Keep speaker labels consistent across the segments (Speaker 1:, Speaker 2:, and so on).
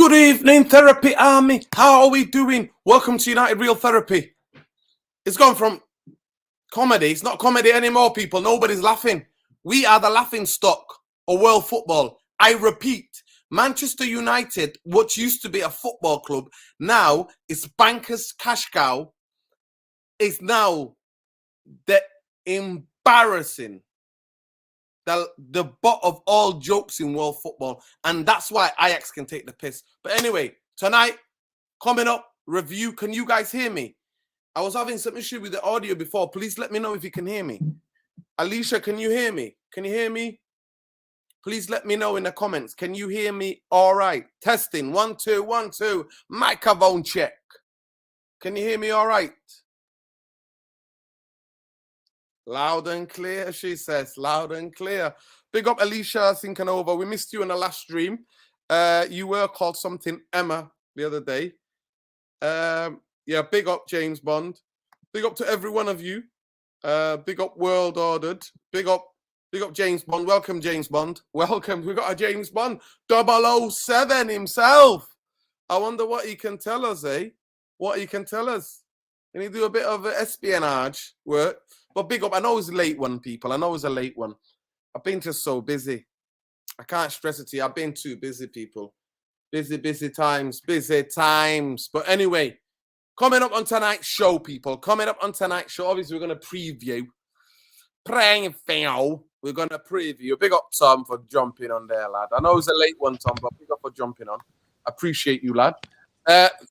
Speaker 1: Good evening, Therapy Army. How are we doing? Welcome to United Real Therapy. It's gone from comedy. It's not comedy anymore, people. Nobody's laughing. We are the laughing stock of world football. I repeat, Manchester United, what used to be a football club, now it's bankers' cash cow, is now the embarrassing, the butt of all jokes in world football. And that's why Ajax can take the piss. But anyway, tonight, coming up, review. Can you guys hear me? I was having some issue with the audio before. Please let me know if you can hear me. Alicia, can you hear me? Can you hear me? Please let me know in the comments. Can you hear me? All right. Testing. 1, 2, 1, 2. Microphone check. Can you hear me all right? Loud and clear, she says. Loud and clear. Big up Alicia thinking over. We missed you in the last stream. You were called something Emma the other day. Yeah, big up James Bond. Big up to every one of you. Big up World Ordered. Big up James Bond. Welcome, James Bond. Welcome. We got a James Bond 007 himself. I wonder what he can tell us, eh? What he can tell us. Can he do a bit of espionage work? But big up. I know it's a late one, people. I know it's a late one. I've been just so busy. I can't stress it to you. I've been too busy, people. Busy times. But anyway, coming up on tonight's show, people. Coming up on tonight's show, obviously, we're going to preview. We're going to preview. Big up, Tom, for jumping on there, lad. I know it's a late one, Tom, but big up for jumping on. Appreciate you, lad.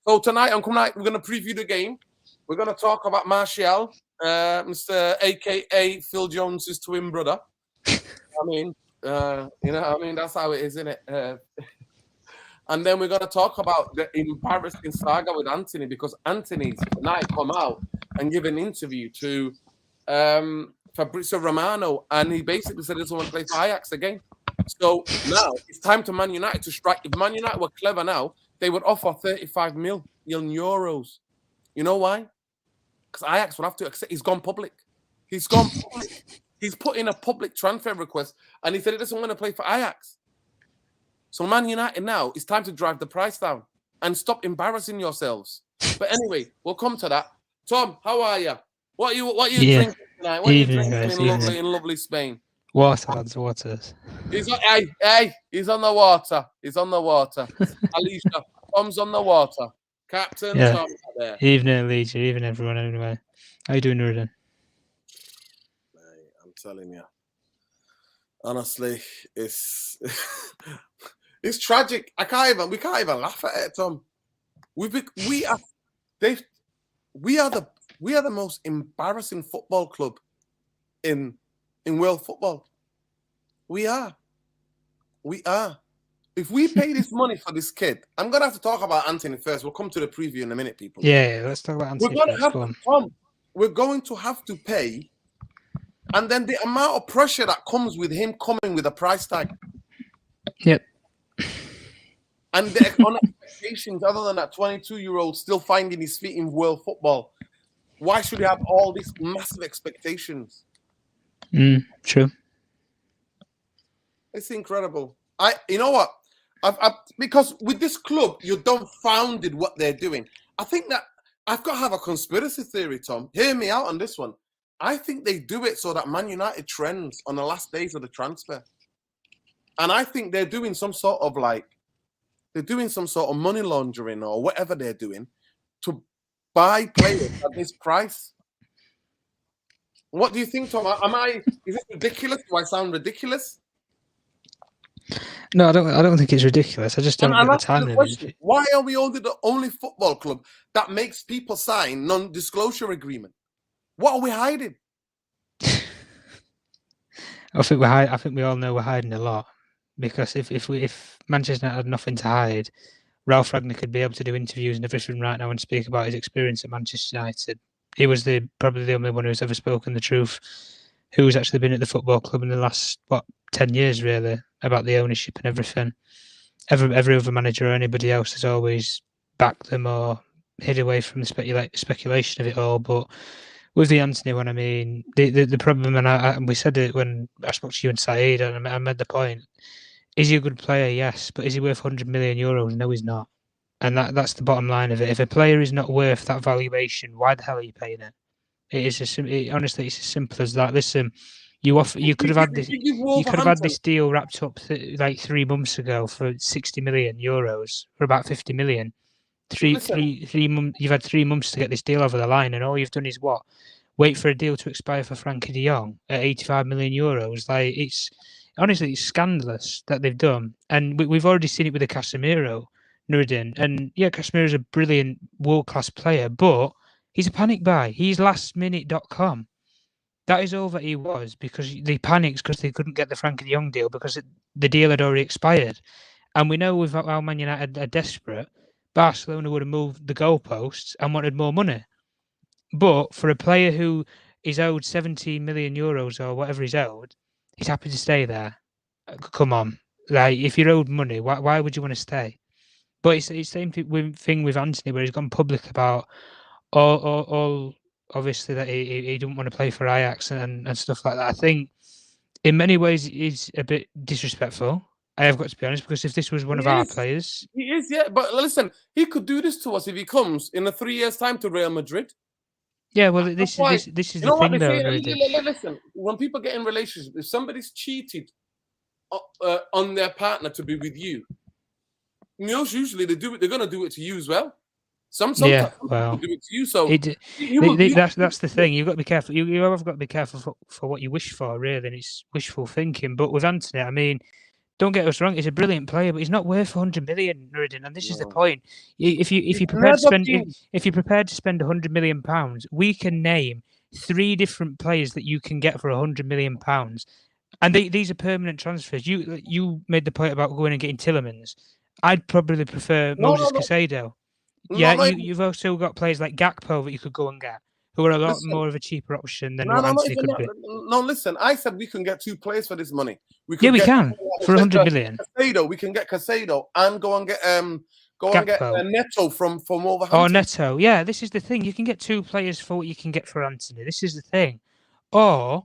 Speaker 1: So tonight, we're going to preview the game. We're going to talk about Martial, Mr. A.K.A. Phil Jones's twin brother. I mean, that's how it is, isn't it? And then we're going to talk about the embarrassing saga with Antony, because Antony's tonight come out and give an interview to Fabrizio Romano, and he basically said he doesn't want to play for Ajax again. So now it's time to Man United to strike. If Man United were clever now, they would offer 35 million euros. You know why? Because Ajax will have to accept. He's gone public. He's put in a public transfer request, and he said he doesn't want to play for Ajax. So Man United now, it's time to drive the price down and stop embarrassing yourselves. But anyway, we'll come to that. Tom, how are you? What are you drinking tonight? What are you drinking in lovely Spain?
Speaker 2: Water, lads, waters.
Speaker 1: He's on the water. He's on the water. Alicia, Tom's on the water. Captain Tom there.
Speaker 2: Evening, Alicia. Evening, everyone. Anyway, how you doing, Ruben?
Speaker 1: I'm telling you, honestly, it's it's tragic. We can't even laugh at it, Tom. We are the most embarrassing football club in world football. We are. If we pay this money for this kid, I'm going to have to talk about Antony first. We'll come to the preview in a minute, people.
Speaker 2: Yeah, let's talk about Antony.
Speaker 1: We're going to have to pay, and then the amount of pressure that comes with him coming with a price tag.
Speaker 2: Yep.
Speaker 1: And the expectations, other than that 22-year-old still finding his feet in world football. Why should he have all these massive expectations?
Speaker 2: True.
Speaker 1: It's incredible. You know what? Because with this club, you dumbfounded what they're doing. I think that I've got to have a conspiracy theory, Tom. Hear me out on this one. I think they do it so that Man United trends on the last days of the transfer. And I think they're doing some sort of money laundering or whatever they're doing to buy players at this price. What do you think, Tom? Is it ridiculous? Do I sound ridiculous?
Speaker 2: No, I don't think it's ridiculous. I just don't get the time.
Speaker 1: Why are we only the only football club that makes people sign non-disclosure agreement? What are we hiding?
Speaker 2: I think we all know we're hiding a lot, because if Manchester United had nothing to hide, Ralph Ragnick could be able to do interviews and everything right now and speak about his experience at Manchester United. He was probably the only one who's ever spoken the truth, who's actually been at the football club in the last 10 years, really, about the ownership and everything. Every other manager or anybody else has always backed them or hid away from the speculation of it all. But with the Antony one, I mean, the problem, and we said it when I spoke to you and Saeed, and I made the point, Is he a good player? Yes, but is he worth 100 million euros? No, he's not. And that's the bottom line of it. If a player is not worth that valuation, why the hell are you paying it? It is honestly, it's as simple as that. Listen, you could have had this,
Speaker 1: If you give
Speaker 2: you could have had
Speaker 1: Wolverhampton,
Speaker 2: this deal wrapped up like 3 months ago for 60 million euros for about 50 million.
Speaker 1: listen,
Speaker 2: You've had 3 months to get this deal over the line, and all you've done is what? Wait for a deal to expire for Frankie de Jong at 85 million euros. Like it's honestly, it's scandalous that they've done, and we've already seen it with the Casemiro, Nuruddin, and yeah, Casemiro's a brilliant world class player, but he's a panic buy. He's lastminute.com. That is all that he was because they panicked because they couldn't get the Frankie de Jong deal because the deal had already expired. And we know with how Man United are desperate, Barcelona would have moved the goalposts and wanted more money. But for a player who is owed 17 million euros or whatever he's owed, he's happy to stay there. Come on. Like, if you're owed money, why would you want to stay? But it's the same thing with Antony, where he's gone public about all obviously that he didn't want to play for Ajax and stuff like that. I think in many ways it's a bit disrespectful. I have got to be honest, because if this was one of our players,
Speaker 1: he is, yeah. But listen, he could do this to us if he comes in 3 years' time to Real Madrid.
Speaker 2: yeah. Well, this is
Speaker 1: You
Speaker 2: the
Speaker 1: know what
Speaker 2: thing,
Speaker 1: they
Speaker 2: though.
Speaker 1: say? Listen, when people get in relationships, if somebody's cheated on their partner to be with you, usually they do it. They're going to do it to you as well. Sometimes
Speaker 2: well,
Speaker 1: people do it to you. So
Speaker 2: that's the thing. You've got to be careful. You have got to be careful for what you wish for, really, and it's wishful thinking. But with Antony, I mean, don't get us wrong. He's a brilliant player, but he's not worth 100 million, Nuruddin. And this is the point. If you're prepared to spend if you're prepared to spend 100 million pounds, we can name 3 different players that you can get for 100 million pounds, and these are permanent transfers. You made the point about going and getting Tillemans. I'd probably prefer Moses Caicedo. Yeah, you've also got players like Gakpo that you could go and get, who are a lot more of a cheaper option than what Antony could be.
Speaker 1: No, listen. I said we can get 2 players for this money.
Speaker 2: We can for 100 million.
Speaker 1: Caicedo, we can get Caicedo and go and get Neto from Wolverhampton.
Speaker 2: Oh, Neto. Yeah, this is the thing. You can get 2 players for what you can get for Antony. This is the thing. Or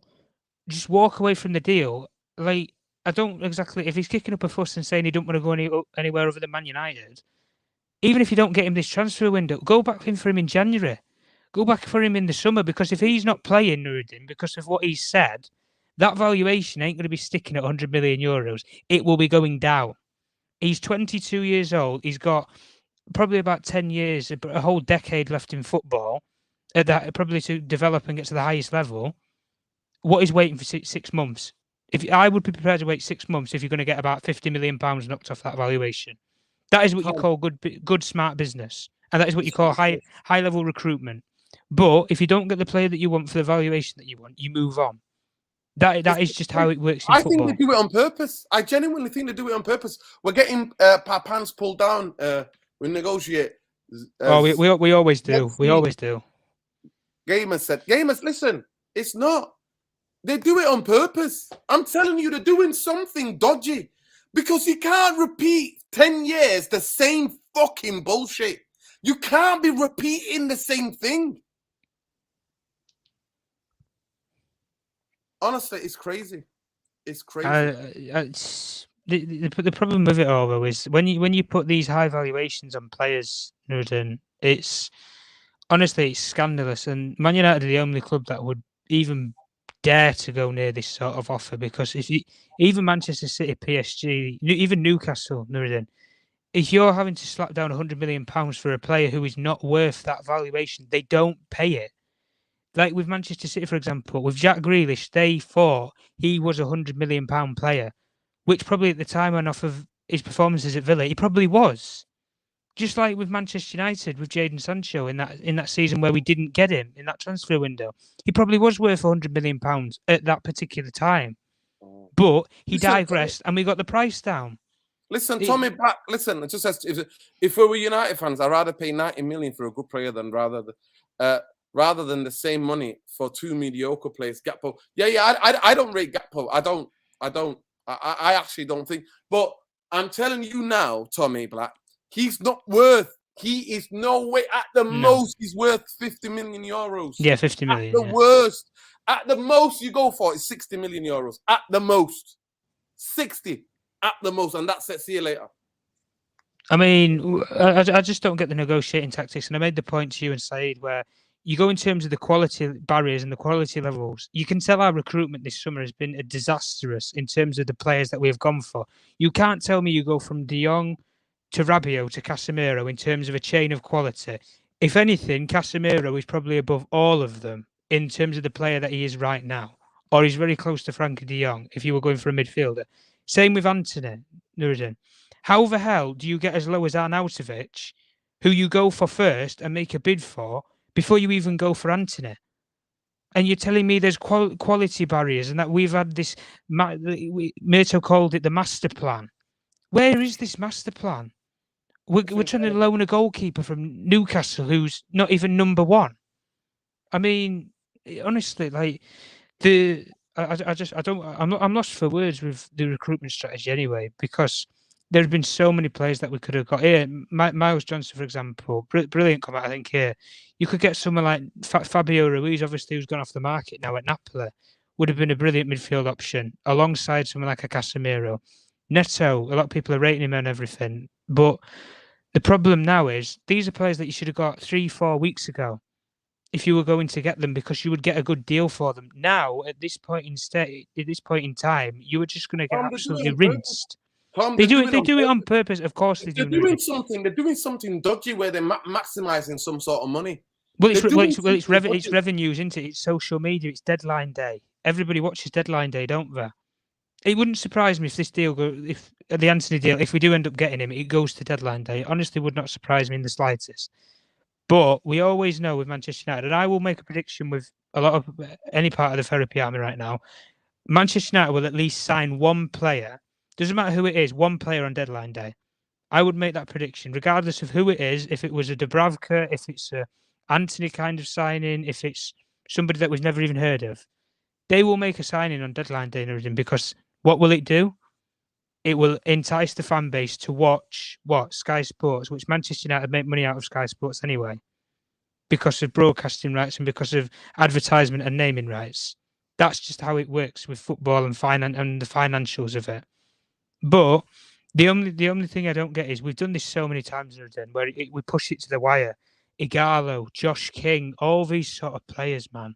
Speaker 2: just walk away from the deal. Like, I don't exactly. If he's kicking up a fuss and saying he don't want to go anywhere other than Man United, even if you don't get him this transfer window, go back in for him in January. Go back for him in the summer, because if he's not playing, Nuruddin, because of what he said, that valuation ain't going to be sticking at 100 million euros. It will be going down. He's 22 years old. He's got probably about 10 years, a whole decade left in football, probably to develop and get to the highest level. What is waiting for 6 months? If I would be prepared to wait 6 months if you're going to get about 50 million pounds knocked off that valuation. That is what you call good smart business, and that is what you call high level recruitment. But if you don't get the player that you want for the valuation that you want, you move on. That is just how it works in football.
Speaker 1: I think they do it on purpose. I genuinely think they do it on purpose. We're getting pants pulled down. We negotiate.
Speaker 2: We always do. We always do.
Speaker 1: Gamers, listen, it's not. They do it on purpose. I'm telling you, they're doing something dodgy, because you can't repeat 10 years the same fucking bullshit. You can't be repeating the same thing. Honestly, it's crazy. It's crazy.
Speaker 2: The problem with it all, though, is when you put these high valuations on players, Nuruddin, it's scandalous. And Man United are the only club that would even dare to go near this sort of offer, because even Manchester City, PSG, even Newcastle, Nuruddin, if you're having to slap down 100 million pounds for a player who is not worth that valuation, they don't pay it. Like with Manchester City, for example, with Jack Grealish, they thought he was a 100 million pound player, which probably at the time and off of his performances at Villa, he probably was. Just like with Manchester United, with Jadon Sancho in that season where we didn't get him in that transfer window, he probably was worth 100 million pounds at that particular time. But he digressed, and we got the price down.
Speaker 1: Listen, Tommy Black. Listen, it just says if we were United fans, I'd rather pay 90 million for a good player than rather than the same money for 2 mediocre players. Gakpo. Yeah. I don't rate Gakpo. I actually don't think. But I'm telling you now, Tommy Black, he's not worth. He is no way. At the most, he's worth 50 million euros.
Speaker 2: Yeah, 50 million.
Speaker 1: At the worst. At the most, you go for is 60 million euros. At the most. 60. at the most, and that's it. See you later.
Speaker 2: I mean, I just don't get the negotiating tactics. And I made the point to you and Saeed where you go in terms of the quality barriers and the quality levels. You can tell our recruitment this summer has been disastrous in terms of the players that we have gone for. You can't tell me you go from De Jong to Rabiot to Casemiro in terms of a chain of quality. If anything, Casemiro is probably above all of them in terms of the player that he is right now. Or he's very close to Frankie De Jong if you were going for a midfielder. Same with Antony, Nuruddin. How the hell do you get as low as Arnautovic, who you go for first and make a bid for, before you even go for Antony? And you're telling me there's quality barriers and that we've had this, Mirto called it the master plan. Where is this master plan? We're trying to loan a goalkeeper from Newcastle who's not even number one. I mean, honestly, like I'm lost for words with the recruitment strategy anyway, because there have been so many players that we could have got here. Miles Johnson, for example, brilliant comment, I think, here. You could get someone like Fabio Ruiz, obviously, who's gone off the market now at Napoli, would have been a brilliant midfield option, alongside someone like a Casemiro. Neto, a lot of people are rating him and everything, but the problem now is these are players that you should have got 3-4 weeks ago if you were going to get them, because you would get a good deal for them. Now, at this point in time, you are just going to get absolutely rinsed.
Speaker 1: Tom,
Speaker 2: they do it on purpose. Of course they do.
Speaker 1: They're doing something dodgy where they're maximizing some sort of money.
Speaker 2: Well, it's revenues, isn't it? It's social media. It's deadline day. Everybody watches deadline day, don't they? It wouldn't surprise me if this deal, if the Antony deal, if we do end up getting him, it goes to deadline day. It honestly would not surprise me in the slightest. But we always know with Manchester United, and I will make a prediction with a lot of any part of the therapy army right now, Manchester United will at least sign one player. Doesn't matter who it is, one player on deadline day. I would make that prediction, regardless of who it is. If it was a Dubravka, if it's a Antony kind of signing, if it's somebody that we've never even heard of, they will make a signing on deadline day, because what will it do? It will entice the fan base to watch Sky Sports, which Manchester United make money out of Sky Sports anyway, because of broadcasting rights and because of advertisement and naming rights. That's just how it works with football and the financials of it. But the only thing I don't get is we've done this so many times where we push it to the wire. Igalo, Josh King, all these sort of players, man.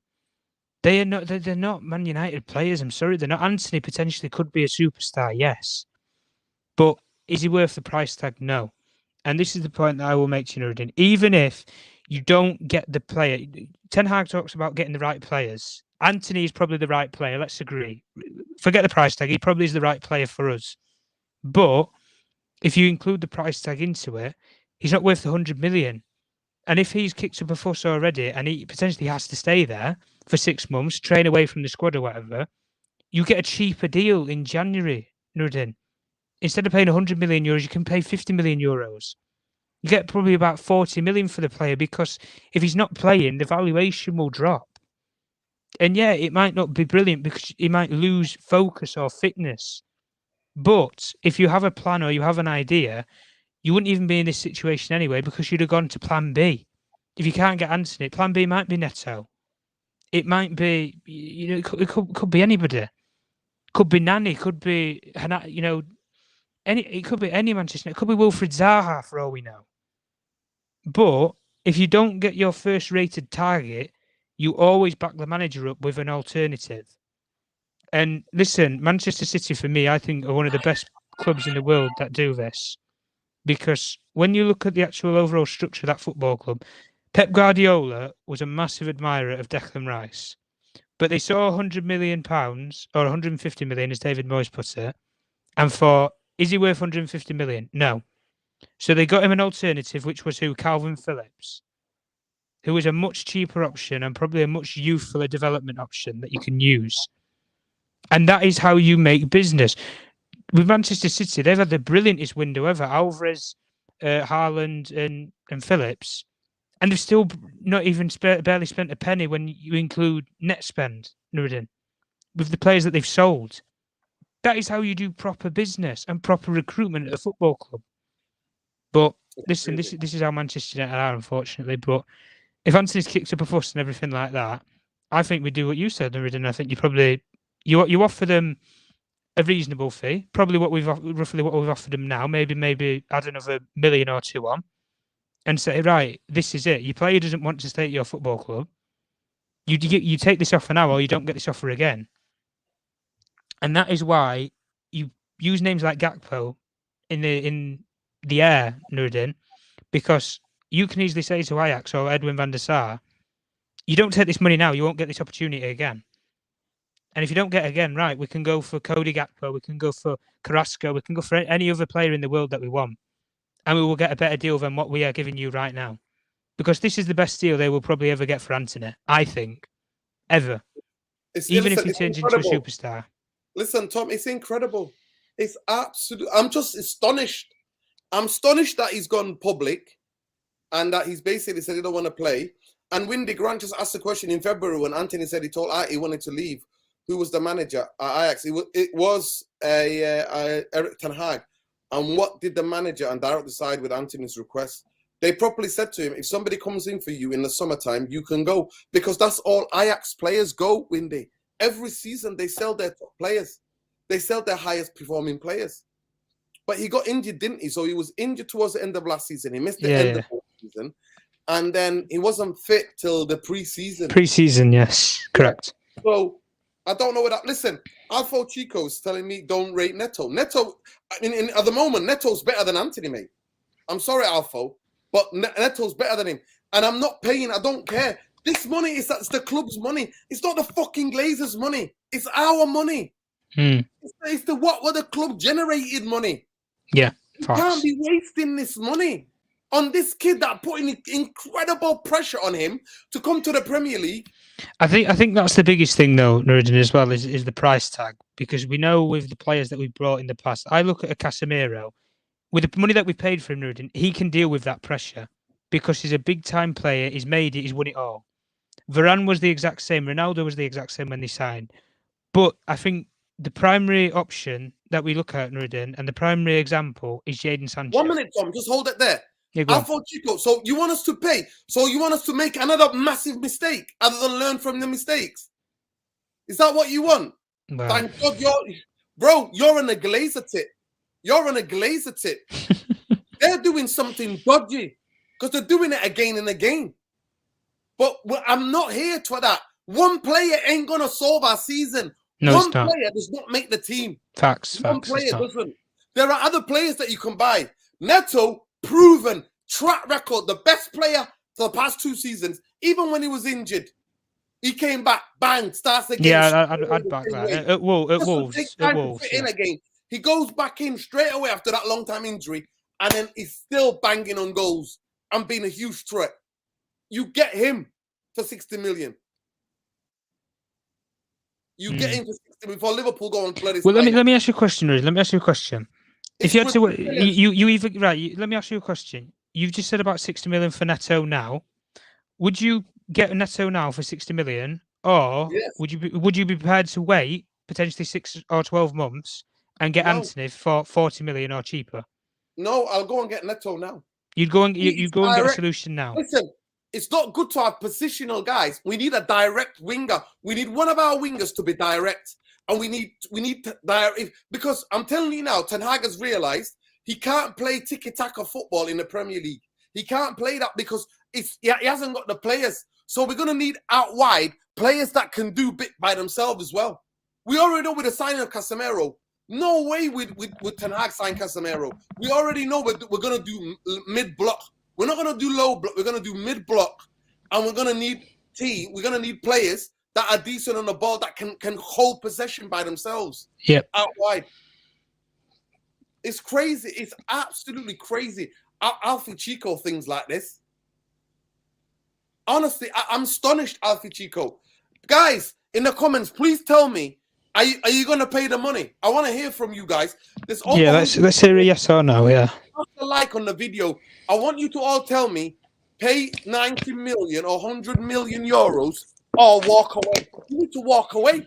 Speaker 2: They're not Man United players. I'm sorry, they're not. Antony potentially could be a superstar, yes. But is he worth the price tag? No. And this is the point that I will make to you, Nuruddin. Even if you don't get the player, Ten Hag talks about getting the right players. Antony is probably the right player, let's agree. Forget the price tag, he probably is the right player for us. But if you include the price tag into it, he's not worth 100 million. And if he's kicked up a fuss already and he potentially has to stay there for 6 months, train away from the squad or whatever, you get a cheaper deal in January, Nuruddin. Instead of paying 100 million euros, you can pay 50 million euros. You get probably about 40 million for the player, because if he's not playing, the valuation will drop. And yeah, it might not be brilliant because he might lose focus or fitness. But if you have a plan or you have an idea, you wouldn't even be in this situation anyway, because you'd have gone to plan B. If you can't get Antony, plan B might be Neto. It might be, it could be anybody. Could be Nani, could be, it could be any Manchester. It could be Wilfried Zaha for all we know. But if you don't get your first rated target, you always back the manager up with an alternative. And listen, Manchester City, for me, I think are one of the best clubs in the world that do this. Because when you look at the actual overall structure of that football club, Pep Guardiola was a massive admirer of Declan Rice. But they saw £100 million, or 150 million, as David Moyes put it, and thought, is he worth 150 million? No. So they got him an alternative, which was who? Calvin Phillips, who was a much cheaper option and probably a much youthfuler development option that you can use. And that is how you make business. With Manchester City, they've had the brilliantest window ever. Alvarez, Haaland and Phillips. And they've still not even barely spent a penny when you include net spend, Nuruddin, with the players that they've sold. That is how you do proper business and proper recruitment at a football club. But listen, this is how Manchester United are, unfortunately. But if Antony's kicked up a fuss and everything like that, I think we do what you said, Nuruddin. I think you probably you offer them a reasonable fee, probably roughly what we've offered him now. Maybe add another million or two on, and say, right, this is it. Your player doesn't want to stay at your football club. You take this offer now, or you don't get this offer again. And that is why you use names like Gakpo in the air, Nuruddin, because you can easily say to Ajax or Edwin van der Sar, you don't take this money now, you won't get this opportunity again. And if you don't get it again, right, we can go for Cody Gakpo, we can go for Carrasco, we can go for any other player in the world that we want. And we will get a better deal than what we are giving you right now. Because this is the best deal they will probably ever get for Antony, I think. Ever. Even if he turns into a superstar.
Speaker 1: Listen, Tom, it's incredible. It's absolute. I'm just astonished. I'm astonished that he's gone public and that he's basically said he don't want to play. And Windy Grant just asked the question in February when Antony said he told he wanted to leave. Who was the manager at Ajax? It was Eric Ten Hag. And what did the manager and director decide with Antony's request? They properly said to him, if somebody comes in for you in the summertime, you can go. Because that's all Ajax players go, Windy. Every season, they sell their top players. They sell their highest performing players. But he got injured, didn't he? So he was injured towards the end of last season. He missed the end of the season. And then he wasn't fit till the pre-season.
Speaker 2: Pre-season, yes. Correct.
Speaker 1: So I don't know what that... Listen, Alfo Chico is telling me don't rate Neto. Neto, at the moment, Neto's better than Antony, mate. I'm sorry, Alfo, but Neto's better than him. And I'm not paying. I don't care. This money that's the club's money. It's not the fucking Glazers' money. It's our money. It's what the club generated money.
Speaker 2: Yeah.
Speaker 1: You can't be wasting this money on this kid that putting incredible pressure on him to come to the Premier League.
Speaker 2: I think that's the biggest thing though, Nuruddin, as well, is the price tag. Because we know with the players that we've brought in the past, I look at a Casemiro, with the money that we paid for him, Nuruddin, he can deal with that pressure because he's a big time player, he's made it, he's won it all. Varane was the exact same, Ronaldo was the exact same when they signed. But I think the primary option that we look at, Nuruddin, and the primary example is Jadon Sancho.
Speaker 1: 1 minute, Tom, just hold it there.
Speaker 2: Yeah,
Speaker 1: Alfo Chico, so you want us to pay? So you want us to make another massive mistake other than learn from the mistakes? Is that what you want? Well, thank God you're in a glazer tit. You're in a glazer tit. They're doing something dodgy because they're doing it again and again. But I'm not here for that. One player ain't going to solve our season.
Speaker 2: No,
Speaker 1: one player does not make the team. One player doesn't. There are other players that you can buy. Neto, proven, track record, the best player for the past 2 seasons. Even when he was injured, he came back, bang, starts again.
Speaker 2: Yeah, I'd back that. It Wolves.
Speaker 1: In again. He goes back in straight away after that long-time injury, and then he's still banging on goals and being a huge threat. You get him for 60 million. You get him for 60 million before Liverpool go and play this.
Speaker 2: Well, let me ask you a question, Riz. Let me ask you a question. If you had to, you either let me ask you a question. You've just said about 60 million for Neto now. Would you get Neto now for 60 million, or would you be prepared to wait potentially 6 or 12 months and get Antony for 40 million or cheaper?
Speaker 1: No, I'll go and get Neto now.
Speaker 2: You'd go and get a solution now.
Speaker 1: Listen, it's not good to have positional guys. We need a direct winger. We need one of our wingers to be direct, and we need direct, because I'm telling you now, Ten Hag has realised he can't play tiki-taka football in the Premier League. He can't play that because he hasn't got the players. So we're going to need out wide players that can do bit by themselves as well. We already know with the signing of Casemiro, no way with Ten Hag sign Casemiro. We already know we're going to do mid-block. We're not going to do low block. We're going to do mid-block. And we're going to need players that are decent on the ball, that can hold possession by themselves.
Speaker 2: Yep.
Speaker 1: Out wide. It's crazy. It's absolutely crazy. Alfie Chico things like this. Honestly, I'm astonished, Alfie Chico. Guys, in the comments, please tell me, are you going to pay the money? I want to hear from you guys.
Speaker 2: Let's hear a yes or no, yeah.
Speaker 1: After like on the video, I want you to all tell me, pay 90 million or 100 million euros or walk away. We need to walk away.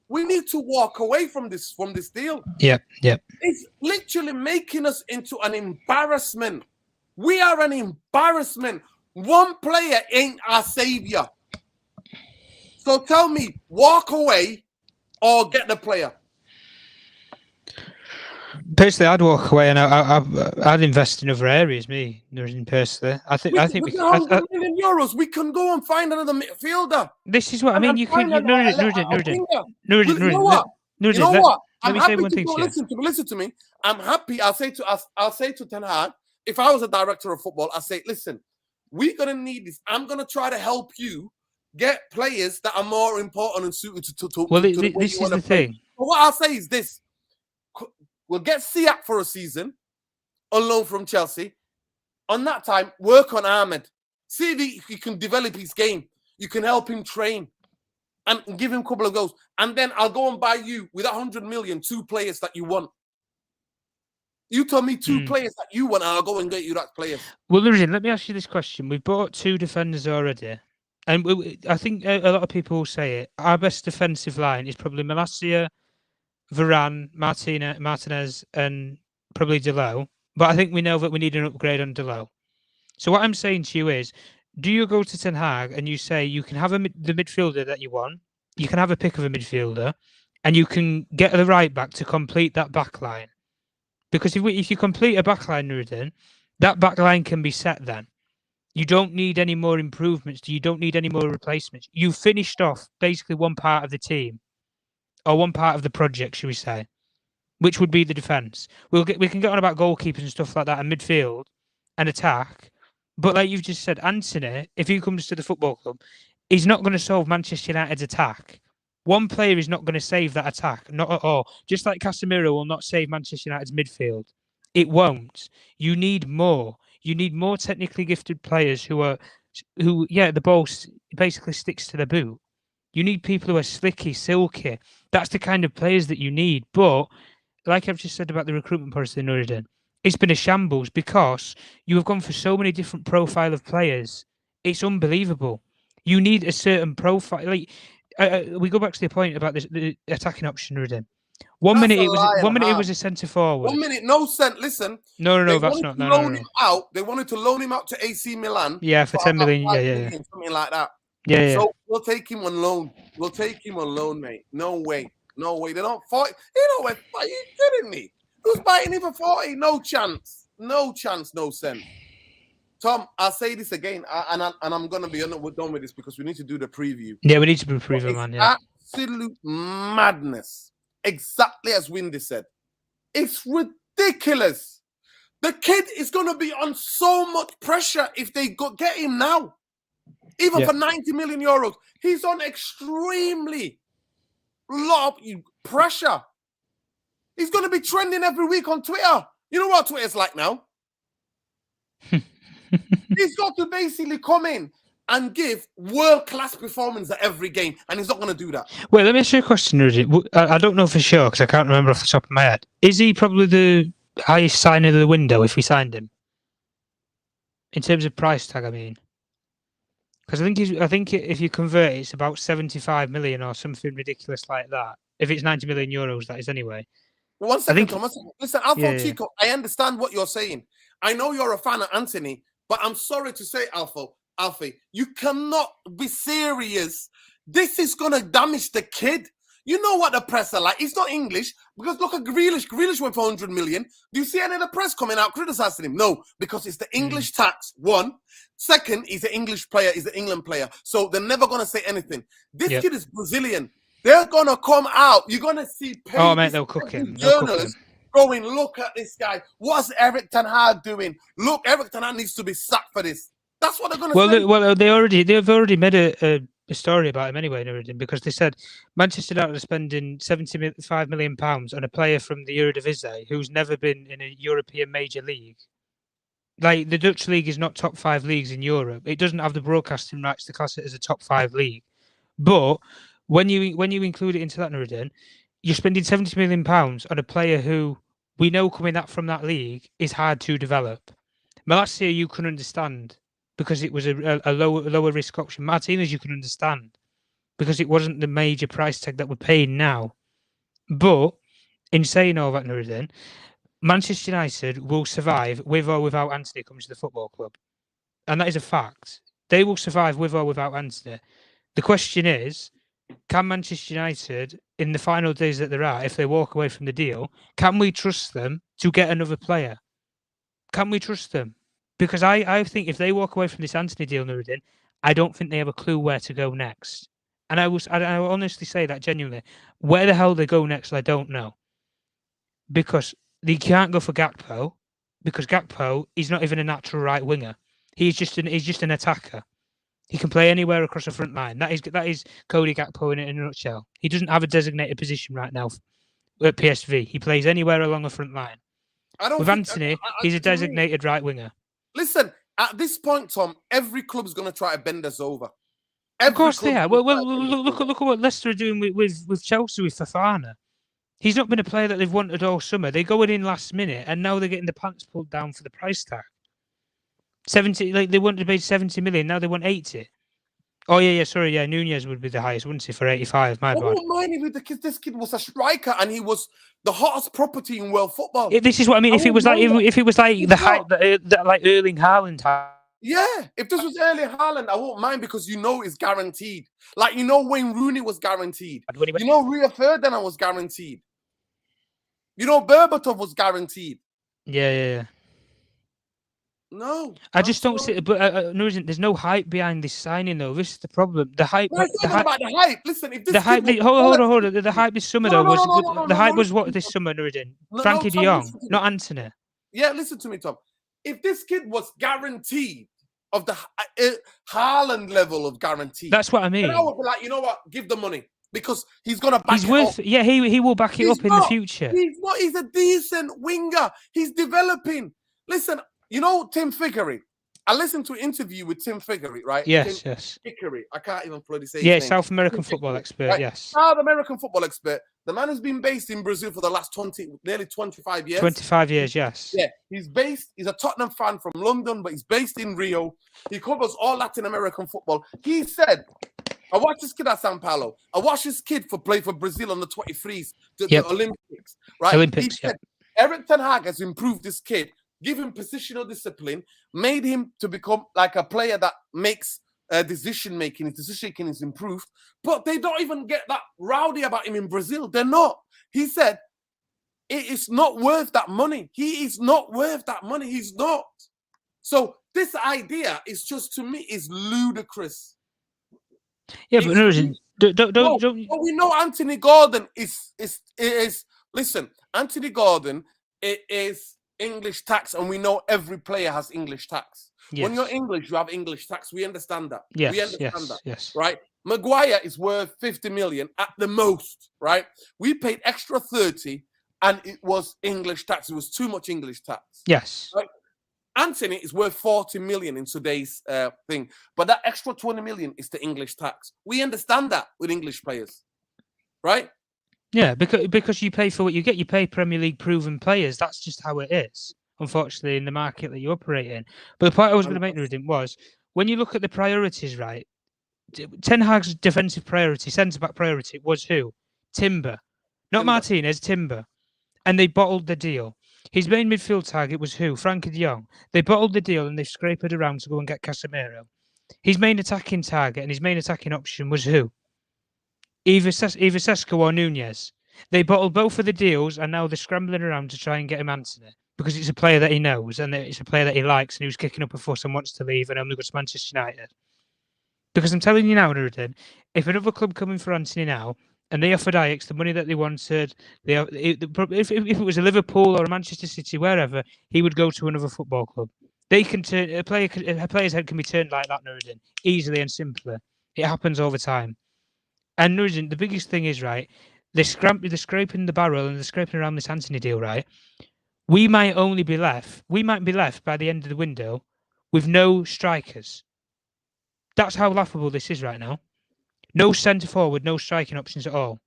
Speaker 1: We need to walk away from this deal.
Speaker 2: Yep.
Speaker 1: It's literally making us into an embarrassment. We are an embarrassment. One player ain't our savior. So tell me, walk away or get the player.
Speaker 2: Personally, I'd walk away and I'd invest in other areas. Me, personally, I think
Speaker 1: With the 100 million euros, we can go and find another midfielder.
Speaker 2: This is what I mean. You can, Nuruddin.
Speaker 1: You know what? You know what?
Speaker 2: Let me say one thing to you.
Speaker 1: Listen to me. I'm happy. I'll say to Ten Hag, if I was a director of football, I'll say, listen, we're gonna need this. I'm gonna try to help you get players that are more important and suited to
Speaker 2: well,
Speaker 1: the way
Speaker 2: this
Speaker 1: you
Speaker 2: is the
Speaker 1: play.
Speaker 2: thing.
Speaker 1: But what I'll say is this: we'll get Siak for a season on loan from Chelsea. On that time, work on Ahmed. See if he can develop his game. You can help him train and give him a couple of goals. And then I'll go and buy you with 100 million, 2 players that you want. You tell me 2 players that you want, and I'll go and get you that players.
Speaker 2: Well, Nuruddin, let me ask you this question. We've bought 2 defenders already. And I think a lot of people will say it. Our best defensive line is probably Malacia, Varane, Martinez, and probably Delo. But I think we know that we need an upgrade on Delo. So what I'm saying to you is, do you go to Ten Hag and you say you can have the midfielder that you want, you can have a pick of a midfielder, and you can get the right back to complete that back line? Because if you complete a back line, Nuruddin, that back line can be set then. You don't need any more improvements. You don't need any more replacements. You finished off basically one part of the team, or one part of the project, should we say, which would be the defence. We can get on about goalkeepers and stuff like that, and midfield and attack. But like you've just said, Antony, if he comes to the football club, he's not going to solve Manchester United's attack. One player is not going to save that attack, not at all. Just like Casemiro will not save Manchester United's midfield. It won't. You need more. You need more technically gifted players who the ball basically sticks to the boot. You need people who are slicky, silky. That's the kind of players that you need. But like I've just said about the recruitment policy, Nuruddin, it's been a shambles because you have gone for so many different profile of players. It's unbelievable. You need a certain profile. Like we go back to the point about the attacking option, Nuruddin. One minute it was a centre forward.
Speaker 1: 1 minute, no cent. Listen.
Speaker 2: No, that's not. No.
Speaker 1: They wanted to loan him out to AC Milan.
Speaker 2: Yeah, for 10 million. Yeah.
Speaker 1: Something like that.
Speaker 2: Yeah.
Speaker 1: So we'll take him on loan. Mate. No way. They don't fight. You know what? Are you kidding me? Who's biting him for 40? No chance. No cent. Tom, I'll say this again, and I'm going to be done with this because we need to do the preview.
Speaker 2: Yeah, we need to do the preview, man. Yeah.
Speaker 1: Absolute madness. Exactly as Windy said. It's ridiculous. The kid is going to be on so much pressure if they get him now. Even for 90 million euros. He's on extremely lot of pressure. He's going to be trending every week on Twitter. You know what Twitter's like now? He's got to basically come in and give world-class performance at every game, and he's not going to do that.
Speaker 2: Wait, let me ask you a question, Rudy. I don't know for sure, because I can't remember off the top of my head. Is he probably the highest signing of the window if we signed him? In terms of price tag, I mean. Because I think if you convert it, it's about 75 million or something ridiculous like that. If it's 90 million euros, that is anyway.
Speaker 1: One second, Thomas. Listen, Chico, I understand what you're saying. I know you're a fan of Antony, but I'm sorry to say, Alfie, you cannot be serious. This is going to damage the kid. You know what the press are like. He's not English, because look at Grealish. Grealish went for 100 million. Do you see any of the press coming out criticizing him? No, because it's the English tax, one. Second, he's an English player. He's an England player. So they're never going to say anything. This kid is Brazilian. They're going to come out. You're going to see
Speaker 2: they'll cook him.
Speaker 1: Journalists going, look at this guy. What's Eric Ten Hag doing? Look, Eric Ten Hag needs to be sacked for this. That's what they're going to say.
Speaker 2: Well, they've already made a story about him anyway, because they said Manchester United are spending £75 million on a player from the Eredivisie who's never been in a European major league. Like, the Dutch league is not top 5 leagues in Europe. It doesn't have the broadcasting rights to class it as a top 5 league. But when you include it into that, Nuruddin, you're spending £70 million on a player who we know coming from that league is hard to develop. Malacia, you can understand, because it was a lower risk option. Martinez, you can understand, because it wasn't the major price tag that we're paying now. But in saying all that, Nuruddin, Manchester United will survive with or without Antony coming to the football club. And that is a fact. They will survive with or without Antony. The question is, can Manchester United, in the final days that they're at, if they walk away from the deal, can we trust them to get another player? Can we trust them? Because I think if they walk away from this Antony deal, Nuruddin, I don't think they have a clue where to go next. And I will honestly say that genuinely. Where the hell they go next, I don't know. Because they can't go for Gakpo, because Gakpo is not even a natural right winger. He's just an attacker. He can play anywhere across the front line. That is Cody Gakpo in a nutshell. He doesn't have a designated position right now at PSV. He plays anywhere along the front line. With Antony, he's a designated right winger.
Speaker 1: Listen, at this point, Tom, every club's going to try to bend us over.
Speaker 2: Of course they are. Well, look at what Leicester are doing with Chelsea with Fofana. He's not been a player that they've wanted all summer. They're going in last minute, and now they're getting the pants pulled down for the price tag. 70, like they wanted to pay 70 million. Now they want 80. Oh yeah, sorry, yeah. Nunez would be the highest, wouldn't he, for 85? My bad.
Speaker 1: I don't mind if this kid was a striker and he was the hottest property in world football.
Speaker 2: This is what I mean. If it was like the hype that like Erling Haaland had.
Speaker 1: Yeah, if this was Erling Haaland, I won't mind because it's guaranteed. Like Wayne Rooney was guaranteed. Rio Ferdinand was guaranteed. Berbatov was guaranteed.
Speaker 2: Yeah.
Speaker 1: No,
Speaker 2: I just don't see it. But there's no hype behind this signing, though. This is the problem. The hype.
Speaker 1: About the hype. Listen, if this
Speaker 2: the hype. Hold on. The hype this summer was what this summer, Nuruddin? Frankie de Jong, not Antony.
Speaker 1: Yeah, listen to me, Tom. If this kid was guaranteed of the Haaland level of guarantee,
Speaker 2: that's what I mean.
Speaker 1: Then I would be like, you know what? Give the money because he's gonna back it up.
Speaker 2: Yeah, he will back it up in the future.
Speaker 1: He's not. He's a decent winger. He's developing. Listen. Tim Figgery. I listened to an interview with Tim Figgery, right?
Speaker 2: Yes.
Speaker 1: Figgery. I can't even bloody say his
Speaker 2: name.
Speaker 1: Yeah,
Speaker 2: South American football expert, right? Yes.
Speaker 1: South American football expert. The man has been based in Brazil for the last nearly 25 years.
Speaker 2: 25 years, yes.
Speaker 1: Yeah, he's a Tottenham fan from London, but he's based in Rio. He covers all Latin American football. He said, I watched this kid at Sao Paulo. I watched this kid play for Brazil on the 23s, the Olympics, right?
Speaker 2: Olympics,
Speaker 1: he said, Eric Ten Hag has improved this kid, give him positional discipline, made him to become like a player that makes decision making. His decision making is improved, but they don't even get that rowdy about him in Brazil. They're not. He said, it is not worth that money. He is not worth that money. He's not. So this idea is just, to me, is ludicrous.
Speaker 2: Yeah, but don't.
Speaker 1: We know Anthony Gordon is. Listen, Anthony Gordon is English tax, and we know every player has English tax. Yes. When you're English, you have English tax. We understand that.
Speaker 2: Yes,
Speaker 1: we understand that.
Speaker 2: Yes.
Speaker 1: Right? Maguire is worth 50 million at the most, right? We paid extra 30, and it was English tax. It was too much English tax.
Speaker 2: Yes.
Speaker 1: Right? Anthony is worth 40 million in today's thing, but that extra 20 million is the English tax. We understand that with English players, right?
Speaker 2: Yeah, because you pay for what you get. You pay Premier League proven players. That's just how it is, unfortunately, in the market that you operate in. But the point I was going to make, Nuruddin, was when you look at the priorities, right? Ten Hag's defensive priority, centre-back priority, was who? Timber. Not Martinez, Timber. And they bottled the deal. His main midfield target was who? Frankie de Jong. They bottled the deal and they scraped it around to go and get Casemiro. His main attacking target and his main attacking option was who? Either Sesko or Nunez. They bottled both of the deals and now they're scrambling around to try and get him Antony because it's a player that he knows and it's a player that he likes and who's kicking up a fuss and wants to leave and only goes to Manchester United. Because I'm telling you now, Nuruddin, if another club coming for Antony now and they offered Ajax the money that they wanted, if it was a Liverpool or a Manchester City, wherever, he would go to another football club. They can turn a player's head can be turned like that, Nuruddin, easily and simply. It happens all the time. And Nuruddin, the biggest thing is, right, they're scraping the barrel and they're scraping around this Antony deal, right? We might be left by the end of the window with no strikers. That's how laughable this is right now. No centre forward, no striking options at all.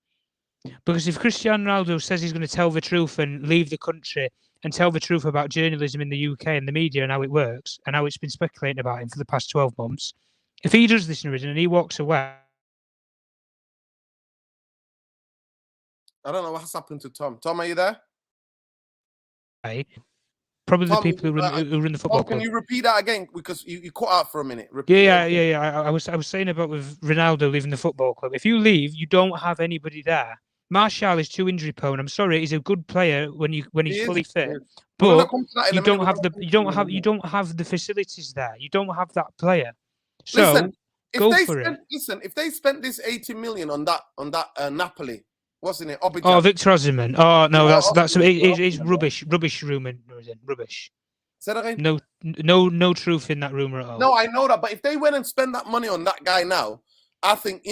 Speaker 2: Because if Cristiano Ronaldo says he's going to tell the truth and leave the country and tell the truth about journalism in the UK and the media and how it works and how it's been speculating about him for the past 12 months, if he does this, Nuruddin, and he walks away,
Speaker 1: I don't know what's happened to Tom. Tom, are you there?
Speaker 2: Probably the
Speaker 1: Tom,
Speaker 2: people who run the football
Speaker 1: Tom, can
Speaker 2: club.
Speaker 1: you repeat that again? Because you cut out for a minute.
Speaker 2: Yeah. I was saying about with Ronaldo leaving the football club. If you leave, you don't have anybody there. Martial is too injury prone. I'm sorry, he's a good player when he's fully fit, but you don't have the facilities there. You don't have that player. So go for it.
Speaker 1: Listen, if they spent this 80 million on that Napoli, what's in it?
Speaker 2: Oh, Victor Osimhen. Oh no, it's rubbish. Rubbish rumor. Rubbish.
Speaker 1: Say that again?
Speaker 2: No truth in that rumor at all.
Speaker 1: No, I know that, but if they went and spent that money on that guy now, I think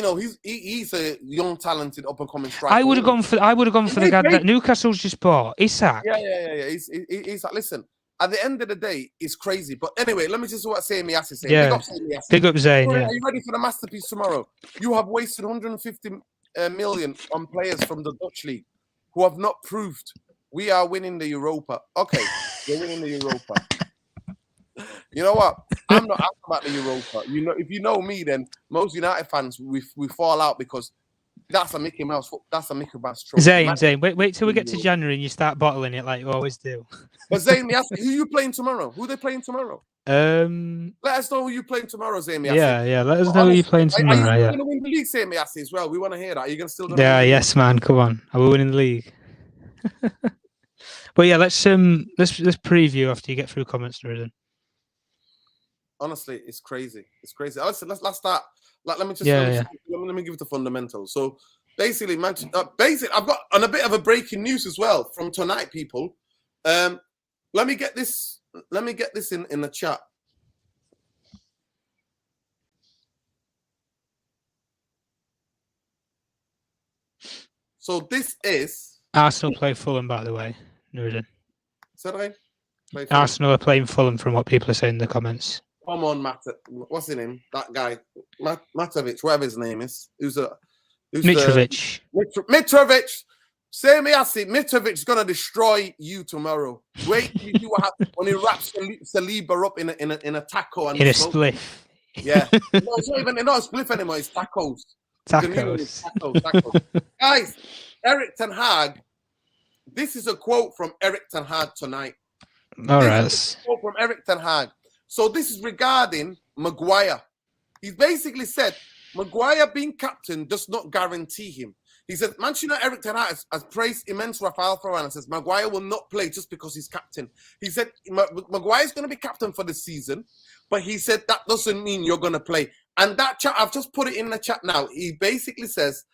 Speaker 1: he's a young, talented, up and coming striker.
Speaker 2: I would have gone for the guy that Newcastle's just bought. Isak.
Speaker 1: Yeah. He's listen. At the end of the day, it's crazy. But anyway, let me just what Sammy Yassi saying.
Speaker 2: Yeah. Big up Zayn.
Speaker 1: Are you ready for the masterpiece tomorrow? You have wasted 150 million on players from the Dutch league who have not proved we are winning the Europa. Okay, we're winning the Europa. You know what? I'm not asking about the Europa. If you know me, then most United fans we fall out because that's a Mickey Mouse. That's a Mickey Mouse trophy.
Speaker 2: Zayn, wait till we get to January and you start bottling it like you always do.
Speaker 1: But Zayn, who you playing tomorrow? Who they playing tomorrow? Let us know who you playing tomorrow, Zayn.
Speaker 2: Yeah. Let us know who you playing tomorrow.
Speaker 1: Are you going to win the league, Zayn, as well? We want to hear that. Are you going to still?
Speaker 2: Yes, man. Come on. Are we winning the league? But yeah, let's preview after you get through comments, Jordan.
Speaker 1: Honestly, it's crazy. It's crazy. Let's start. Let me just let me give the fundamentals. So basically, I've got on a bit of a breaking news as well from tonight, people. Let me get this in the chat. So this is
Speaker 2: Arsenal play Fulham, by the way, Jordan.
Speaker 1: Is that right?
Speaker 2: Arsenal are playing Fulham from what people are saying in the comments.
Speaker 1: Come on, what's his name? That guy, Matovic, whatever his name is.
Speaker 2: Mitrovic.
Speaker 1: Mitrovic. Say me, I see Mitrovic's gonna destroy you tomorrow. Wait, you when he wraps Saliba up in a taco and
Speaker 2: in a spliff.
Speaker 1: Yeah, no, it's not even a spliff anymore. It's tacos. Tacos. Guys, Eric Ten Hag. This is a quote from Eric Ten Hag tonight.
Speaker 2: All right.
Speaker 1: Quote from Eric Ten Hag. So this is regarding Maguire. He basically said Maguire being captain does not guarantee him. He said, Manchester United Eric Ten Hag has praised immense Rafael Varane and says Maguire will not play just because he's captain. He said Maguire's going to be captain for the season, but he said that doesn't mean you're going to play. And that chat, I've just put it in the chat now. He basically says,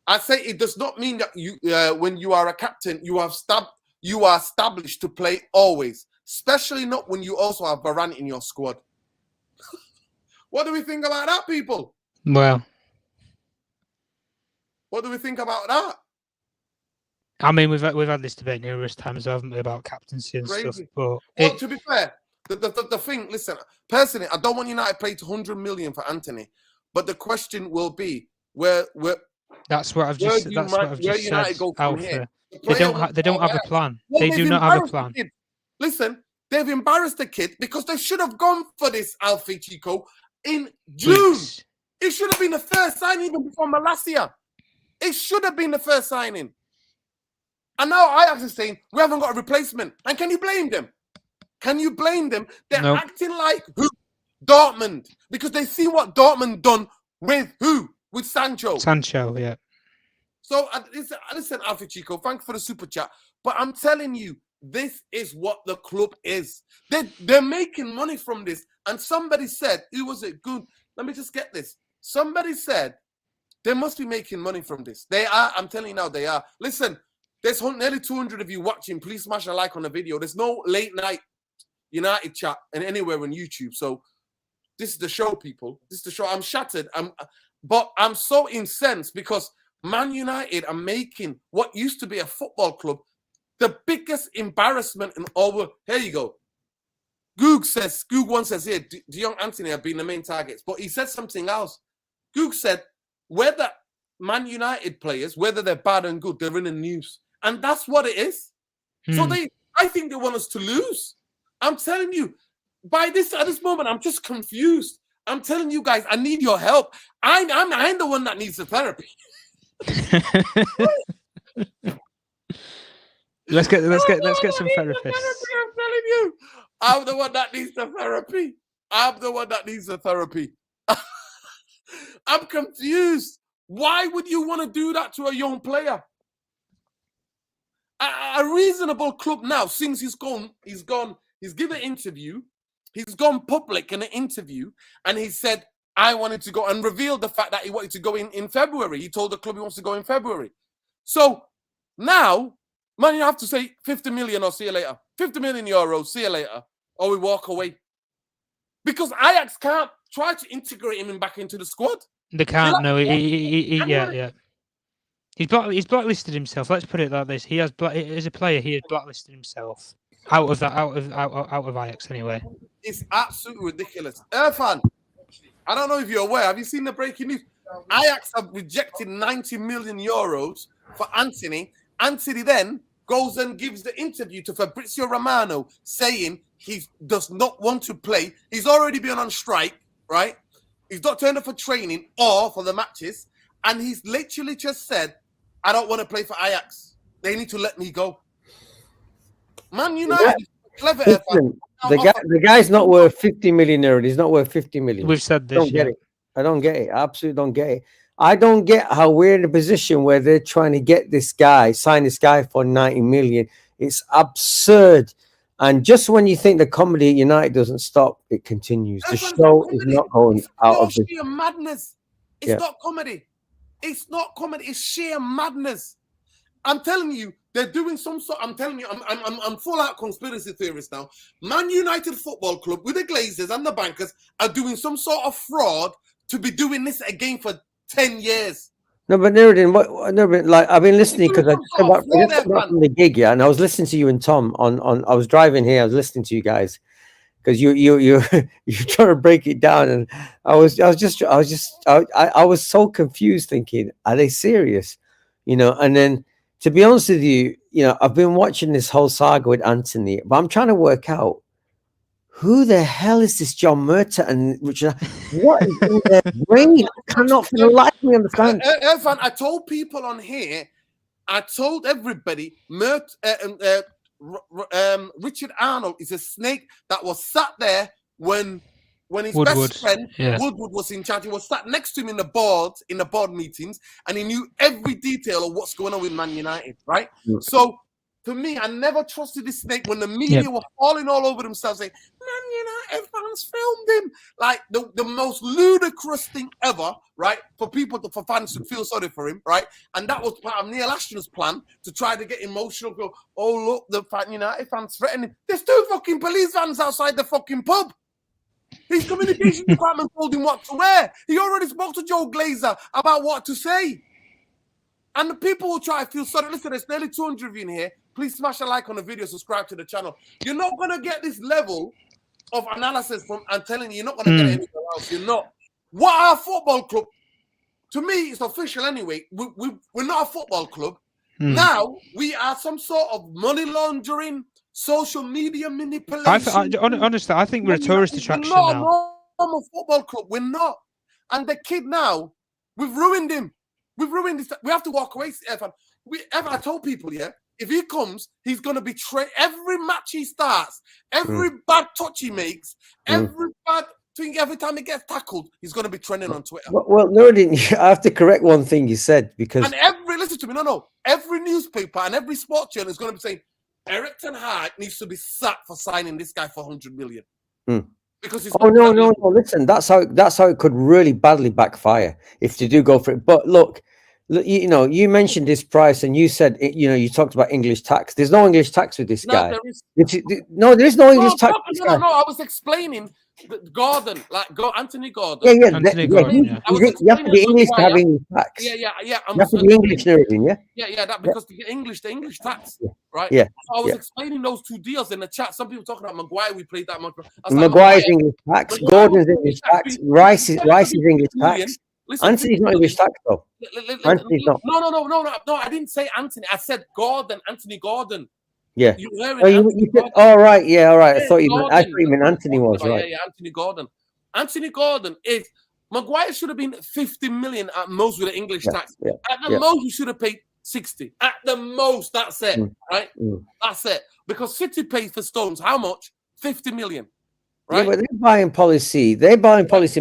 Speaker 1: I say it does not mean that you, when you are a captain, you are established to play always, especially not when you also have Varane in your squad. What do we think about that, people?
Speaker 2: Well,
Speaker 1: what do we think about that?
Speaker 2: I mean, we've had this debate numerous times, haven't we, about captaincy and stuff. But
Speaker 1: to be fair, the thing, listen, personally, I don't want United to pay 200 million for Antony, but the question will be where
Speaker 2: that's what I've just said. Alpha. They don't have a plan. They do not have a plan.
Speaker 1: Listen, they've embarrassed the kid because they should have gone for this Alfie Chico in June. It should have been the first signing even before Malacia. It should have been the first signing. And now Ajax is saying we haven't got a replacement. And can you blame them? Can you blame them? They're acting like who? Dortmund. Because they see what Dortmund done with who? With Sancho.
Speaker 2: Sancho, yeah.
Speaker 1: So listen, Alfie Chico, thanks for the super chat. But I'm telling you, this is what the club is. They're making money from this. And somebody said, who was it? Good. Let me just get this. Somebody said they must be making money from this. They are. I'm telling you now, they are. Listen, there's nearly 200 of you watching. Please smash a like on the video. There's no late night United chat and anywhere on YouTube. So this is the show, people. This is the show. I'm shattered. But I'm so incensed because Man United are making what used to be a football club the biggest embarrassment in all. Here you go. Goog once says here, De Jong, Antony have been the main targets. But he said something else. Goog said, whether Man United players, whether they're bad and good, they're in the news. And that's what it is. So I think they want us to lose. I'm telling you, at this moment, I'm just confused. I'm telling you guys, I need your help. I'm the one that needs the therapy.
Speaker 2: Let's get some therapists.
Speaker 1: telling you, I'm the one that needs the therapy. I'm the one that needs the therapy. I'm confused. Why would you want to do that to a young player? A reasonable club now, since he's given an interview, he's gone public in an interview, and he said, I wanted to go, and revealed the fact that he wanted to go in February. He told the club he wants to go in February. So now, man, you have to say 50 million or see you later. 50 million euros, see you later, or we walk away. Because Ajax can't try to integrate him back into the squad.
Speaker 2: They can't. No, yeah. He's blacklisted himself. Let's put it like this: he has as a player, he has blacklisted himself out of Ajax anyway.
Speaker 1: It's absolutely ridiculous. Irfan, I don't know if you're aware. Have you seen the breaking news? Ajax have rejected 90 million euros for Antony. Antony then goes and gives the interview to Fabrizio Romano, saying he does not want to play. He's already been on strike, right? He's not turned up for training or for the matches, and he's literally just said, I don't want to play for Ajax. They need to let me go. Man United, clever.
Speaker 3: Listen, the guy's not worth 50 million euros. He's not worth 50 million.
Speaker 2: We've said this.
Speaker 3: I don't get it. I don't get it. I absolutely don't get it. I don't get how we're in a position where they're trying to get this guy, sign this guy for 90 million. It's absurd. And just when you think the comedy at United doesn't stop, it continues. The show is not going out of this.
Speaker 1: Sheer madness. It's not comedy. It's not comedy. It's sheer madness. I'm telling you, they're doing some sort. I'm telling you, I'm full out conspiracy theorist now. Man United Football Club with the Glazers and the bankers are doing some sort of fraud to be doing this again for 10 years.
Speaker 3: No, but Nuruddin, like I've been listening because I just come back from the gig, yeah, and I was listening to you and Tom on. I was driving here. I was listening to you guys because you're trying to break it down, and I was so confused, thinking, are they serious? You know, and then to be honest with you, you know, I've been watching this whole saga with Antony, but I'm trying to work out who the hell is this John Murtaugh and Richard? What is in their brain? I cannot for the life of me understand.
Speaker 1: Irfan, I told people on here, I told everybody, Richard Arnold is a snake that was sat there when his best friend Woodward was in charge. He was sat next to him in the board meetings, and he knew every detail of what's going on with Man United, right? So for me, I never trusted this snake when the media were falling all over themselves saying, Man United fans filmed him. Like the most ludicrous thing ever, right? For fans to feel sorry for him, right? And that was part of Neil Ashton's plan to try to get emotional, go, oh, look, the United fans threatening him. There's 2 fucking police vans outside the fucking pub. His communication department told him what to wear. He already spoke to Joe Glazer about what to say. And the people will try to feel sorry. Listen, there's nearly 200 of you in here. Please smash a like on the video, subscribe to the channel. You're not going to get this level of analysis from, I'm telling you, you're not going to get it anywhere else. You're not. What our football club, to me, it's official anyway. We're not a football club. Now, we are some sort of money laundering, social media manipulation.
Speaker 2: Honestly, I think we're a tourist attraction now.
Speaker 1: We're not a normal football club. We're not. And the kid now, we've ruined him. We've ruined this. We have to walk away, Evan. I told people, if he comes, he's going to betray every match he starts, every bad touch he makes, every bad thing, every time he gets tackled, he's going to be trending on Twitter.
Speaker 3: Well, Nuruddin, I have to correct one thing you said because...
Speaker 1: And listen to me, every newspaper and every sports journal is going to be saying, Eric Ten Hag needs to be sacked for signing this guy for 100 million. Because he's
Speaker 3: no. Listen, that's how it could really badly backfire if they do go for it. But look, you know, you mentioned this price, and you said, you know, you talked about English tax. There's no English tax with this guy. There is no English tax.
Speaker 1: No. I was explaining Gordon, Antony Gordon.
Speaker 3: Yeah. You have to be English to have English tax.
Speaker 1: Yeah.
Speaker 3: You have to be English, Nuruddin,
Speaker 1: Yeah. That because the English tax, right?
Speaker 3: Yeah.
Speaker 1: So I was explaining those 2 deals in the chat. Some people talking about Maguire. We played that much.
Speaker 3: Maguire's English tax. Gordon's English tax. Rice is English tax. Listen, Antony's not English tax, though. Antony's not.
Speaker 1: No. I didn't say Antony. I said Gordon. Antony Gordon.
Speaker 3: Yeah.
Speaker 1: You
Speaker 3: said, all right. Yeah, all right. I thought you meant Antony was, right?
Speaker 1: Yeah, Antony Gordon. Antony Gordon Maguire should have been 50 million at most with the English tax. At the most, you should have paid 60. At the most, that's it, right?
Speaker 3: Mm.
Speaker 1: That's it. Because City pays for Stones, how much? 50 million. Right?
Speaker 3: Yeah, but their buying policy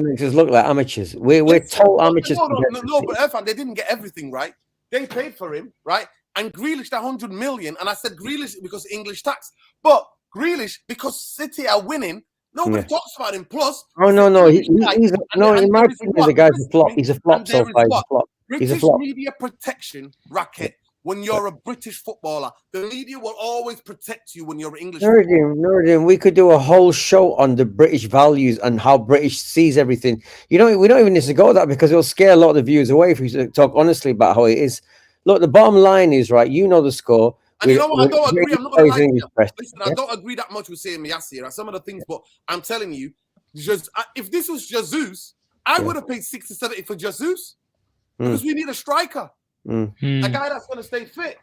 Speaker 3: makes us look like amateurs. We're total amateurs.
Speaker 1: No, but Irfan, they didn't get everything right. They paid for him, right? And Grealish, that 100 million, and I said Grealish because English tax, but Grealish because City are winning. Nobody talks about him. Plus,
Speaker 3: no, in my opinion, the guy's a flop. He's a flop so far. He's a flop.
Speaker 1: British media protection racket. When you're a British footballer, the media will always protect you when you're English.
Speaker 3: Nuruddin, we could do a whole show on the British values and how British sees everything. We don't even need to go that because it'll scare a lot of the viewers away if we talk honestly about how it is. Look, the bottom line is, right, you know the score.
Speaker 1: And you know what? I don't agree. I'm not going to lie to you. Listen, I don't agree that much with saying Yassi, right? Some of the things, but I'm telling you, just if this was Jesus, I would have paid 60, 70 for Jesus because we need a striker. A guy that's going to stay fit.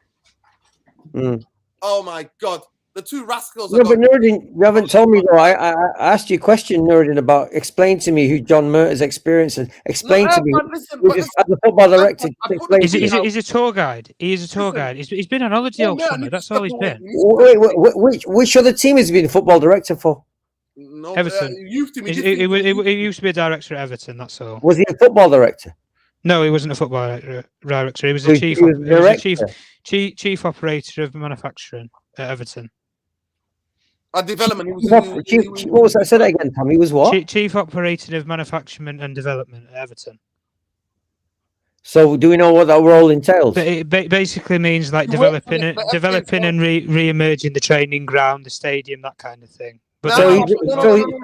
Speaker 1: Oh my God. The two rascals.
Speaker 3: No, but Nuruddin, you haven't told me though. I asked you a question, Nuruddin, about explain to me who John Murtaugh's experience and explain to me as a football director.
Speaker 2: He's a tour guide. He is a tour guide. He's been on holiday all summer. That's all he's been.
Speaker 3: Which other team has he been a football director for?
Speaker 1: No,
Speaker 2: Everton. He used to be a director at Everton. That's all.
Speaker 3: Was he a football director?
Speaker 2: No, he wasn't a football director. He was a chief operator of manufacturing at Everton.
Speaker 1: Development.
Speaker 3: What was that? Say that again, Tom. He was what?
Speaker 2: Chief operator of manufacturing and development at Everton.
Speaker 3: So, do we know what that role entails?
Speaker 2: But it basically means like developing and re-emerging the training ground, the stadium, that kind of thing. But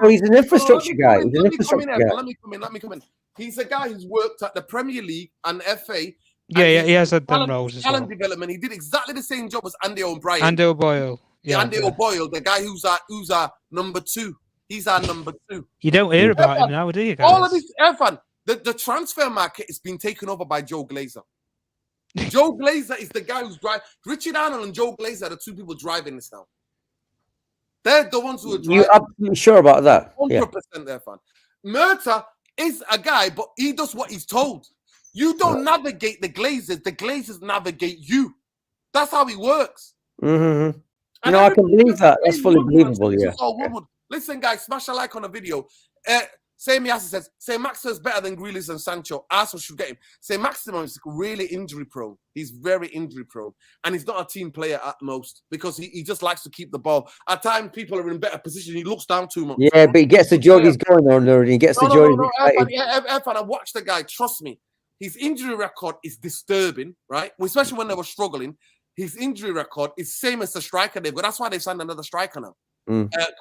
Speaker 3: he's an infrastructure guy. He's an infrastructure guy.
Speaker 1: Let me come in. He's a guy who's worked at the Premier League and FA.
Speaker 2: Yeah, he has had them roles as well.
Speaker 1: Talent development. He did exactly the same job as Andy O'Brien.
Speaker 2: Andy O'Boyle.
Speaker 1: Yeah, Andy O'Boyle, the guy who's our number 2. He's our number 2.
Speaker 2: You don't hear about him now, do you guys?
Speaker 1: All of this, Irfan, the transfer market has been taken over by Joe Glazer. Joe Glazer is the guy who's driving. Richard Arnold and Joe Glazer are the two people driving this now. They're the ones who are driving.
Speaker 3: You're absolutely sure about that?
Speaker 1: 100% Irfan. Murtaugh is a guy, but he does what he's told. You don't navigate the Glazers navigate you. That's how he works.
Speaker 3: Mm-hmm. I can believe that. That's fully believable, yeah.
Speaker 1: Listen, guys, smash a like on the video. Same Yasser says, say Maxwell is better than Grealish and Sancho. Arsenal should get him. Say Maximum is really injury prone. He's very injury prone. And he's not a team player at most because he just likes to keep the ball. At times, people are in better position. He looks down too much.
Speaker 3: Yeah, but he gets the jollies going on there. He gets the jollies.
Speaker 1: I watched the guy. Trust me. His injury record is disturbing, right? Especially when they were struggling. His injury record is same as the striker they've got. That's why they've signed another striker now.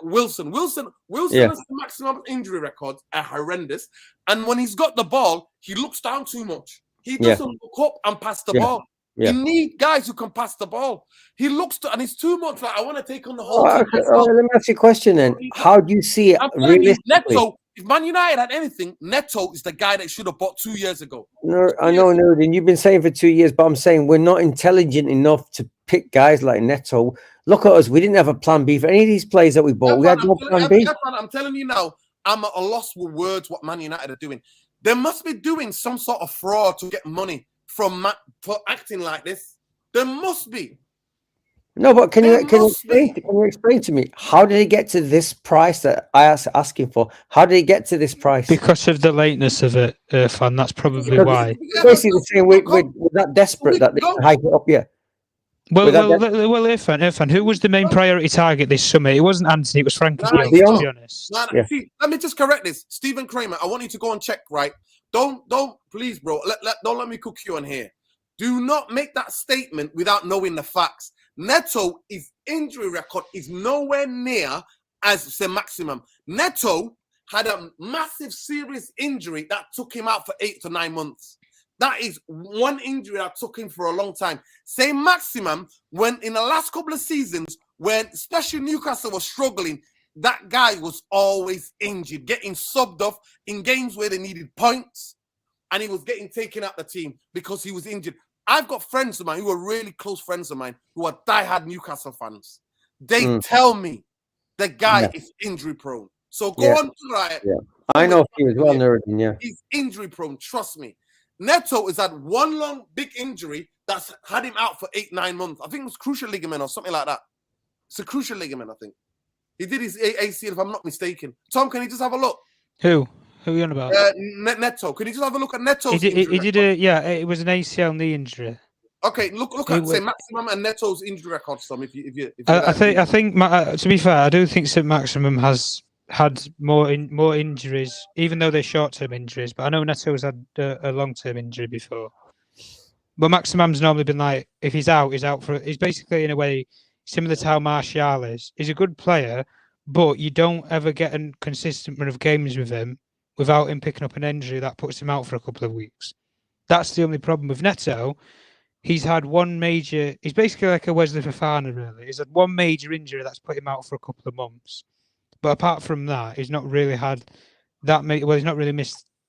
Speaker 1: Wilson has the maximum injury records are horrendous. And when he's got the ball, he looks down too much. He doesn't look up and pass the ball. You need guys who can pass the ball. He looks and he's too much like I want to take on the whole team.
Speaker 3: Let me ask you a question then. How do you see it realistically?
Speaker 1: Neto, if Man United had anything, Neto is the guy that should have bought 2 years ago.
Speaker 3: No, I know, and you've been saying for 2 years, but I'm saying we're not intelligent enough to pick guys like Neto. Look at us. We didn't have a plan B for any of these players that we bought. We had no plan B.
Speaker 1: I'm telling you now, I'm at a loss with words what Man United are doing. They must be doing some sort of fraud to get money for acting like this. There must be.
Speaker 3: No, but can you explain to me how did he get to this price that I was asking for? How did he get to this price?
Speaker 2: Because of the lateness of it, Irfan. That's probably why.
Speaker 3: Basically, the same. We're that desperate that they can hike it up. Yeah.
Speaker 2: Well, Irfan, who was the main priority target this summer? It wasn't Antony. It was Frankie. To be honest.
Speaker 1: See, let me just correct this, Stephen Kramer. I want you to go and check. Right? Don't please, bro. Don't let me cook you on here. Do not make that statement without knowing the facts. Neto, his injury record is nowhere near as the maximum. Neto had a massive serious injury that took him out for 8 to 9 months. That is one injury that took him for a long time. Say Maximum, when in the last couple of seasons, when especially Newcastle was struggling, that guy was always injured, getting subbed off in games where they needed points, and he was getting taken out the team because he was injured. I've got friends of mine who are really close friends of mine who are diehard Newcastle fans. They tell me the guy is injury prone. So go on to that.
Speaker 3: Yeah. I know he as well, Nuruddin. Yeah,
Speaker 1: he's injury prone. Trust me. Neto has had one long big injury that's had him out for 8-9 months. I think it was cruciate ligament or something like that. It's a cruciate ligament, I think. He did his ACL, if I'm not mistaken. Tom, can you just have a look?
Speaker 2: Who are you on about?
Speaker 1: Neto. Can you just have a look at Neto's
Speaker 2: He
Speaker 1: injury
Speaker 2: did
Speaker 1: record?
Speaker 2: it was an ACL knee injury.
Speaker 1: Okay, look at say Maximum and Neto's injury record, Tom. If you
Speaker 2: I think to be fair, I do think St Maximum has had more injuries, even though they're short-term injuries. But I know Neto's had a long-term injury before. But Maximum's normally been like, if he's out for. He's basically in a way similar to how Martial is. He's a good player, but you don't ever get a consistent run of games with him without him picking up an injury that puts him out for a couple of weeks. That's the only problem with Neto. He's had one major. He's basically like a Wesley Fofana, really. He's had one major injury that's put him out for a couple of months. But apart from that, he's not really had that many. Well, he's not really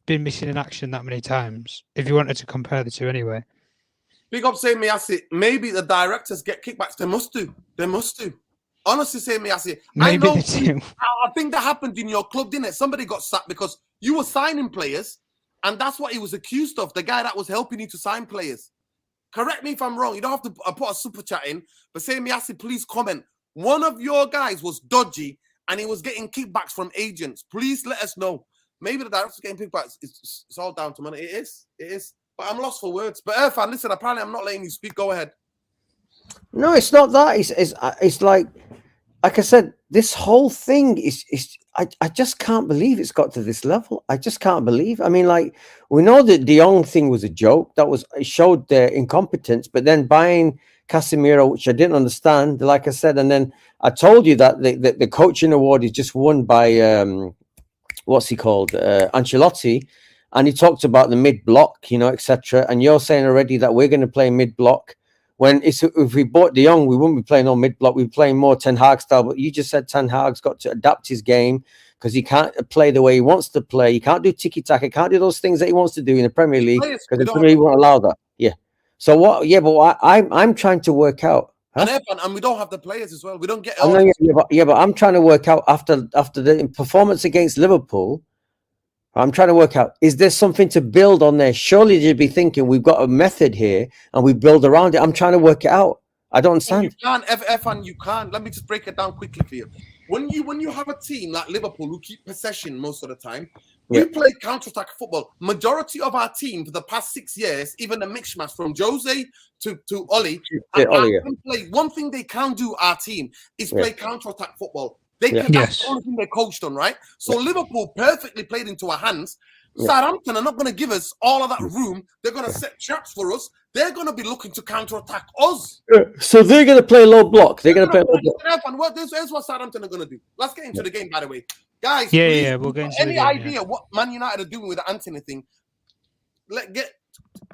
Speaker 2: been missing in action that many times. If you wanted to compare the two, anyway.
Speaker 1: Big up, say Miasi. Maybe the directors get kickbacks. They must do. They must do. Honestly, say Miasi.
Speaker 2: Maybe they do.
Speaker 1: I think that happened in your club, didn't it? Somebody got sacked because you were signing players, and that's what he was accused of. The guy that was helping you to sign players. Correct me if I'm wrong. You don't have to put a super chat in, but say Miasi, please comment. One of your guys was dodgy, and he was getting kickbacks from agents. Please let us know. Maybe the director's getting kickbacks. It's all down to money. It is. It is. But I'm lost for words. But Irfan, listen, apparently I'm not letting you speak. Go ahead.
Speaker 3: No, it's not that. It's like I said, this whole thing is I just can't believe it's got to this level. I just can't believe. I mean, like, we know that De Jong thing was a joke. It showed their incompetence. But then buying Casemiro, which I didn't understand, like I said, and then I told you that the coaching award is just won by what's he called, Ancelotti. And he talked about the mid-block, etc. And you're saying already that we're going to play mid-block. When if we bought De Jong, we wouldn't be playing on mid-block. We'd be playing more Ten Hag style. But you just said Ten Hag's got to adapt his game because he can't play the way he wants to play. He can't do tiki-taka. He can't do those things that he wants to do in the Premier League because the Premier League won't allow that. Yeah. So what? Yeah, but I'm trying to work out.
Speaker 1: Huh? And we don't have the players as well. We don't get.
Speaker 3: But I'm trying to work out after the performance against Liverpool. I'm trying to work out, is there something to build on there? Surely you'd be thinking we've got a method here and we build around it. I'm trying to work it out. I don't understand.
Speaker 1: You can't, F1, you can't. Let me just break it down quickly for you. When you have a team like Liverpool who keep possession most of the time, we play counter-attack football. Majority of our team for the past 6 years, even the mixmatch from Jose to Oli, one thing they can do, our team, is play counter-attack football. That's the only thing they're coached on, right? So Liverpool perfectly played into our hands. Southampton are not going to give us all of that room. They're going to set traps for us. They're going to be looking to counter-attack us.
Speaker 3: So they're going to play low block. They're going to play low block.
Speaker 1: Here's what Southampton are going to do. Let's get into the game, by the way. Guys,
Speaker 2: we'll get into
Speaker 1: any idea what Man United are doing with the Antony thing?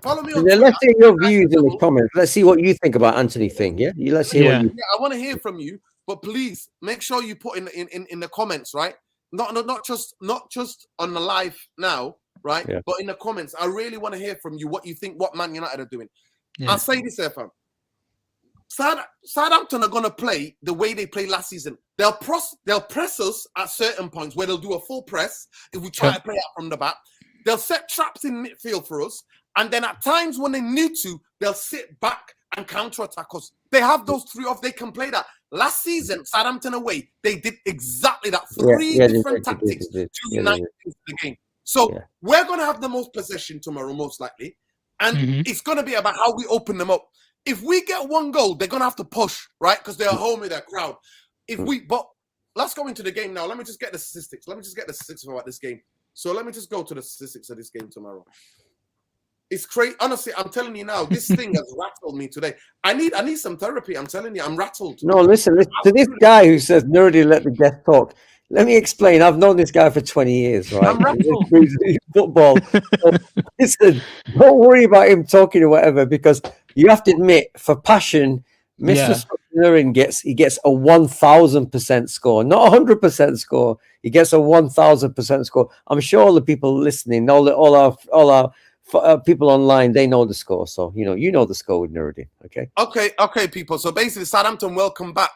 Speaker 1: Follow me on
Speaker 3: let's see your views in the comments. Let's see what you think about Antony thing, yeah? Let's hear what you
Speaker 1: I want to hear from you. But please make sure you put in the comments, right? Not just on the live now, right? Yeah. But in the comments, I really want to hear from you what you think what Man United are doing. Yeah. I'll say this, fam. Southampton are going to play the way they played last season. They'll press us at certain points where they'll do a full press if we try to play out from the back. They'll set traps in midfield for us, and then at times when they need to, they'll sit back and counter-attack us. They have those three off. They can play that. Last season, Southampton away, they did exactly that. Three different tactics to unite into the game. So we're going to have the most possession tomorrow, most likely. And it's going to be about how we open them up. If we get one goal, they're going to have to push, right? Because they're home with their crowd. But let's go into the game now. Let me just get the statistics. About this game. So let me just go to the statistics of this game tomorrow. It's crazy. Honestly, I'm telling you now, this thing has rattled me today. I need some therapy. I'm telling you, I'm rattled.
Speaker 3: No, listen to this guy who says, "Nerdy, let the guest talk." Let me explain. I've known this guy for 20 years, right?
Speaker 1: I'm rattled.
Speaker 3: Football. So, listen, don't worry about him talking or whatever, because you have to admit, for passion, Mr. Nurin gets a 1,000% score, not 100% score. He gets a 1,000% score. I'm sure all the people listening, all our people online, they know the score. So you know the score with Nuruddin.
Speaker 1: Okay, people. So basically, Southampton welcome back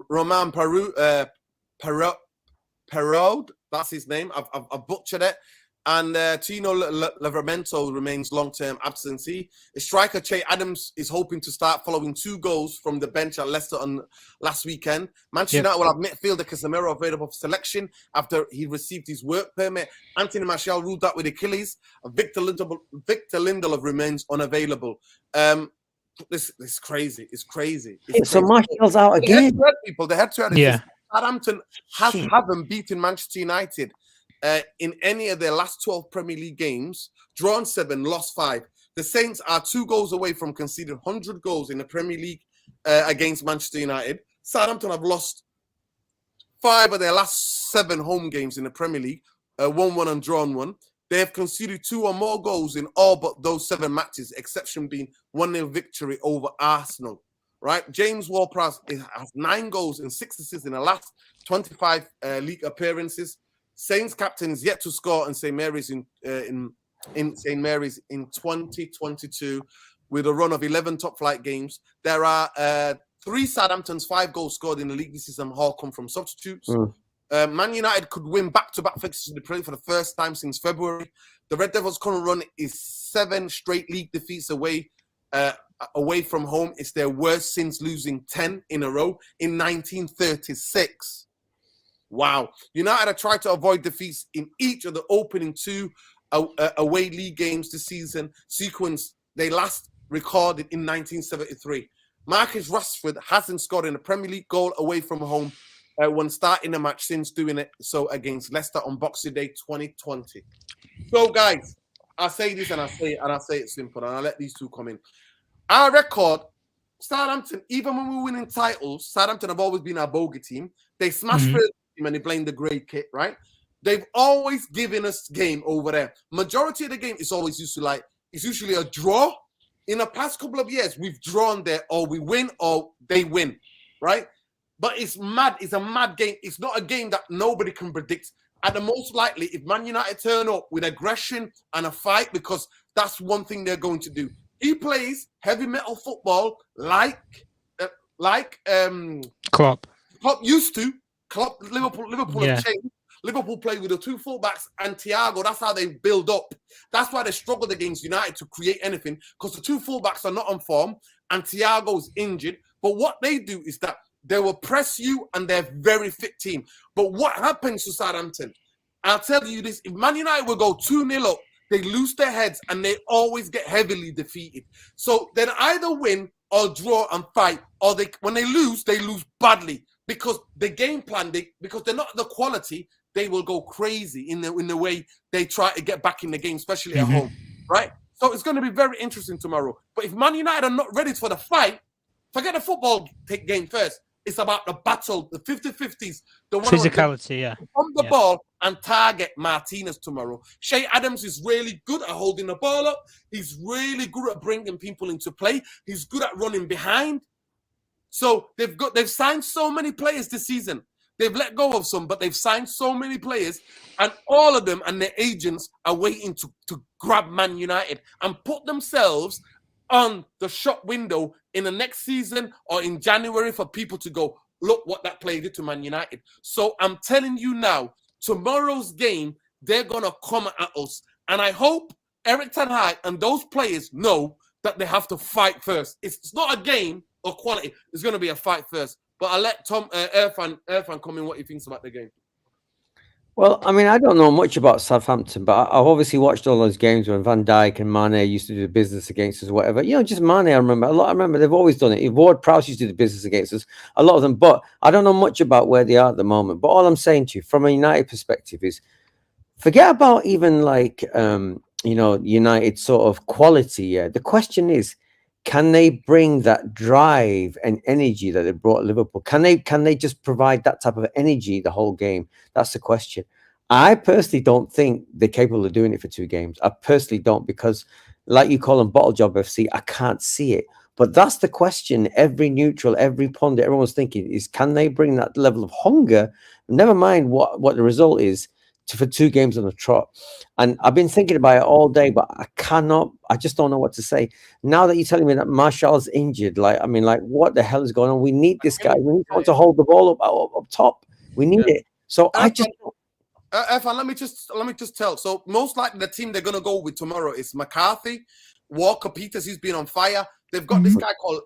Speaker 1: Roman Perraud. That's his name. I've butchered it. And Tino Livramento remains long-term absentee. Striker Che Adams is hoping to start following 2 goals from the bench at Leicester on last weekend. Manchester United will have midfielder Casemiro available for selection after he received his work permit. Antony Martial ruled out with Achilles. Victor Lindelof remains unavailable. This is crazy. It's crazy.
Speaker 3: So Martial's out again.
Speaker 1: They had to add Southampton haven't beaten Manchester United in any of their last 12 Premier League games, drawn 7, lost 5. The Saints are 2 goals away from conceding 100 goals in the Premier League against Manchester United. Southampton have lost 5 of their last 7 home games in the Premier League, 1-1 and drawn 1. They have conceded 2 or more goals in all but those 7 matches, exception being 1-0 victory over Arsenal. Right? James Ward-Prowse has 9 goals and 6 assists in the last 25 league appearances. Saints captain is yet to score in St. Mary's in St. Mary's in 2022 with a run of 11 top-flight games. There are 3 Southampton's 5 goals scored in the league this season all come from substitutes. Man United could win back-to-back fixtures in the Premier League for the first time since February. The Red Devils' current run is 7 straight league defeats away from home. It's their worst since losing 10 in a row in 1936. Wow. United have tried to avoid defeats in each of the opening 2 away league games this season, sequence they last recorded in 1973. Marcus Rashford hasn't scored in a Premier League goal away from home when starting a match since doing it so against Leicester on Boxing Day 2020. So, guys, I say this and I say it simple, and I'll let these 2 come in. Our record, Southampton, even when we're winning titles, Southampton have always been our bogey team. They smashed and they blame the grey kit, right? They've always given us game over there. Majority of the game is always usually a draw. In the past couple of years, we've drawn there, or we win or they win, right? But it's mad. It's a mad game. It's not a game that nobody can predict. And the most likely, if Man United turn up with aggression and a fight, because that's one thing they're going to do. He plays heavy metal football like
Speaker 2: Klopp
Speaker 1: used to. Klopp, Liverpool have changed. Liverpool play with the 2 fullbacks and Thiago. That's how they build up. That's why they struggled against United to create anything, because the 2 fullbacks are not on form and Thiago's injured. But what they do is that they will press you and they're a very fit team. But what happens to Southampton? I'll tell you this. If Man United will go 2-0 up, they lose their heads and they always get heavily defeated. So they either win or draw and fight, or when they lose badly. Because the game plan, because they're not the quality, they will go crazy in the way they try to get back in the game, especially at home, right? So it's going to be very interesting tomorrow. But if Man United are not ready for the fight, forget the football game first. It's about the battle, the 50-50s. The
Speaker 2: physicality,
Speaker 1: on the ball and target Martinez tomorrow. Che Adams is really good at holding the ball up. He's really good at bringing people into play. He's good at running behind. So they've signed so many players this season. They've let go of some, but they've signed so many players, and all of them and their agents are waiting to grab Man United and put themselves on the shop window in the next season or in January for people to go, look what that player did to Man United. So I'm telling you now, tomorrow's game, they're going to come at us. And I hope Eric Ten Hag and those players know that they have to fight first. It's not a game of quality. It's going to be a fight first. But I'll let Irfan come in what he thinks about the game.
Speaker 3: Well, I mean, I don't know much about Southampton, but I've obviously watched all those games when Van Dijk and Mane used to do the business against us or whatever. You know, just Mane, I remember they've always done it. Ward-Prowse used to do the business against us, a lot of them. But I don't know much about where they are at the moment. But all I'm saying to you from a United perspective is forget about even like, United sort of quality. Yeah. The question is, can they bring that drive and energy that they brought Liverpool? Can they just provide that type of energy the whole game? That's the question. I personally don't think they're capable of doing it for 2 games. I personally don't, because like you call them bottle job FC, I can't see it. But that's the question. Every neutral, every pundit, everyone's thinking is, can they bring that level of hunger? Never mind what the result is for 2 games on the trot. And I've been thinking about it all day, but I just don't know what to say. Now that you're telling me that Martial's injured, what the hell is going on? We need this guy. We need someone to hold the ball up top. We need it. So I just...
Speaker 1: Irfan, let me just tell. So most likely the team they're gonna go with tomorrow is McCarthy, Walker Peters. He's been on fire. They've got this guy called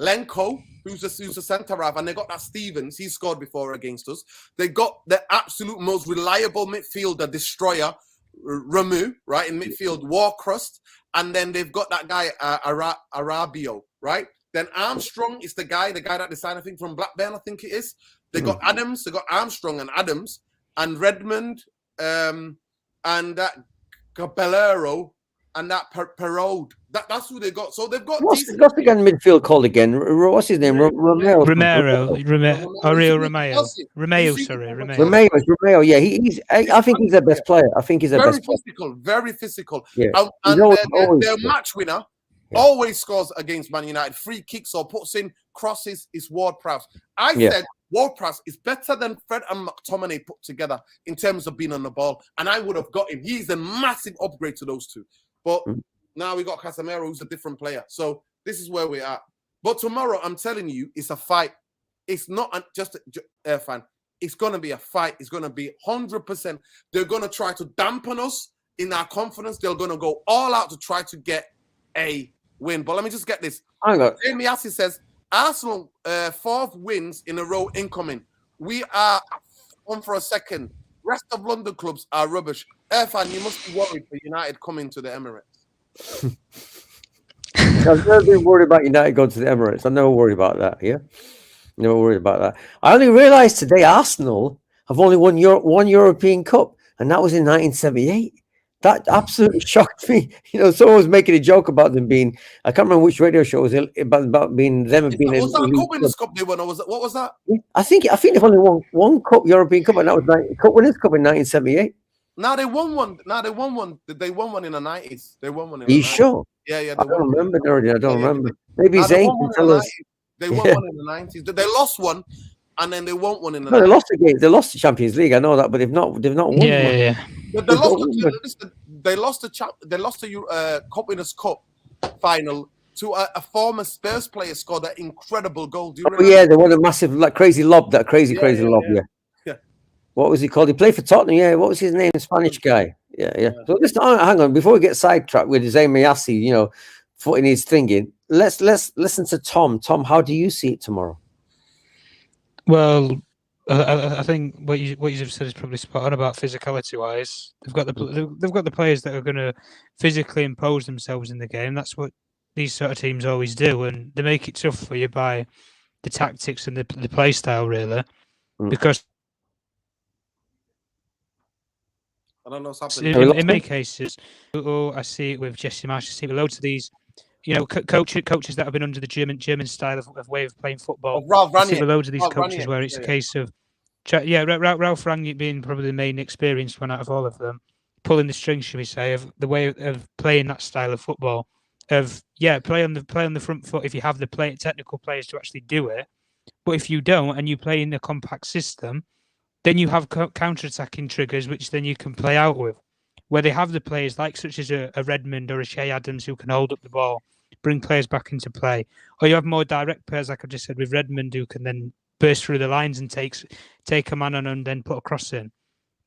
Speaker 1: Lenko, who's a centre half, and they got that Stevens. He scored before against us. They got the absolute most reliable midfielder destroyer, Ramu, right in midfield, Warcrust, and then they've got that guy Arabio, right. Then Armstrong is the guy that they signed, I think, from Blackburn, I think it is. They got Adams, they got Armstrong and Adams, and Redmond, and that Caballero, and that Perode. That's who they got. So they've got.
Speaker 3: What's the guy in midfield called again? What's his name? Romeo.
Speaker 2: Romeo. Romeo.
Speaker 3: Yeah, I think he's their best player. I think he's their best player.
Speaker 1: Very physical.
Speaker 3: Yeah.
Speaker 1: And their match winner always scores against Man United. Free kicks or puts in crosses is Ward-Prowse. I said Ward-Prowse is better than Fred and McTominay put together in terms of being on the ball, and I would have got him. He's a massive upgrade to those two. But now we got Casemiro, who's a different player. So this is where we're at. But tomorrow, I'm telling you, it's a fight. It's not just a fan. It's going to be a fight. It's going to be 100%. They're going to try to dampen us in our confidence. They're going to go all out to try to get a win. But let me just get this. Jamie Assey says, Arsenal 4th wins in a row incoming. We are on for a second. Rest of London clubs are rubbish. Irfan, you must be worried for United coming to the Emirates.
Speaker 3: I've never been worried about United going to the Emirates. I'm never worried about that. Yeah, never worried about that. I only realised today Arsenal have only won one European Cup, and that was in 1978. That absolutely shocked me. Someone was making a joke about them being. I can't remember which radio show it was about being them being.
Speaker 1: Was that Cup Winners' Cup they won, or what was that?
Speaker 3: I think they've only won one Cup, European Cup, and that was Cup Winners' Cup in 1978.
Speaker 1: No, they won one. They won one in the 90s. They won one in
Speaker 3: the 90s. Are you sure?
Speaker 1: Yeah.
Speaker 3: I don't remember. I don't remember. Maybe Zane can tell us.
Speaker 1: They won one in the 90s. They lost one, and then they won one in the 90s.
Speaker 3: They lost the game. They lost the Champions League. I know that, but they've not won one.
Speaker 2: Yeah.
Speaker 1: They lost the Cup Winners' Cup final to a former Spurs player scored that incredible goal. Do you remember?
Speaker 3: Yeah, they won a massive, crazy lob. That crazy lob. Yeah. What was he called? He played for Tottenham. Yeah. What was his name? Spanish guy. Yeah. So hang on. Before we get sidetracked with Jamie Assey, putting his thing in, let's listen to Tom. Tom, how do you see it tomorrow?
Speaker 2: Well, I think what you have said is probably spot on about physicality wise. They've got the players that are going to physically impose themselves in the game. That's what these sort of teams always do, and they make it tough for you by the tactics and the play style, really, because.
Speaker 1: I don't know what's happening.
Speaker 2: In many cases, I see it with Jesse Marsh. I see with loads of these, coaches that have been under the German style of way of playing football. I see with loads of these coaches where it's a case of, Ralph Rangnick being probably the main experienced one out of all of them, pulling the strings, should we say, of the way of playing that style of football. Play on the front foot if you have the technical players to actually do it, but if you don't and you play in a compact system, then you have counter-attacking triggers, which then you can play out with, where they have the players such as a Redmond or a Shea Adams who can hold up the ball, bring players back into play, or you have more direct players, like I just said, with Redmond who can then burst through the lines and take a man on and then put a cross in.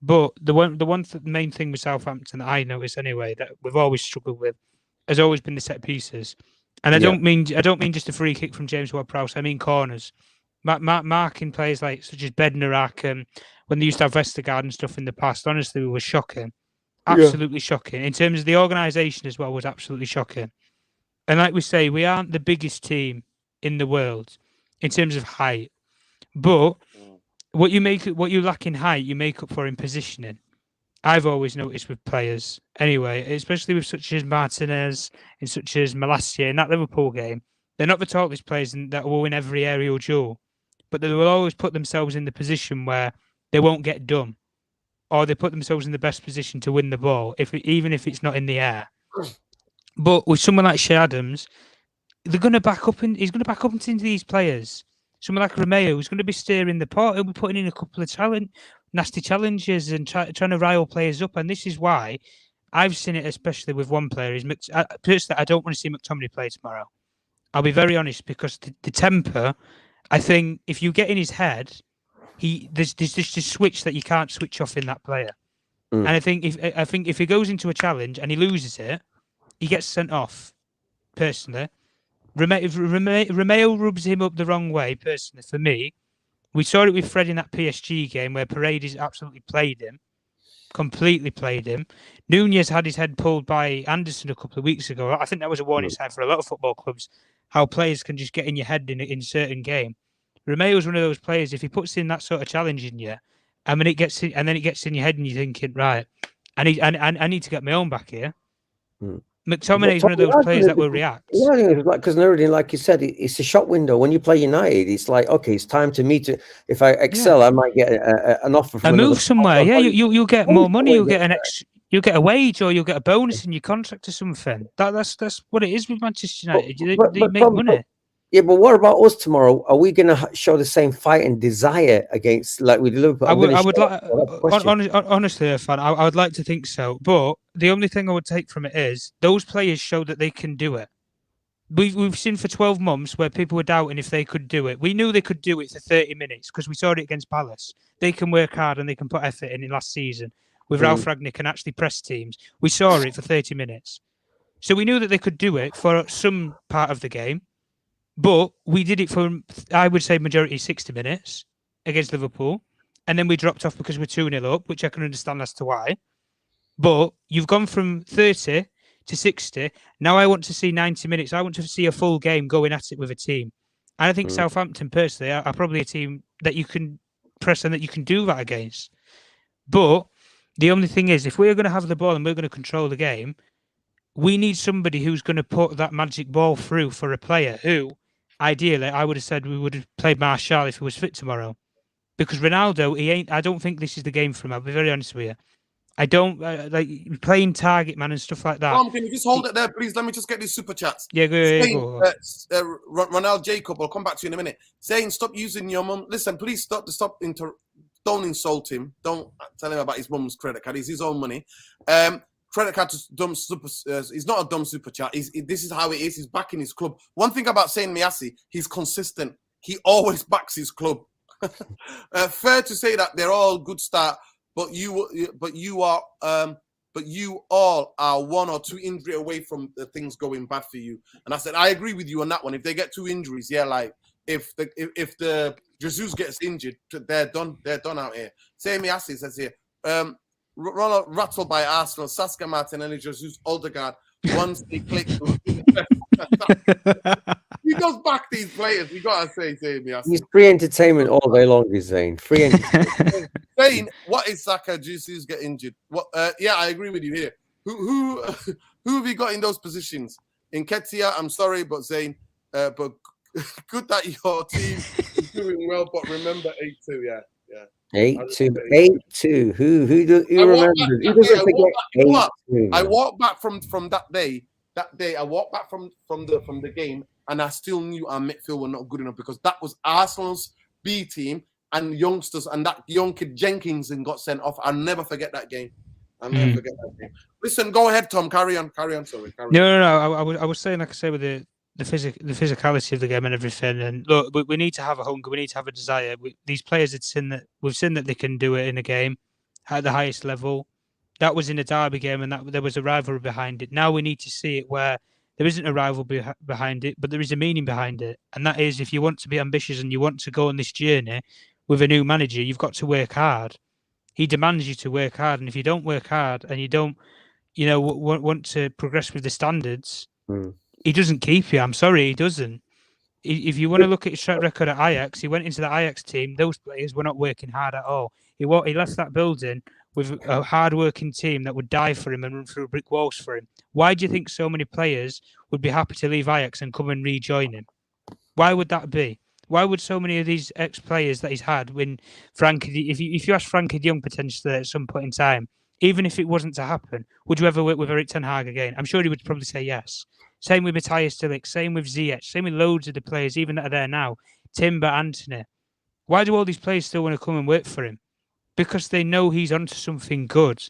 Speaker 2: But the main thing with Southampton that I notice anyway that we've always struggled with has always been the set pieces, and I don't mean just a free kick from James Ward-Prowse. I mean corners. Marking players such as Bednarak, and when they used to have Vestergaard and stuff in the past, honestly, it was shocking. Absolutely shocking. In terms of the organisation as well, was absolutely shocking. And like we say, we aren't the biggest team in the world in terms of height. But what you lack in height, you make up for in positioning. I've always noticed with players, anyway, especially with such as Martinez and such as Malacia in that Liverpool game, they're not the tallest players that will win every aerial duel. But they will always put themselves in the position where they won't get done, or they put themselves in the best position to win the ball, even if it's not in the air. But with someone like Shea Adams, he's going to back up into these players. Someone like Romeo is going to be steering the pot. He'll be putting in a couple of nasty challenges and trying to rile players up. And this is why I've seen it, especially with one player. Personally, I don't want to see McTominay play tomorrow. I'll be very honest, because the temper. I think if you get in his head, there's just a switch that you can't switch off in that player. And I think if he goes into a challenge and he loses it, he gets sent off. Personally, Romeo rubs him up the wrong way. Personally, for me, we saw it with Fred in that PSG game where Paredes absolutely completely played him. Nunez had his head pulled by Anderson a couple of weeks ago. I think that was a warning sign for a lot of football clubs, how players can just get in your head in a certain game. Romeo's one of those players, if he puts in that sort of challenge in you, and then it gets in your head and you're thinking, right, I need to get my own back here. McTominay is one of those players that will react.
Speaker 3: Yeah, because Nuruddin, like you said, it's a shop window. When you play United, it's like, okay, it's time to meet. If I excel, I might get an offer from
Speaker 2: move somewhere. Yeah, you'll get more money. You'll get you'll get a wage, or you'll get a bonus in your contract or something. That's what it is with Manchester United. They make money.
Speaker 3: Yeah, but what about us tomorrow? Are we going to show the same fight and desire against, like we Liverpool?
Speaker 2: I would like, honestly, Irfan, I would like to think so. But the only thing I would take from it is those players show that they can do it. We've seen for 12 months where people were doubting if they could do it. We knew they could do it for 30 minutes because we saw it against Palace. They can work hard and they can put effort in last season with Ralph Rangnick and actually press teams. We saw it for 30 minutes. So we knew that they could do it for some part of the game. But we did it for, I would say, majority 60 minutes against Liverpool. And then we dropped off because we're 2-0 up, which I can understand as to why. But you've gone from 30 to 60. Now I want to see 90 minutes. I want to see a full game going at it with a team. And I think Southampton, personally, are probably a team that you can press and that you can do that against. But the only thing is, if we're going to have the ball and we're going to control the game, we need somebody who's going to put that magic ball through for a player who, ideally, I would have said we would have played Martial if he was fit tomorrow. Because Ronaldo, he ain't. I don't think this is the game for him. I'll be very honest with you. I don't like playing target man and stuff like that.
Speaker 1: Tom, can you just hold it there, please? Let me just get these super chats.
Speaker 2: Yeah, go.
Speaker 1: Ronaldo Jacob, I'll come back to you in a minute. Saying, stop using your mum. Listen, please don't insult him. Don't tell him about his mum's credit card. It's his own money. Credit card to dumb super. He's not a dumb super chat. This is how it is. He's backing his club. One thing about saying Miasi, he's consistent. He always backs his club. Fair to say that they're all good start, but you all are one or two injury away from the things going bad for you. And I said I agree with you on that one. If they get 2 injuries, yeah, like if the Jesus gets injured, they're done. They're done out here. Say Miasi says here. Ronald rattled by Arsenal, Saskia Martinelli, Jesus, Odegaard. Once they click, he goes back these players. We gotta say,
Speaker 3: he's free entertainment all day long. He's Zane, free entertainment.
Speaker 1: Zane, what is Saka? Jesus get injured? What? Yeah, I agree with you here. Who have you got in those positions? In Ketia, I'm sorry, but Zane, but good that your team is doing well. But remember 8-2, yeah.
Speaker 3: 8-2. Who remembers? Who doesn't forget 8-2?
Speaker 1: I walked back from that day. That day, I walked back from the game, and I still knew our midfield were not good enough because that was Arsenal's B team and youngsters, and that young kid Jenkins got sent off. I'll never forget that game. Listen, go ahead, Tom. Carry on. Sorry.
Speaker 2: No. I was saying, like I say, with the physicality of the game and everything. And look, we need to have a hunger. We need to have a desire. These players we've seen that they can do it in a game at the highest level. That was in a derby game, and that there was a rivalry behind it. Now we need to see it where there isn't a rivalry behind it, but there is a meaning behind it. And that is, if you want to be ambitious and you want to go on this journey with a new manager, you've got to work hard. He demands you to work hard, and if you don't work hard and you don't, want to progress with the standards. He doesn't keep you. I'm sorry, he doesn't. If you want to look at his track record at Ajax, he went into the Ajax team. Those players were not working hard at all. He left that building with a hard-working team that would die for him and run through brick walls for him. Why do you think so many players would be happy to leave Ajax and come and rejoin him? Why would that be? Why would so many of these ex-players that he's had, when Frankie, if you ask Frankie de Jong potentially at some point in time, even if it wasn't to happen, would you ever work with Erik Ten Hag again? I'm sure he would probably say yes. Same with Matthias Delic, same with Ziyech, same with loads of the players, even that are there now. Timber, Antony. Why do all these players still want to come and work for him? Because they know he's onto something good.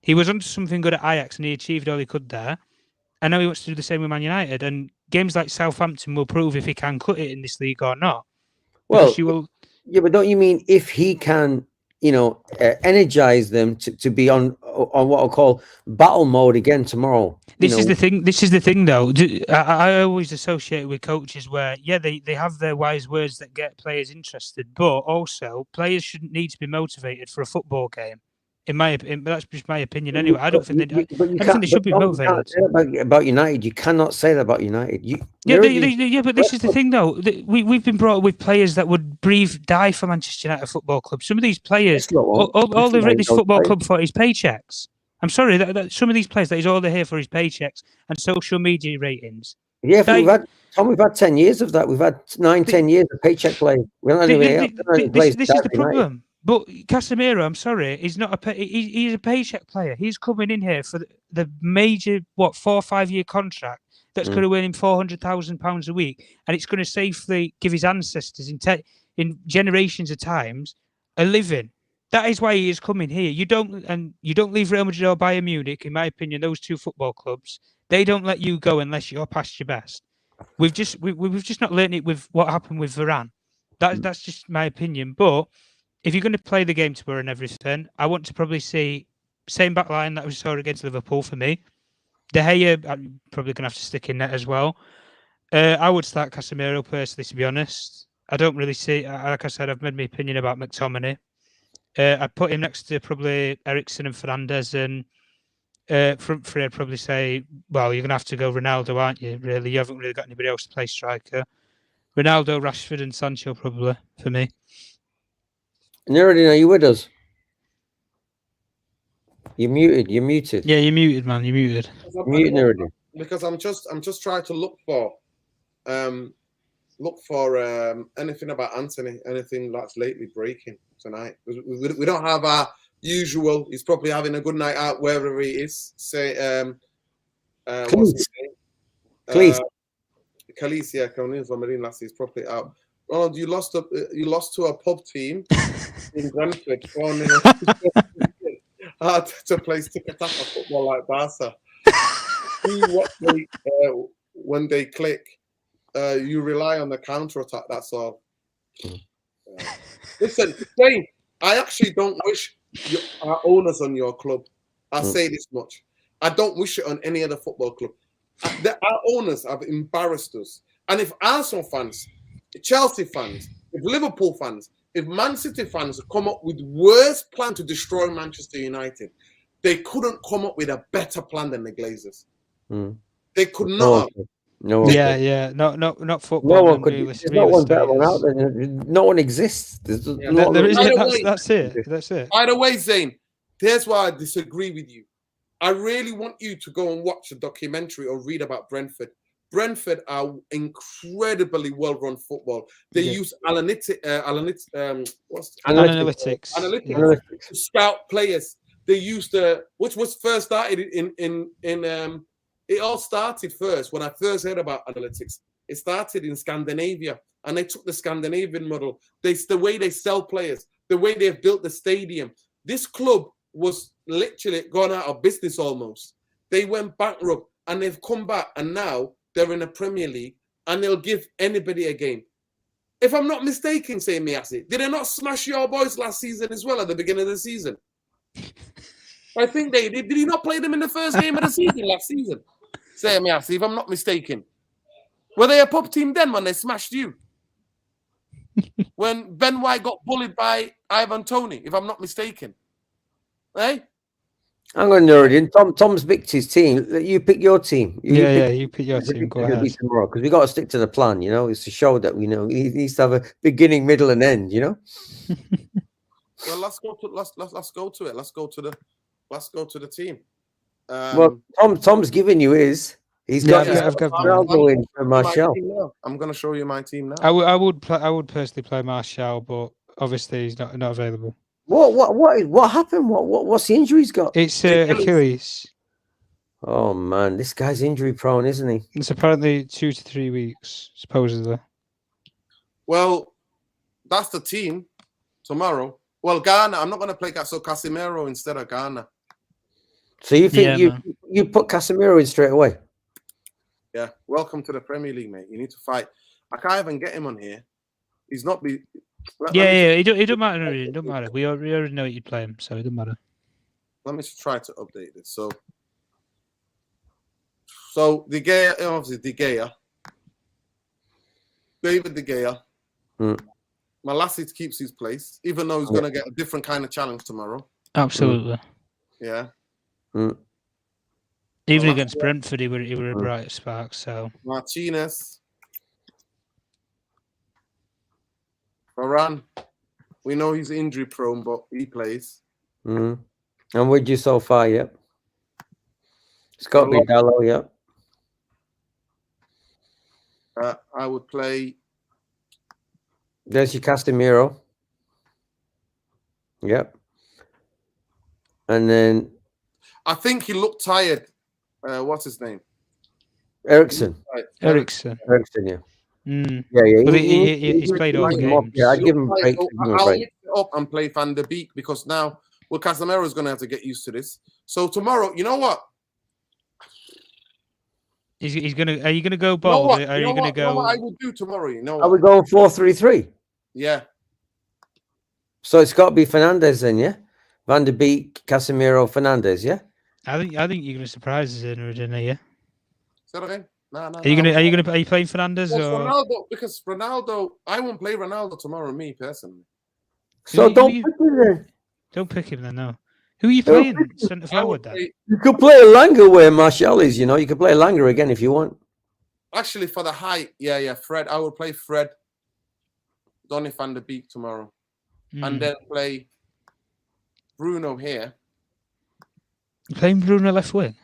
Speaker 2: He was onto something good at Ajax and he achieved all he could there. And now he wants to do the same with Man United. And games like Southampton will prove if he can cut it in this league or not.
Speaker 3: Well, Yeah, but don't you mean if he can, energize them to be on what I'll call battle mode again tomorrow?
Speaker 2: This is the thing. This is the thing, though. I always associate with coaches where, they have their wise words that get players interested, but also players shouldn't need to be motivated for a football game. In my opinion, that's just my opinion. Anyway, I don't think they. I don't think they should be motivated.
Speaker 3: You can't say that about United. You cannot say that about United.
Speaker 2: But this is the thing, though. We've been brought up with players that would die for Manchester United Football Club. Some of these players, all they've written this football club for is paychecks. I'm sorry, that some of these players, that is all they're here for is paychecks and social media ratings.
Speaker 3: Yeah, we've had 10 years of that. We've had 9-10 years of paycheck play.
Speaker 2: This is the problem. But Casemiro, I'm sorry, he's not he's a paycheck player. He's coming in here for the major 4 or 5 year contract that's going to earn him £400,000 a week, and it's going to safely give his ancestors in generations of times a living. That is why he is coming here. You don't leave Real Madrid or Bayern Munich, in my opinion. Those two football clubs, they don't let you go unless you're past your best. We've just not learned it with what happened with Varane. That's just my opinion. But if you're going to play the game tomorrow and everything, I want to probably see same back line that we saw against Liverpool for me. De Gea, I'm probably going to have to stick in net as well. I would start Casemiro personally, to be honest. I don't really see, like I said, I've made my opinion about McTominay. I'd put him next to probably Eriksen and Fernandes, and front three, I'd probably say, well, you're going to have to go Ronaldo, aren't you? Really, you haven't really got anybody else to play striker. Ronaldo, Rashford, and Sancho probably for me.
Speaker 3: Nuruddin, are you with us? You're muted. You're muted.
Speaker 2: Yeah, you're muted, man. You're muted.
Speaker 3: Mute Nuruddin.
Speaker 1: Because I'm just trying to look for anything about Antony, anything that's lately breaking tonight. We don't have our usual. He's probably having a good night out wherever he is. Say, what's his name? Khalees, yeah, coming in from Marine last. He's probably out. Ronald, you lost to a pub team in Brentford. Hard to play stick-attack football like Barca. When they click, you rely on the counter-attack, that's all. Listen, Dane, I actually don't wish our owners on your club. I'll say this much. I don't wish it on any other football club. Our owners have embarrassed us. And if Arsenal fans, Chelsea fans, if Liverpool fans, if Man City fans come up with worse plan to destroy Manchester United, they couldn't come up with a better plan than the Glazers. They could not.
Speaker 2: No. Not football.
Speaker 3: No one could. There's not one better one out there. No one exists. That's
Speaker 2: it.
Speaker 1: By the way, Zane, here's why I disagree with you. I really want you to go and watch a documentary or read about Brentford. Brentford are incredibly well-run football. They use analytics to scout players. They use which was first started in it all started first when I first heard about analytics. It started in Scandinavia, and they took the Scandinavian model. The way they sell players, the way they've built the stadium. This club was literally gone out of business almost. They went bankrupt, and they've come back, and now they're in the Premier League, and they'll give anybody a game. If I'm not mistaken, say Miasi, did they not smash your boys last season as well at the beginning of the season? I think they did. Did he not play them in the first game of the season last season? Say Miasi, if I'm not mistaken. Were they a pub team then when they smashed you? When Ben White got bullied by Ivan Toney, if I'm not mistaken. Hey?
Speaker 3: I'm going to Nuruddin. Tom's picked his team. You pick your team.
Speaker 2: You pick your team. Go ahead.
Speaker 3: Tomorrow, because we got to stick to the plan. It's a show that we know. He needs to have a beginning, middle, and end.
Speaker 1: Well, let's go to it. Let's go to the team.
Speaker 3: Well, Tom's giving you his. He's got Ronaldo in for Martial.
Speaker 1: I'm going to show you my team now.
Speaker 2: I would personally play Martial, but obviously he's not available.
Speaker 3: What happened? What's the injury he's got?
Speaker 2: It's Achilles.
Speaker 3: Oh man, this guy's injury prone, isn't he?
Speaker 2: It's apparently 2 to 3 weeks, supposedly.
Speaker 1: Well, that's the team tomorrow. Well, Ghana, I'm not going to play Casemiro instead of Ghana.
Speaker 3: So you think you put Casemiro in straight away?
Speaker 1: Yeah. Welcome to the Premier League, mate. You need to fight. I can't even get him on here. He's not
Speaker 2: Yeah. It don't matter. It don't matter. We already know you'd play him, so it doesn't matter.
Speaker 1: Let me just try to update this. So De Gea, obviously De Gea, David De Gea. Malacic keeps his place, even though he's going to get a different kind of challenge tomorrow.
Speaker 2: Absolutely.
Speaker 1: Yeah.
Speaker 2: Even against Brentford, he were a bright spark. So
Speaker 1: Martinez, Varane. We know he's injury prone, but he plays.
Speaker 3: I'm with you so far. Yep. It's got to be Dallo. Yep.
Speaker 1: I would play.
Speaker 3: There's your Casemiro. Yep. And then
Speaker 1: I think he looked tired. What's his name?
Speaker 3: Ericsson.
Speaker 2: Ericsson,
Speaker 3: yeah.
Speaker 2: Yeah. But he's played all the games.
Speaker 3: Yeah, I'd give him a break.
Speaker 1: I'll mix it up and play Van der Beek because now, Casemiro is going to have to get used to this. So tomorrow, you know what?
Speaker 2: He's gonna. Are you gonna go bold? Are you gonna go?
Speaker 1: You know what I will do tomorrow? You know what?
Speaker 3: Are we going 4-3-3?
Speaker 1: Yeah.
Speaker 3: So it's got to be Fernandes then, yeah? Van der Beek, Casemiro, Fernandes, yeah?
Speaker 2: I think you're gonna surprise us in a year.
Speaker 1: Say that again? No.
Speaker 2: Are you playing Fernandes or
Speaker 1: Ronaldo? Because Ronaldo, I won't play Ronaldo tomorrow. Me personally.
Speaker 3: So don't pick him then.
Speaker 2: Don't pick him then. No. Who are you playing centre forward then?
Speaker 3: You could play Langer where Martial is. You could play Langer again if you want.
Speaker 1: Actually, for the height, yeah. Fred, I will play Fred, Donny van der Beek tomorrow, and then play Bruno here.
Speaker 2: You're playing Bruno left wing?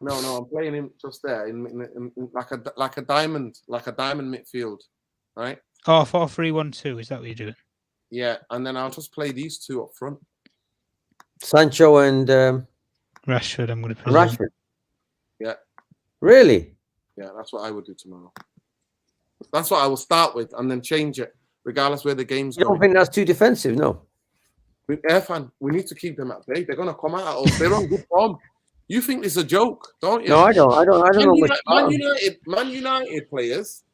Speaker 1: No, I'm playing him just there in like a diamond midfield, right?
Speaker 2: Oh, 4-3-1-2. Is that what you're doing?
Speaker 1: Yeah, and then I'll just play these two up front.
Speaker 3: Sancho and
Speaker 2: Rashford, I'm going to presume.
Speaker 3: Rashford.
Speaker 1: Yeah.
Speaker 3: Really?
Speaker 1: Yeah, that's what I would do tomorrow. That's what I will start with and then change it, regardless where the game's going.
Speaker 3: You don't think that's too defensive? No.
Speaker 1: With Irfan, we need to keep them at bay. They're going to come out at us. They're on good form. You think it's a joke, don't you?
Speaker 3: No, I don't. I don't know.
Speaker 1: Man United players,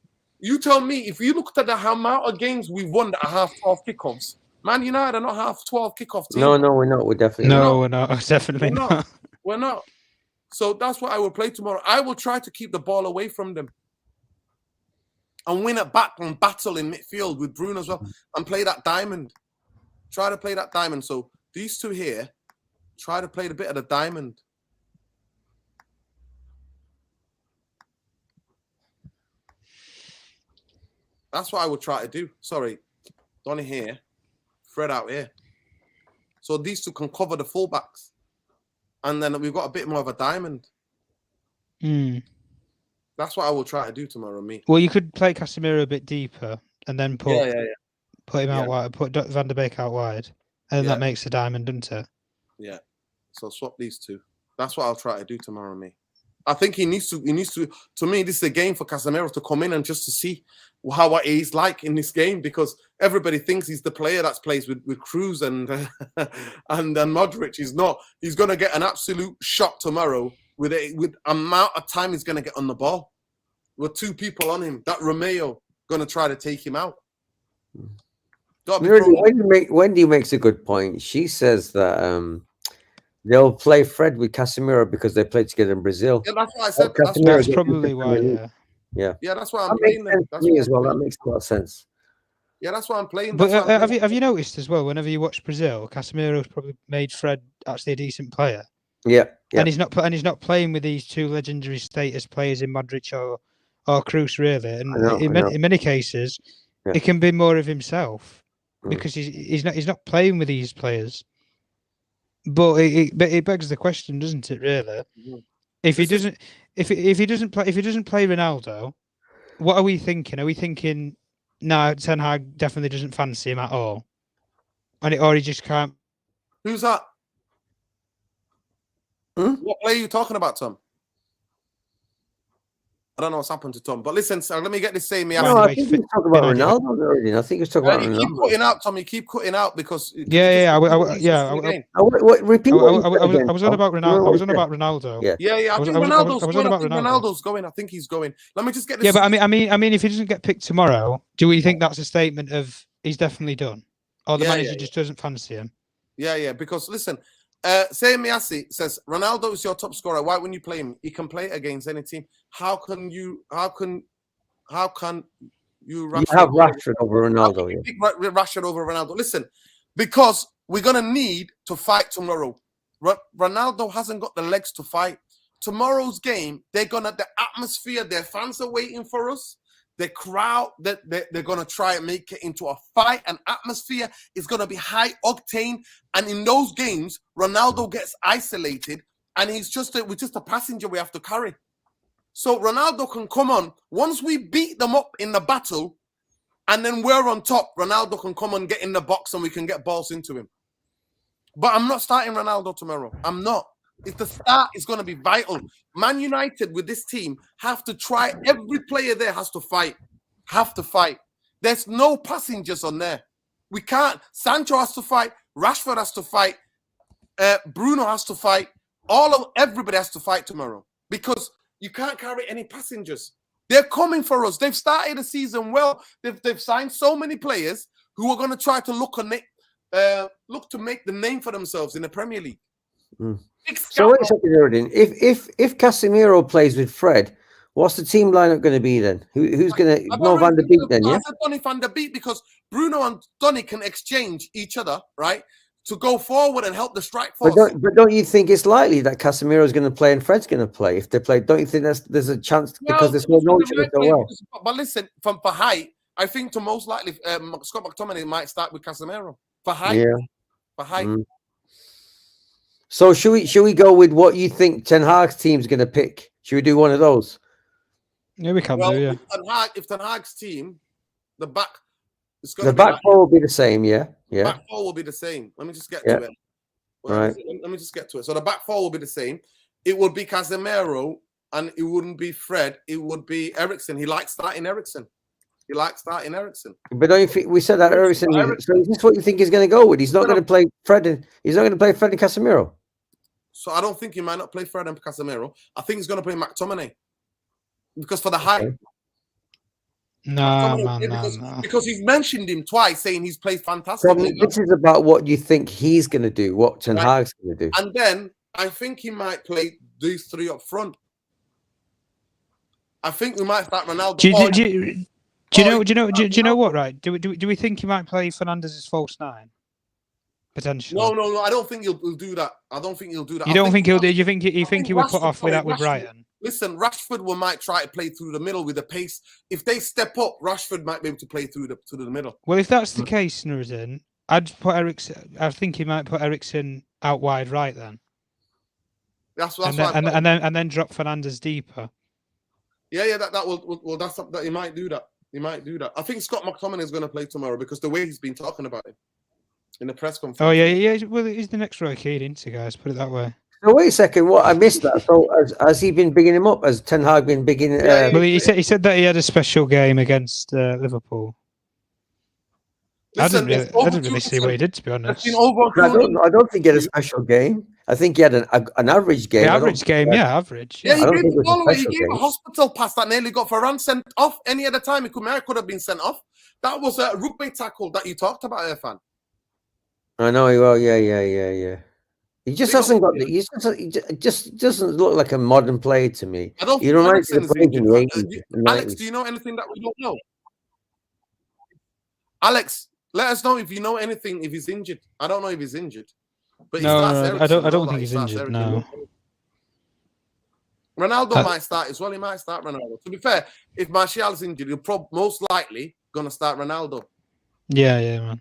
Speaker 1: you tell me, if you looked at the amount of games we've won that are half 12 kickoffs, Man United are not half 12 kickoff team.
Speaker 3: No, we're not. We're definitely
Speaker 2: we're not. Definitely not.
Speaker 1: We're not. So that's what I will play tomorrow. I will try to keep the ball away from them and win it back and battle in midfield with Bruno as well and play that diamond. Try to play that diamond. So these two here, try to play a bit of the diamond. That's what I would try to do. Sorry, Donny here, Fred out here. So these two can cover the fullbacks. And then we've got a bit more of a diamond. That's what I will try to do tomorrow, me.
Speaker 2: Well, you could play Casemiro a bit deeper and then put him out wide, put Van der Beek out wide. And that makes a diamond, doesn't it? Yeah.
Speaker 1: So swap these two. That's what I'll try to do tomorrow, me. I think he needs to, to me, this is a game for Casemiro to come in and just to see what he's like in this game, because everybody thinks he's the player that plays with Cruz and Modric. He's not. He's going to get an absolute shock tomorrow with amount of time he's going to get on the ball. With two people on him, that Romeo going to try to take him out.
Speaker 3: Wendy makes a good point. She says that they'll play Fred with Casemiro because they played together in Brazil.
Speaker 1: Yeah, that's what I said.
Speaker 2: That's probably why.
Speaker 3: Yeah,
Speaker 1: that's why I'm playing them.
Speaker 3: That's me as well. That makes a lot of sense.
Speaker 1: Yeah, that's why I'm playing.
Speaker 2: But have you noticed as well? Whenever you watch Brazil, Casemiro's probably made Fred actually a decent player.
Speaker 3: Yeah.
Speaker 2: And he's not playing with these two legendary status players in Modric or Cruz, really. And in many cases, it can be more of himself because he's not playing with these players. But it begs the question, doesn't it? Really, if he doesn't play Ronaldo, what are we thinking? Are we thinking, no, Ten Hag definitely doesn't fancy him at all, or he just can't?
Speaker 1: Who's that? What player are you talking about, Tom? I don't know what's happened to Tom, but listen, sir, let me get this saying.
Speaker 3: I think he's talking about Ronaldo already. I think he's talking about Ronaldo.
Speaker 1: You keep cutting out, Tom. You keep cutting out because
Speaker 3: repeat. I
Speaker 2: was on about Ronaldo. I was on about Ronaldo.
Speaker 1: Yeah. I think Ronaldo's going. I think he's going. Let me just get this.
Speaker 2: Yeah, but I mean, if he doesn't get picked tomorrow, do we think that's a statement of he's definitely done. Or the manager just doesn't fancy him.
Speaker 1: Yeah. Because listen, say Miasi says Ronaldo is your top scorer. Why wouldn't you play him? He can play against any team. How can you have
Speaker 3: Rashford over Ronaldo? Yeah.
Speaker 1: Rashford over Ronaldo. Listen, because we're gonna need to fight tomorrow. Ronaldo hasn't got the legs to fight. Tomorrow's game, the atmosphere, their fans are waiting for us. The crowd, they're going to try and make it into a fight. An atmosphere is going to be high octane. And in those games, Ronaldo gets isolated and we're just a passenger we have to carry. So Ronaldo can come on. Once we beat them up in the battle and then we're on top, Ronaldo can come and get in the box and we can get balls into him. But I'm not starting Ronaldo tomorrow. I'm not. If the start is going to be vital. Man United with this team have to try. Every player there has to fight. There's no passengers on there. We can't. Sancho has to fight. Rashford has to fight. Bruno has to fight. Everybody has to fight tomorrow because you can't carry any passengers. They're coming for us. They've started the season well. They've signed so many players who are going to try to look to make the name for themselves in the Premier League.
Speaker 3: So wait a second, Jordan. If Casemiro plays with Fred, what's the team lineup going to be then? Who's going to Van der Beek then? Yeah,
Speaker 1: Antony Van der Beek, because Bruno and Donny can exchange each other, right, to go forward and help the strike force.
Speaker 3: But don't you think it's likely that Casemiro is going to play and Fred's going to play if they play? Don't you think there's a chance because there's no chance so well?
Speaker 1: But listen, for height, I think to most likely Scott McTominay might start with Casemiro for height.
Speaker 3: Yeah,
Speaker 1: for height.
Speaker 3: So should we go with what you think Ten Hag's team's going to pick? Should we do one of those?
Speaker 2: Yeah, we can do. Yeah.
Speaker 1: If Ten Hag's team, the back
Speaker 3: four will be the same. Yeah.
Speaker 1: Back four will be the same. Let me just get to it.
Speaker 3: Right.
Speaker 1: Let me just get to it. So the back four will be the same. It would be Casemiro, and it wouldn't be Fred. It would be Eriksen. He likes starting Eriksen. But
Speaker 3: don't you think we said that Eriksen? So is this what you think he's going to go with? He's not going to play Fred and Casemiro.
Speaker 1: So I don't think he might not play Fred and Casemiro. I think he's going to play McTominay because for the height.
Speaker 2: No.
Speaker 1: Because he's mentioned him twice, saying he's played fantastically.
Speaker 3: This is about what you think he's going to do, what Ten Hag's going to do.
Speaker 1: And then I think he might play these three up front. I think we might start Ronaldo.
Speaker 2: Do you know what? Right? Do we think he might play Fernandes as false nine? Potentially.
Speaker 1: No. I don't think he'll do that.
Speaker 2: You don't think he'll do? You think he would put off with that with Brighton?
Speaker 1: Listen, Rashford might try to play through the middle with the pace. If they step up, Rashford might be able to play through the middle.
Speaker 2: Well, if that's the case, Nuruddin, I'd put Eriksen. I think he might put Eriksen out wide right then. And then drop Fernandes deeper.
Speaker 1: Yeah. That he might do that. I think Scott McTominay is going to play tomorrow because the way he's been talking about it in the press conference.
Speaker 2: Oh yeah. Well, he's the next Roy Keane into, guys. Put it that way.
Speaker 3: So wait a second. What I missed that. So has he been bigging him up? Has Ten Hag been bigging?
Speaker 2: Well, he said that he had a special game against Liverpool.
Speaker 1: Listen,
Speaker 2: I didn't really see what he did, to be honest.
Speaker 3: I don't think he had a special game. I think he had an average game.
Speaker 2: Average.
Speaker 1: Yeah, he gave a hospital pass that nearly got Varane sent off. Any other time, could have been sent off. That was a rugby tackle that you talked about, Irfan.
Speaker 3: I know. Well, yeah. He just hasn't got. He just doesn't look like a modern player to me.
Speaker 1: I don't.
Speaker 3: He reminds me of
Speaker 1: Alex, do you know anything that we don't know? Alex, let us know if you know anything. If he's injured, I don't know if he's injured. But
Speaker 2: no, I don't think he's injured. No.
Speaker 1: Ronaldo might start as well. He might start Ronaldo. To be fair, if Martial's injured, you're most likely gonna start Ronaldo.
Speaker 2: Yeah, man.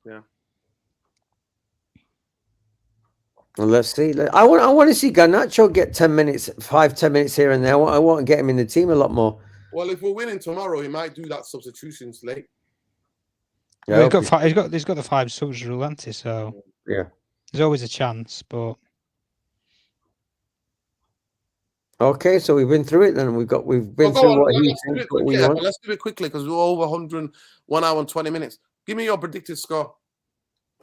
Speaker 1: Yeah.
Speaker 3: Well, let's see. I want to see Garnacho get 10 minutes, 5-10 minutes here and there. I want to get him in the team a lot more.
Speaker 1: Well, if we're winning tomorrow, he might do that substitutions late.
Speaker 2: Yeah, he's got the 5 subs rule, hasn't he? So
Speaker 3: yeah,
Speaker 2: there's always a chance. But
Speaker 3: okay, so we've been through it. Then we've been through what he thinks.
Speaker 1: Let's do it quickly because we're over 1 hour and 20 minutes. Give me your predicted score.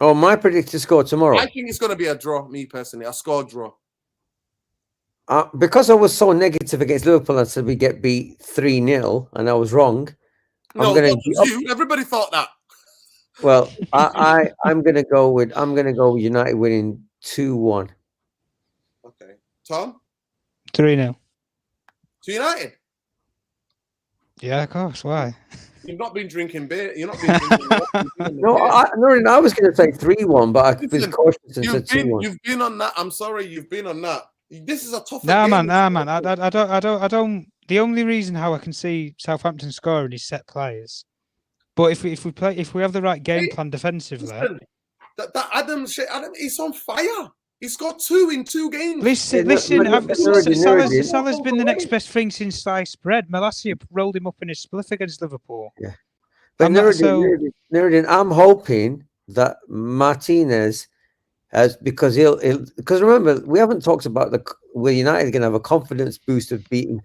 Speaker 3: Oh, my predicted score tomorrow.
Speaker 1: I think it's going to be a draw, me personally. A score draw.
Speaker 3: Because I was so negative against Liverpool and said we get beat 3-0, and I was wrong.
Speaker 1: No, that was you. Everybody thought that.
Speaker 3: Well, I'm gonna go with United winning 2-1.
Speaker 1: Okay. Tom?
Speaker 2: 3-0.
Speaker 1: To United?
Speaker 2: Yeah, of course. Why?
Speaker 1: You've not been drinking beer. You're not been drinking water.
Speaker 3: No, I was going to say 3-1, but I was cautious and said 2-1.
Speaker 1: You've been on that. I'm sorry, you've been on that. This is a tougher
Speaker 2: Nah,
Speaker 1: game.
Speaker 2: man. I don't. The only reason how I can see Southampton scoring is set players. But if we have the right game plan defensively,
Speaker 1: Listen, that Adam, he's on fire. He scored 2 in 2 games.
Speaker 2: listen. Salah's been the next best thing since sliced bread. Malacia rolled him up in his spliff against Liverpool.
Speaker 3: Yeah, but Nuruddin, I'm hoping that Martinez because because remember, we haven't talked about where United are going to have a confidence boost of beating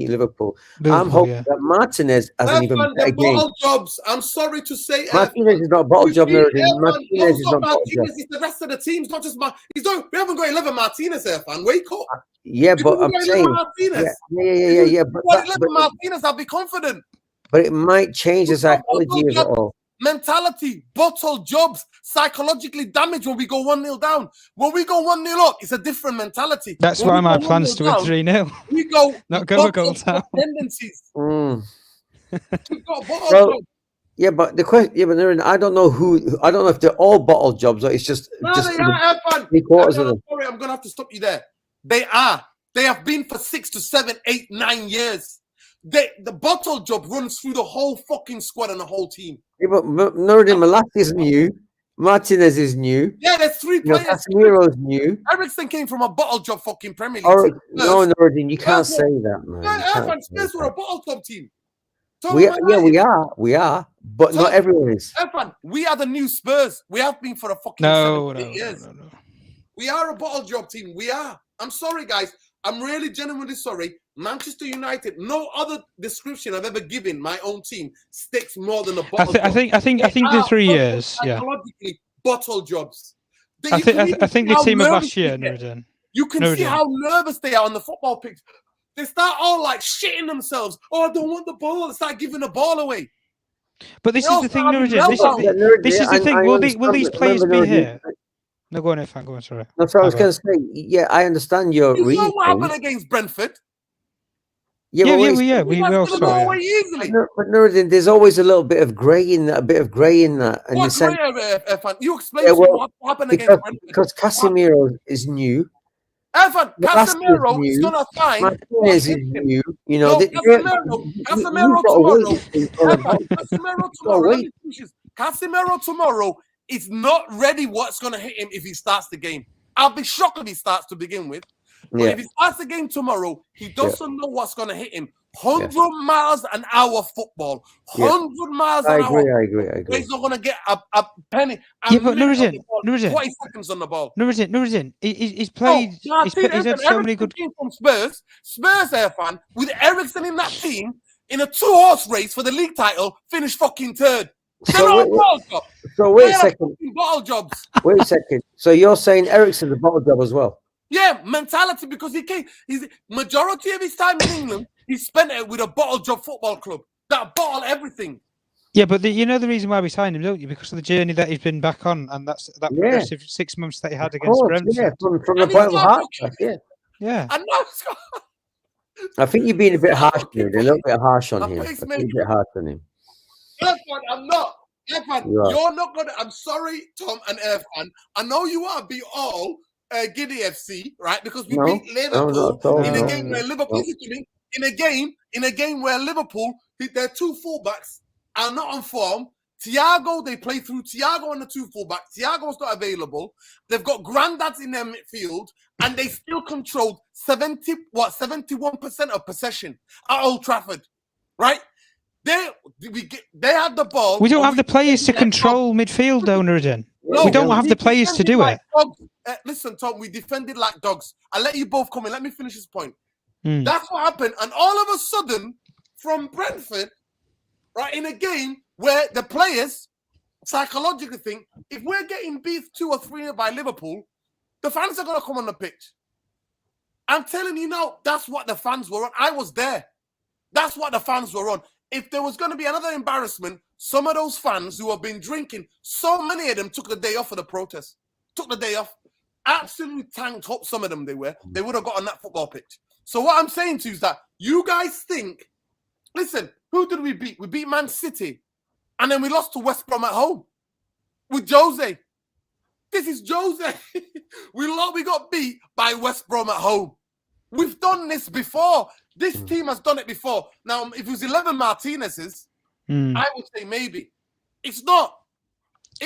Speaker 3: Liverpool. I'm hoping that Martinez has an even better game.
Speaker 1: Bottle jobs. I'm sorry to say,
Speaker 3: Martinez is not a bottle job, Nuruddin. Martinez is not bottle job.
Speaker 1: It's the rest of the teams, not just we haven't got 11 Martinez here, fan. Wake up.
Speaker 3: Yeah, but I'm saying, yeah. But
Speaker 1: 11 Martinez, I'll be confident.
Speaker 3: But it might change the psychology of it all.
Speaker 1: Mentality, bottle jobs, psychologically damaged when we go 1-0 down. When we go 1-0 up, it's a different mentality.
Speaker 2: That's why my plans to win 3-0.
Speaker 1: We go
Speaker 2: not go a goal down.
Speaker 1: Tendencies. We've got
Speaker 3: bottle jobs. Yeah, but the question, I don't know if they're all bottle jobs or it's just.
Speaker 1: No, they are.
Speaker 3: Three-quarters of them.
Speaker 1: Sorry, I'm gonna have to stop you there. They are. They have been for 6 to 7, 8, 9 years. The bottle job runs through the whole fucking squad and the whole team.
Speaker 3: Yeah, but Nuruddin Malacia is new. Martinez is new.
Speaker 1: Yeah, there's 3 players.
Speaker 3: Casemiro's new.
Speaker 1: Ericsson came from a bottle job fucking Premier League.
Speaker 3: No, Nuruddin, you can't say that, man.
Speaker 1: Yeah, Spurs were a bottle job team.
Speaker 3: We are, but not everyone is.
Speaker 1: Irfan, we are the new Spurs. We have been for a fucking 7 years. No. We are a bottle job team. We are. I'm sorry, guys. I'm really genuinely sorry. Manchester United, no other description I've ever given my own team sticks more than a bottle job.
Speaker 2: I think the 3 years,
Speaker 1: psychologically, bottle jobs.
Speaker 2: I think the team of last year, Nuruddin.
Speaker 1: You can see how nervous they are on the football pitch. They start all like shitting themselves. Oh, I don't want the ball. They start giving the ball away.
Speaker 2: But this is the thing, Nuruddin. This is the thing. Will these players be here? No, go on, Irfan. Go on, sorry.
Speaker 3: That's what I was going to say. Yeah, I understand your reason.
Speaker 1: You know what happened against Brentford?
Speaker 2: We all saw it.
Speaker 3: But Nuruddin, there's always a little bit of grey in that, And
Speaker 1: what grey, Irfan? You explain what happened against Brentford.
Speaker 3: Because Casemiro is new.
Speaker 1: Irfan, Casemiro is going to find...
Speaker 3: Martinez is new. You know,
Speaker 1: Casemiro tomorrow is not ready what's going to hit him if he starts the game. I'll be shocked if he starts to begin with. But if he starts the game tomorrow, he doesn't know what's going to hit him. 100 miles an hour football. 100 miles an hour.
Speaker 3: I agree.
Speaker 1: He's not going to get a penny.
Speaker 2: But Nuruddin.
Speaker 1: 20 seconds on the ball.
Speaker 2: Nuruddin. He's played. He's had so many good.
Speaker 1: From Spurs, Irfan, with Ericsson in that team, in a 2-horse race for the league title, finished fucking third.
Speaker 3: So wait a second.
Speaker 1: Bottle jobs.
Speaker 3: Wait a second. So you're saying Ericsson's a bottle job as well?
Speaker 1: Yeah, mentality, because he's majority of his time in England, he spent it with a bottle job football club that bottle everything.
Speaker 2: Yeah, but you know the reason why we signed him, don't you? Because of the journey that he's been back on, and that progressive 6 months that he had against Brentford.
Speaker 3: Yeah, from the point of heart.
Speaker 2: Yeah.
Speaker 1: I know.
Speaker 3: I think you're being a bit harsh, dude. A little bit harsh on him. A bit harsh on him.
Speaker 1: Irfan, I'm not. Irfan, you're not gonna. I'm sorry, Tom and Irfan. I know you want to be all Giddy FC, right? Because we beat Liverpool in a game where Liverpool in a game where Liverpool, their 2 fullbacks are not on form. Thiago, they play through Thiago and the 2 fullbacks. Thiago's not available. They've got granddads in their midfield, and they still controlled 71% of possession at Old Trafford, right? They had the ball.
Speaker 2: We don't have the players to control midfield, though, Nuruddin. We don't have the players to do it.
Speaker 1: Listen, Tom, we defended like dogs. I'll let you both come in. Let me finish this point. That's what happened. And all of a sudden, from Brentford, right, in a game where the players psychologically think, if we're getting beat 2 or 3 by Liverpool, the fans are going to come on the pitch. I'm telling you now, that's what the fans were on. I was there. That's what the fans were on. If there was going to be another embarrassment, some of those fans who have been drinking, so many of them took the day off for the protest. Took the day off. Absolutely tanked up, some of them they would have got on that football pitch. So what I'm saying to you is that you guys think, listen, who did we beat? We beat Man City. And then we lost to West Brom at home with Jose. This is Jose. we got beat by West Brom at home. We've done this before. This team has done it before. Now, if it was 11 Martinez's, I would say maybe. It's not.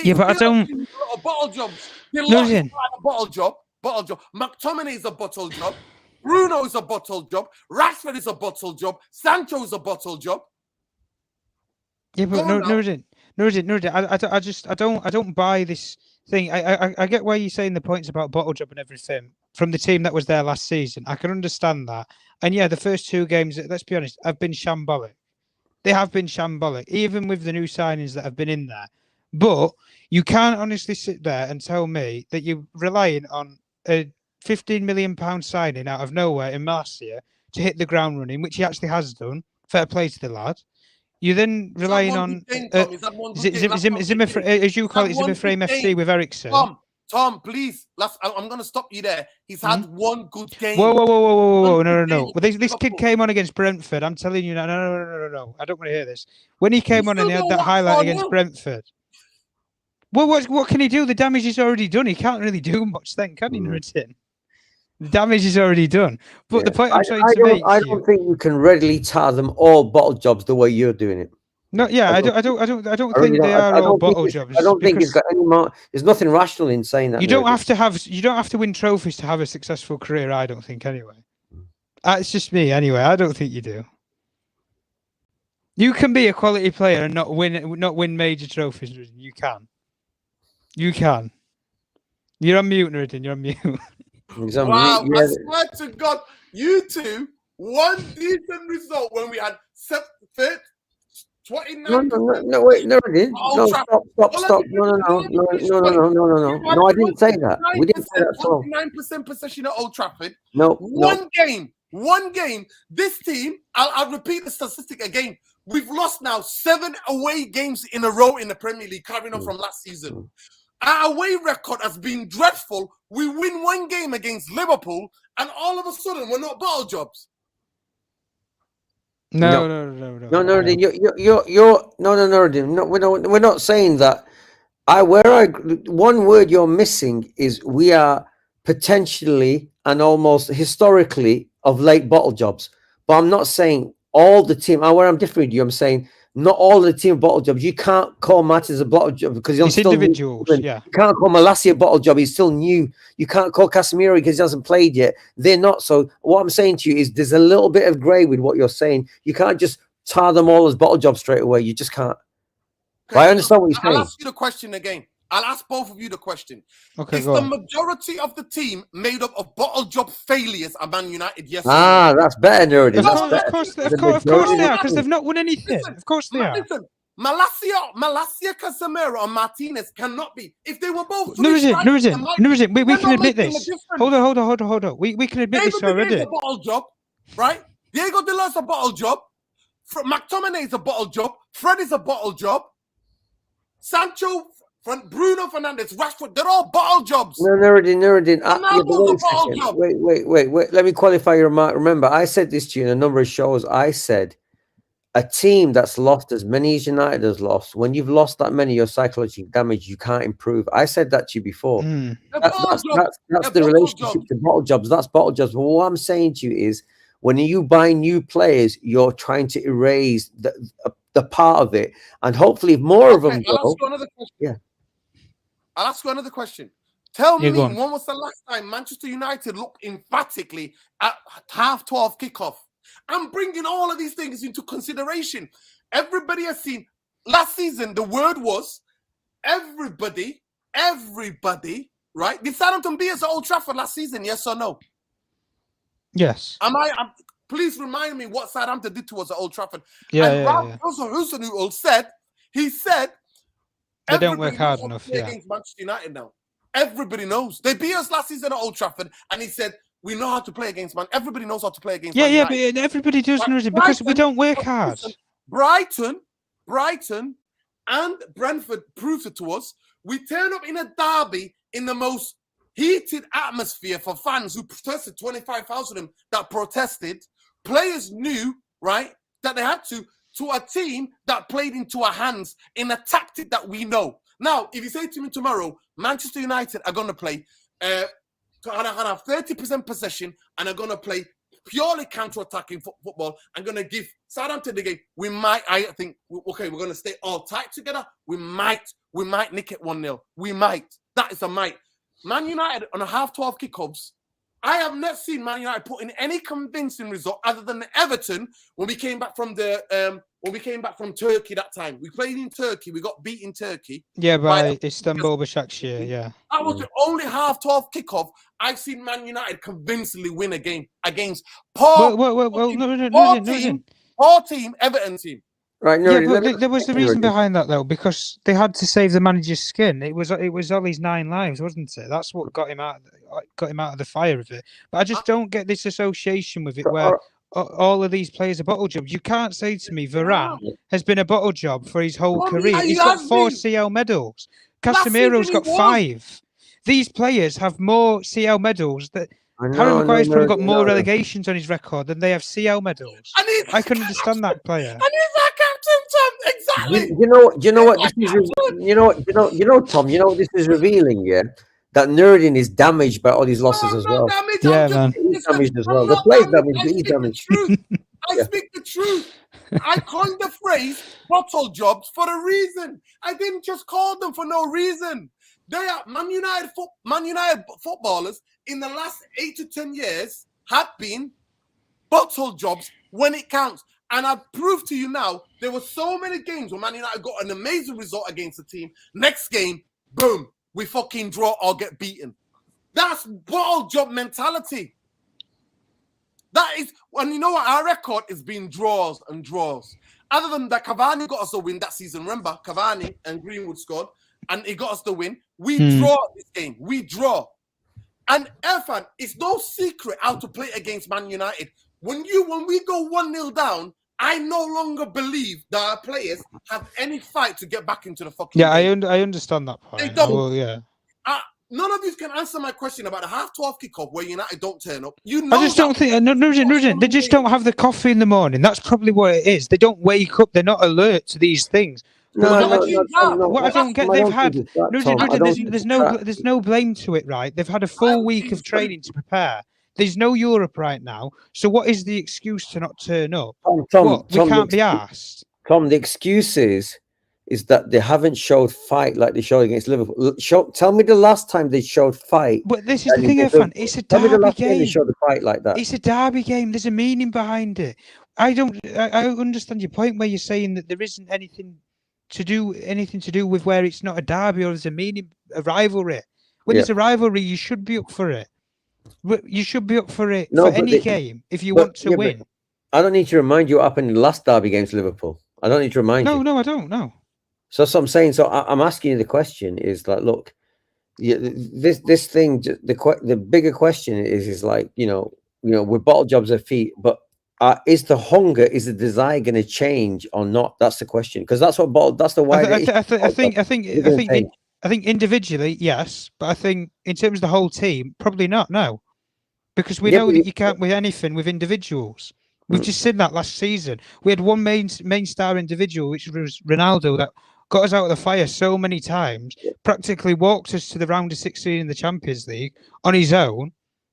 Speaker 2: Yeah, but I don't.
Speaker 1: A bottle jobs.
Speaker 2: Listen.
Speaker 1: A bottle job. McTominay is a bottle job. Bruno is a bottle job. Rashford is a bottle job. Sancho is a bottle job.
Speaker 2: Yeah, but Nuruddin, I don't buy this thing. I get why you're saying the points about bottle job and everything from the team that was there last season. I can understand that. And yeah, the first 2 games, let's be honest, have been shambolic. They have been shambolic, even with the new signings that have been in there. But you can't honestly sit there and tell me that you're relying on a £15 million signing out of nowhere in Marcia to hit the ground running, which he actually has done. Fair play to the lad. You're then relying on Zimmer, as you call it, Zimmer Frame FC with Ericsson.
Speaker 1: Tom, please. I'm going to stop you there. He's had one good game.
Speaker 2: Whoa. No. Well, this kid came on against Brentford. I'm telling you now. No. I don't want to hear this. When he came on and he had that highlight against Brentford. Well, what can he do? The damage is already done. He can't really do much then, can he, Nuruddin? The damage is already done. But the point I'm trying to make,
Speaker 3: I don't think you can readily tar them all bottle jobs the way you're doing it.
Speaker 2: No, yeah, I don't think they are all bottle jobs.
Speaker 3: I don't think it's got any more. There's nothing rational in saying that.
Speaker 2: You don't have to win trophies to have a successful career. I don't think anyway. It's just me anyway. I don't think you do. You can be a quality player and not win major trophies. You can. You're on mute, Nuruddin. You're on mute.
Speaker 1: Wow, I swear to God, you two, one decent result when we had 29.
Speaker 3: No, wait, no, I didn't. No, stop. No, I didn't say that. We didn't say that at all.
Speaker 1: 9% possession at Old Trafford.
Speaker 3: No.
Speaker 1: One game. This team, I'll repeat the statistic again. We've lost now 7 away games in a row in the Premier League, carrying on from last season. Our away record has been dreadful. We win 1 game against Liverpool, and all of a sudden, we're not bottle jobs.
Speaker 2: No.
Speaker 3: We're not saying that. One word you're missing is we are potentially and almost historically of late bottle jobs. But I'm not saying all the team. Where I'm different with you, I'm saying not all the team bottle jobs. You can't call Matters a bottle job because he's still
Speaker 2: individuals. Yeah.
Speaker 3: You can't call Malacia a bottle job. He's still new. You can't call Casemiro because he hasn't played yet. They're not. So what I'm saying to you is there's a little bit of grey with what you're saying. You can't just tar them all as bottle jobs straight away. You just can't. Okay, I understand what you're saying.
Speaker 1: I'll ask you the question again. I'll ask both of you the question.
Speaker 2: Okay,
Speaker 1: is the majority of the team made up of bottle job failures at Man United? Yes.
Speaker 3: That's better, Nuruddin.
Speaker 2: Of course they are, because they've not won anything. Of course they are.
Speaker 1: Listen, Malacia, Casemiro, and Martinez cannot be. If they were both...
Speaker 2: Nuruddin, we can admit this. Hold on. We can admit this already.
Speaker 1: A bottle job, right? Diego Dalot's a bottle job. McTominay is a bottle job. Fred is a bottle job. Sancho... Bruno Fernandes, Rashford, they're all bottle jobs.
Speaker 3: No, Nuruddin. Wait. Let me qualify your remark. Remember, I said this to you in a number of shows. I said a team that's lost as many as United has lost, when you've lost that many, you're psychologically damaged. You can't improve. I said that to you before. That's the relationship to bottle jobs. That's bottle jobs. But what I'm saying to you is when you buy new players, you're trying to erase the part of it. And hopefully more of them go.
Speaker 1: I'll ask you another question.
Speaker 3: Yeah.
Speaker 1: I'll ask you another question. Tell me, when was the last time Manchester United looked emphatically at 12:30 kickoff? I'm bringing all of these things into consideration. Everybody has seen last season. The word was everybody, right? Did Southampton beat us at Old Trafford last season? Yes or no?
Speaker 2: Yes.
Speaker 1: Please remind me what Southampton did to us at Old Trafford.
Speaker 2: Ralph
Speaker 1: Hasenhüttl said
Speaker 2: they don't work hard enough. Yeah.
Speaker 1: Against Manchester United now. Everybody knows. They beat us last season at Old Trafford, and he said, we know how to play against Man. Everybody knows how to play against Man United.
Speaker 2: But everybody does, because we don't work hard.
Speaker 1: Brighton and Brentford proved it to us. We turn up in a derby in the most heated atmosphere for fans who protested, 25,000 of them that protested. Players knew, right, that they had to a team that played into our hands in a tactic that we know. Now, if you say to me tomorrow, Manchester United are going to play and have 30% possession and are going to play purely counter-attacking football and going to give Southampton the game, I think, okay, we're going to stay all tight together. We might nick it 1-0. We might. That is a might. Man United on a half-12 kickoffs, I have not seen Man United put in any convincing result other than the Everton when we came back from Turkey that time. We played in Turkey. We got beat in Turkey.
Speaker 2: Yeah, by Istanbul Başakşehir, yeah.
Speaker 1: That was the only half-12 kickoff I've seen Man United convincingly win a game against poor team, Everton team.
Speaker 3: Right,
Speaker 2: there was the reason behind that though, because they had to save the manager's skin. It was Ollie's 9 lives, wasn't it? That's what got him out of the fire of it. But I just don't get this association with it, where all of these players are bottle jobs. You can't say to me Varane has been a bottle job for his whole career. He's got 4 CL medals. Casemiro's got 5. These players have more CL medals. Harry Maguire's probably got more relegations on his record than they have CL medals. I can understand that player.
Speaker 1: And he's our captain, Tom. Exactly.
Speaker 3: You know what? This is, you know, Tom. You know what this is revealing, yeah. That Nuruddin is damaged by all these losses as well.
Speaker 2: Yeah, man.
Speaker 3: He's damaged as well. The player's damaged, but he's damaged.
Speaker 1: I speak the truth. I coined the phrase bottle jobs for a reason. I didn't just call them for no reason. They are Man United footballers in the last 8 to 10 years have been bottle jobs when it counts. And I prove to you now, there were so many games where Man United got an amazing result against the team. Next game, boom, we fucking draw or get beaten. That's bottle job mentality. That is, and you know what? Our record is being draws and draws. Other than that, Cavani got us the win that season. Remember, Cavani and Greenwood scored, and he got us the win. We draw this game. We draw. And Irfan, it's no secret how to play against Man United. When we go 1-0 down, I no longer believe that our players have any fight to get back into the fucking game.
Speaker 2: I understand that point.
Speaker 1: They don't.
Speaker 2: Well, yeah.
Speaker 1: None of you can answer my question about a half-12 kickoff where United don't turn up. You know,
Speaker 2: I just don't think. They just don't have the coffee in the morning. That's probably what it is. They don't wake up. They're not alert to these things.
Speaker 3: No,
Speaker 2: what I don't get, they've had. There's no blame to it, right? They've had a full week of training to prepare. There's no Europe right now. So what is the excuse to not turn up?
Speaker 3: Tom,
Speaker 2: we can't be asked.
Speaker 3: Tom, the excuse is that they haven't showed fight like they showed against Liverpool. Tell me the last time they showed fight.
Speaker 2: But this is the thing, Irfan. It's a derby game.
Speaker 3: They showed the fight like that.
Speaker 2: It's a derby game. There's a meaning behind it. I understand your point where you're saying that there isn't anything to do with where it's not a derby or there's a meaning, a rivalry. When there's a rivalry, you should be up for it. You should be up for it for any game if you want to win.
Speaker 3: I don't need to remind you what happened in the last derby against Liverpool. I don't need to remind you.
Speaker 2: No, I don't know.
Speaker 3: So that's what I'm saying. So I'm asking you the question is like, look, this thing, the bigger question is like, we're bottle jobs at feet, but is the hunger, is the desire going to change or not? That's the question, because that's the wider.
Speaker 2: I think individually, yes, but I think in terms of the whole team, probably not. No, because we know that you can't win anything with individuals. We've just seen that last season. We had one main star individual, which was Ronaldo, that got us out of the fire so many times, practically walked us to the round of 16 in the Champions League on his own.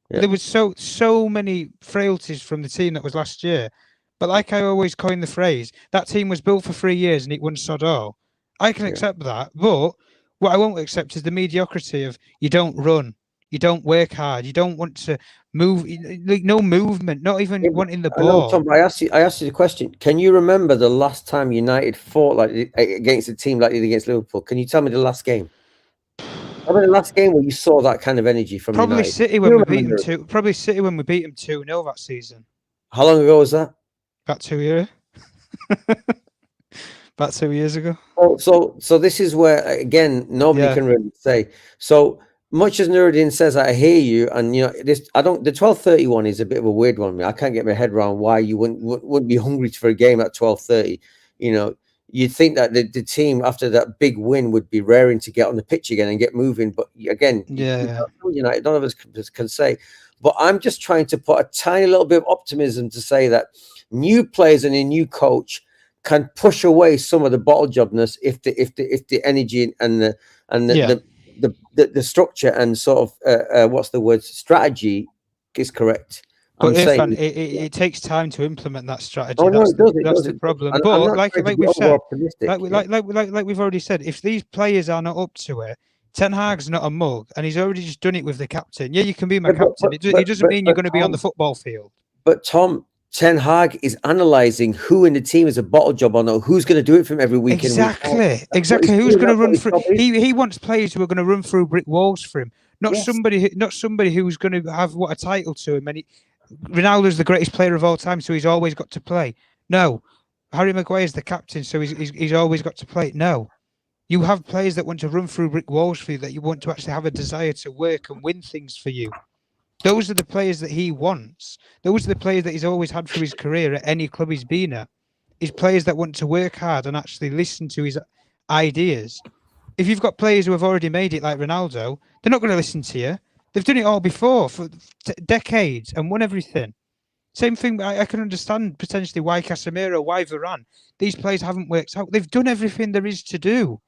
Speaker 2: There was so many frailties from the team that was last year. But like I always coin the phrase, that team was built for 3 years and it won sod all. I can accept that, but what I won't accept is the mediocrity of you don't run, you don't work hard, you don't want to move, like no movement, not even wanting the ball.
Speaker 3: Tom, I asked you the question. Can you remember the last time United fought like against a team like against Liverpool? Can you tell me the last game? I mean, the last game where you saw that kind of energy from
Speaker 2: probably
Speaker 3: United.
Speaker 2: City when we beat them 2. Probably City when we beat them 2-0 that season.
Speaker 3: How long ago was that?
Speaker 2: About 2 years. About 2 years ago.
Speaker 3: So this is where again nobody can really say. So much as Nuruddin says, I hear you, and this. I don't. The 12:30 is a bit of a weird one. I can't get my head around why you wouldn't be hungry for a game at 12:30. you'd think that the team after that big win would be raring to get on the pitch again and get moving. But again, United, none of us can say. But I'm just trying to put a tiny little bit of optimism to say that new players and a new coach can push away some of the bottle jobness if the energy and the structure and sort of what's the word, strategy is correct.
Speaker 2: But it takes time to implement that strategy. That's the problem. But like we've said, like we've already said, if these players are not up to it, Ten Hag's not a mug, and he's already just done it with the captain. Yeah, you can be my captain. It doesn't mean you're going to be on the football field.
Speaker 3: But Tom, Ten Hag is analysing who in the team is a bottle job or not, who's going to do it for him every week.
Speaker 2: Exactly. Who's going to run through? He wants players who are going to run through brick walls for him, not somebody who's going to have a title to him. And Ronaldo's the greatest player of all time, so he's always got to play. No, Harry Maguire's the captain, so he's always got to play. No, you have players that want to run through brick walls for you, that you want to actually have a desire to work and win things for you. Those are the players that he wants. Those are the players that he's always had through his career at any club he's been at. He's players that want to work hard and actually listen to his ideas. If you've got players who have already made it, like Ronaldo, they're not going to listen to you. They've done it all before for decades and won everything. Same thing, I can understand potentially why Casemiro, why Varane. These players haven't worked out. They've done everything there is to do.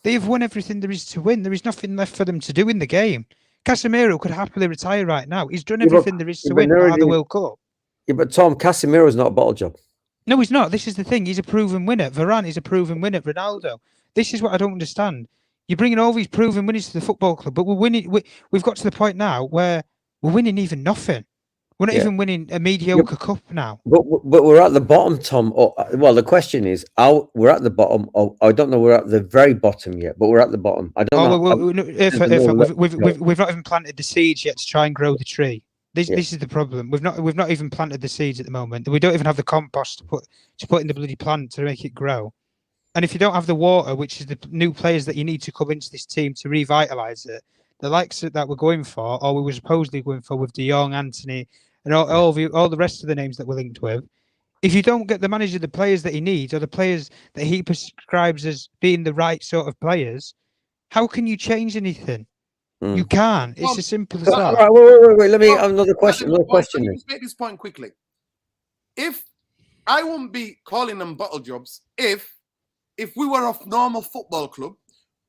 Speaker 2: They've won everything there is to win. There is nothing left for them to do in the game. Casemiro could happily retire right now. He's done everything there is to win the World Cup.
Speaker 3: Yeah, but Tom, Casemiro's not a bottle job.
Speaker 2: No, he's not. This is the thing. He's a proven winner. Varane is a proven winner. Ronaldo. This is what I don't understand. You're bringing all these proven winners to the football club, but we're winning. We've got to the point now where we're winning even nothing. We're not even winning a mediocre cup now.
Speaker 3: But we're at the bottom, Tom. Well, the question is, we're at the bottom. I don't know. We're at the very bottom yet, but we're at the bottom. I don't know.
Speaker 2: We've not even planted the seeds yet to try and grow the tree. This is the problem. We've not even planted the seeds at the moment. We don't even have the compost to put in the bloody plant to make it grow. And if you don't have the water, which is the new players that you need to come into this team to revitalise it, the likes that we're going for, or we were supposedly going for with De Jong, Antony, and all the rest of the names that we're linked with, if you don't get the manager the players that he needs, or the players that he prescribes as being the right sort of players, how can you change anything? You can't. It's as simple as that.
Speaker 3: Right, wait. Let me have another question. Let me
Speaker 1: make this point quickly. If I wouldn't be calling them bottle jobs if we were a normal football club,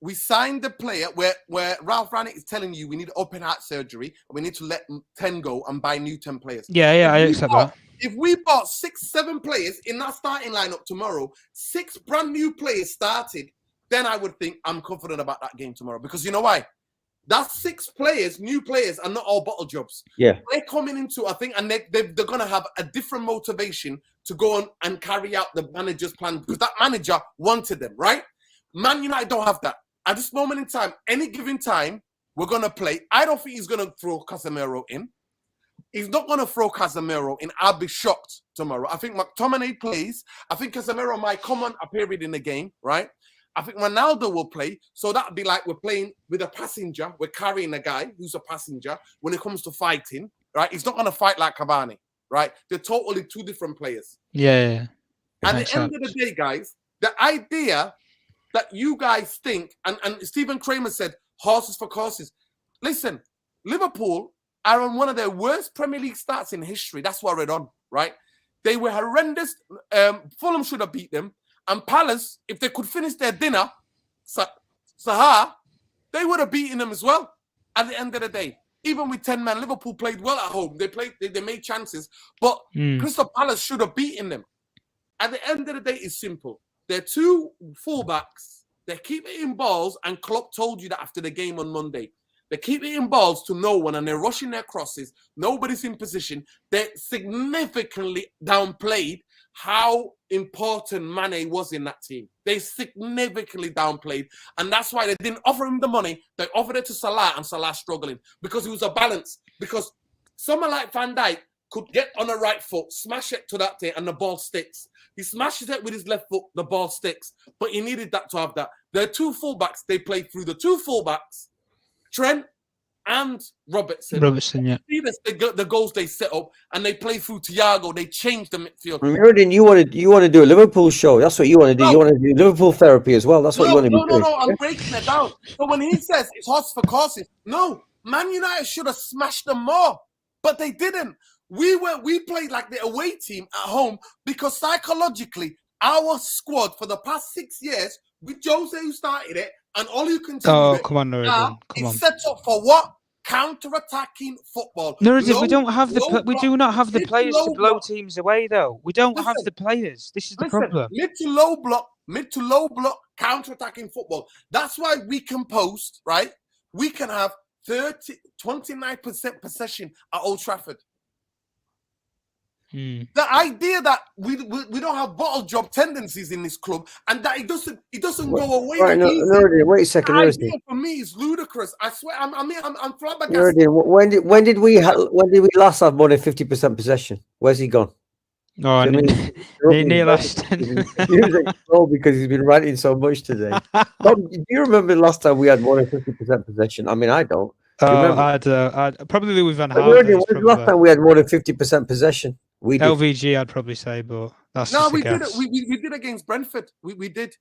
Speaker 1: we signed the player where Ralph Ranick is telling you we need open heart surgery and we need to let 10 go and buy new 10 players.
Speaker 2: Yeah, I accept that.
Speaker 1: If we bought 6-7 players in that starting lineup tomorrow, 6 brand new players started, then I would think I'm confident about that game tomorrow. Because you know why? That's 6 players, new players, are not all bottle jobs.
Speaker 3: Yeah.
Speaker 1: They're coming into, I think, and they're going to have a different motivation to go on and carry out the manager's plan because that manager wanted them, right? Man United don't have that. At this moment in time, any given time, we're going to play. I don't think he's going to throw Casemiro in. He's not going to throw Casemiro in. I'll be shocked tomorrow. I think McTominay plays. I think Casemiro might come on a period in the game, right? I think Ronaldo will play. So that would be like we're playing with a passenger. We're carrying a guy who's a passenger when it comes to fighting, right? He's not going to fight like Cavani, right? They're totally 2 different players.
Speaker 2: Yeah.
Speaker 1: At the end of the day, guys, the idea that you guys think, and Stephen Kramer said, horses for courses. Listen, Liverpool are on one of their worst Premier League starts in history. That's what we're on, right? They were horrendous. Fulham should have beat them. And Palace, if they could finish their dinner, Sahar, they would have beaten them as well. At the end of the day, even with 10 men, Liverpool played well at home. They made chances, but Crystal Palace should have beaten them. At the end of the day, it's simple. They're 2 fullbacks. They keep hitting balls, and Klopp told you that after the game on Monday. They keep hitting balls to no one, and they're rushing their crosses. Nobody's in position. They significantly downplayed how important Mane was in that team. They significantly downplayed, and that's why they didn't offer him the money. They offered it to Salah, and Salah struggling because it was a balance. Because someone like Van Dijk could get on the right foot, smash it to that thing, and the ball sticks. He smashes it with his left foot, the ball sticks. But he needed that to have that. There are 2 fullbacks. They play through the 2 fullbacks. Trent, and Robertson.
Speaker 2: Yeah.
Speaker 1: See this, the goals they set up, and they play through Thiago. They change the midfield.
Speaker 3: Nuruddin, you want to do a Liverpool show. That's what you want to do. You want to do Liverpool therapy as well. That's what you want to be doing.
Speaker 1: No. I'm breaking it down. So when he says it's horse for courses, no, Man United should have smashed them more, but they didn't. We played like the away team at home because psychologically our squad for the past 6 years with Jose who started it and all you continue.
Speaker 2: Oh, come on, Nuruddin. Come on.
Speaker 1: Set up for what? Counter-attacking football.
Speaker 2: Nuruddin, we don't have we do not have the players to blow teams away, though. We don't have the players. This is the problem.
Speaker 1: Mid to low block, counter-attacking football. That's why we can post, right? We can have 29% possession at Old Trafford. The idea that we don't have bottle job tendencies in this club and that it doesn't go away.
Speaker 3: Right, Nuruddin, wait a second.
Speaker 1: Idea for me is ludicrous. I swear, I'm flabbergasted.
Speaker 3: Nuruddin, when did we last have more than 50% possession? Where's he gone?
Speaker 2: Oh, Neil Ashton.
Speaker 3: Because he's been ranting so much today. Tom, do you remember the last time we had more than 50% possession? I mean, I don't.
Speaker 2: I'd probably Louis Van Gaal.
Speaker 3: When was the last time we had more than 50% possession? We did.
Speaker 2: LVG, I'd probably say, but that's
Speaker 1: we did it. We did against Brentford. We did.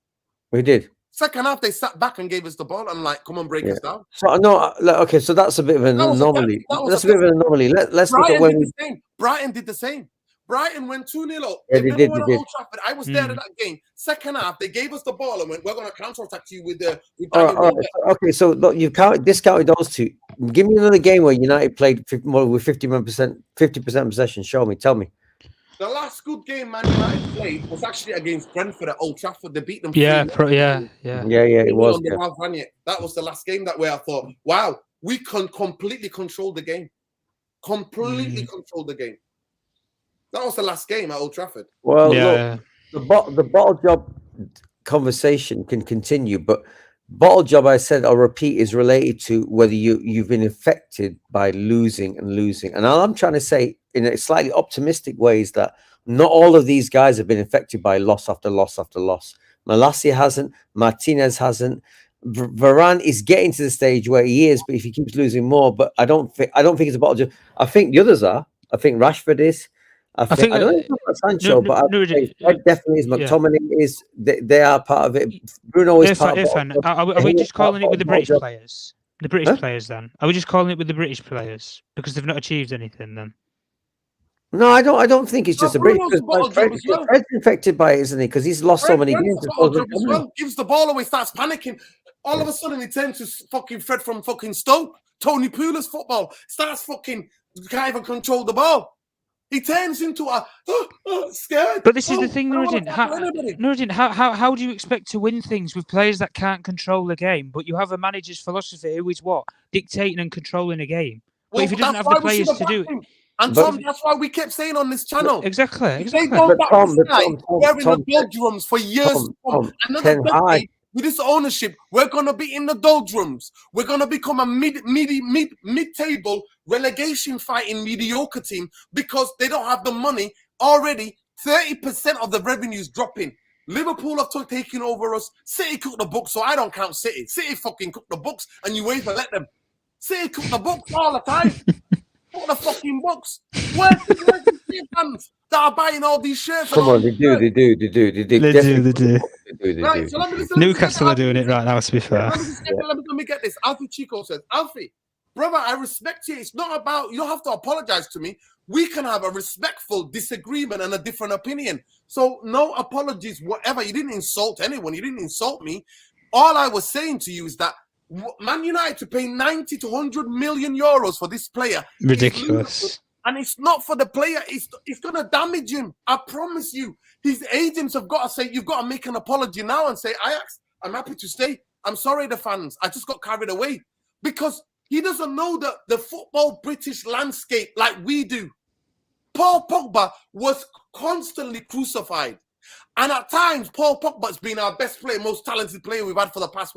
Speaker 3: We did.
Speaker 1: Second half, they sat back and gave us the ball and like, come on, break us down.
Speaker 3: So no, okay, so that's a bit of an anomaly. That's a bit of an anomaly. Let's look at when
Speaker 1: Brighton did the same. Brighton went 2-0 up.
Speaker 3: Yeah, they did.
Speaker 1: I was there at that game. Second half, they gave us the ball and went, we're going to counter-attack you with the...
Speaker 3: All right. Okay, so look, you've discounted those two. Give me another game where United played more with 50% possession. Show me. Tell me.
Speaker 1: The last good game Man United played was actually against Brentford at Old Trafford. They beat them.
Speaker 2: Yeah,
Speaker 3: it was.
Speaker 1: That was the last game that way I thought, wow, we can completely control the game. Control the game. That was the last game at Old Trafford.
Speaker 3: Well, look, the bottle job conversation can continue, but bottle job, I said, I'll repeat, is related to whether you've been affected by losing. And all I'm trying to say in a slightly optimistic way is that not all of these guys have been affected by loss after loss after loss. Malacia hasn't, Martinez hasn't. Varane is getting to the stage where he is, but if he keeps losing more, but I don't think it's a bottle job. I think the others are. I think Rashford is. I don't know about Sancho, but definitely is. McTominay is. They are part of it. Bruno is part of it.
Speaker 2: Are we just calling it with the British players? The British players, then? Are we just calling it with the British players because they've not achieved anything? Then?
Speaker 3: No, I don't think it's just a British. Fred's infected by it, isn't he? Because he's lost so many games.
Speaker 1: Gives the ball away, starts panicking. All of a sudden, he turns to fucking Fred from fucking Stoke. Tony Pulis football starts fucking can't even control the ball. He turns into a scared.
Speaker 2: But this is the thing, Nuruddin. How do you expect to win things with players that can't control the game? But you have a manager's philosophy who is what? Dictating and controlling a game. But if he doesn't have the players to do it.
Speaker 1: And Tom, that's why we kept saying on this channel.
Speaker 2: Exactly.
Speaker 1: They go back to we're in the doldrums for years. Another decade, with this ownership, we're going to be in the doldrums. We're going to become a mid-table relegation fighting mediocre team because they don't have the money already. 30% of the revenue is dropping. Liverpool have taken over us. City cooked the books, so I don't count City. City fucking cooked the books, and you wait for let them. City cooked the books all the time. What the fucking books? Where's the fans that are buying all these shirts?
Speaker 3: Come on, they do.
Speaker 1: Right, so let me
Speaker 2: Newcastle are doing it right now, to be fair.
Speaker 1: Let me get this. Alfie Chico says, Alfie, brother, I respect you. It's not about, you don't have to apologize to me. We can have a respectful disagreement and a different opinion. So no apologies, whatever. You didn't insult anyone. You didn't insult me. All I was saying to you is that Man United to pay 90 to 100 million euros for this player.
Speaker 2: Ridiculous.
Speaker 1: And it's not for the player. It's going to damage him. I promise you. His agents have got to say, you've got to make an apology now and say, Ajax, I'm happy to stay. I'm sorry, the fans. I just got carried away. Because he doesn't know the football British landscape like we do. Paul Pogba was constantly crucified. And at times, Paul Pogba's been our best player, most talented player we've had for the past,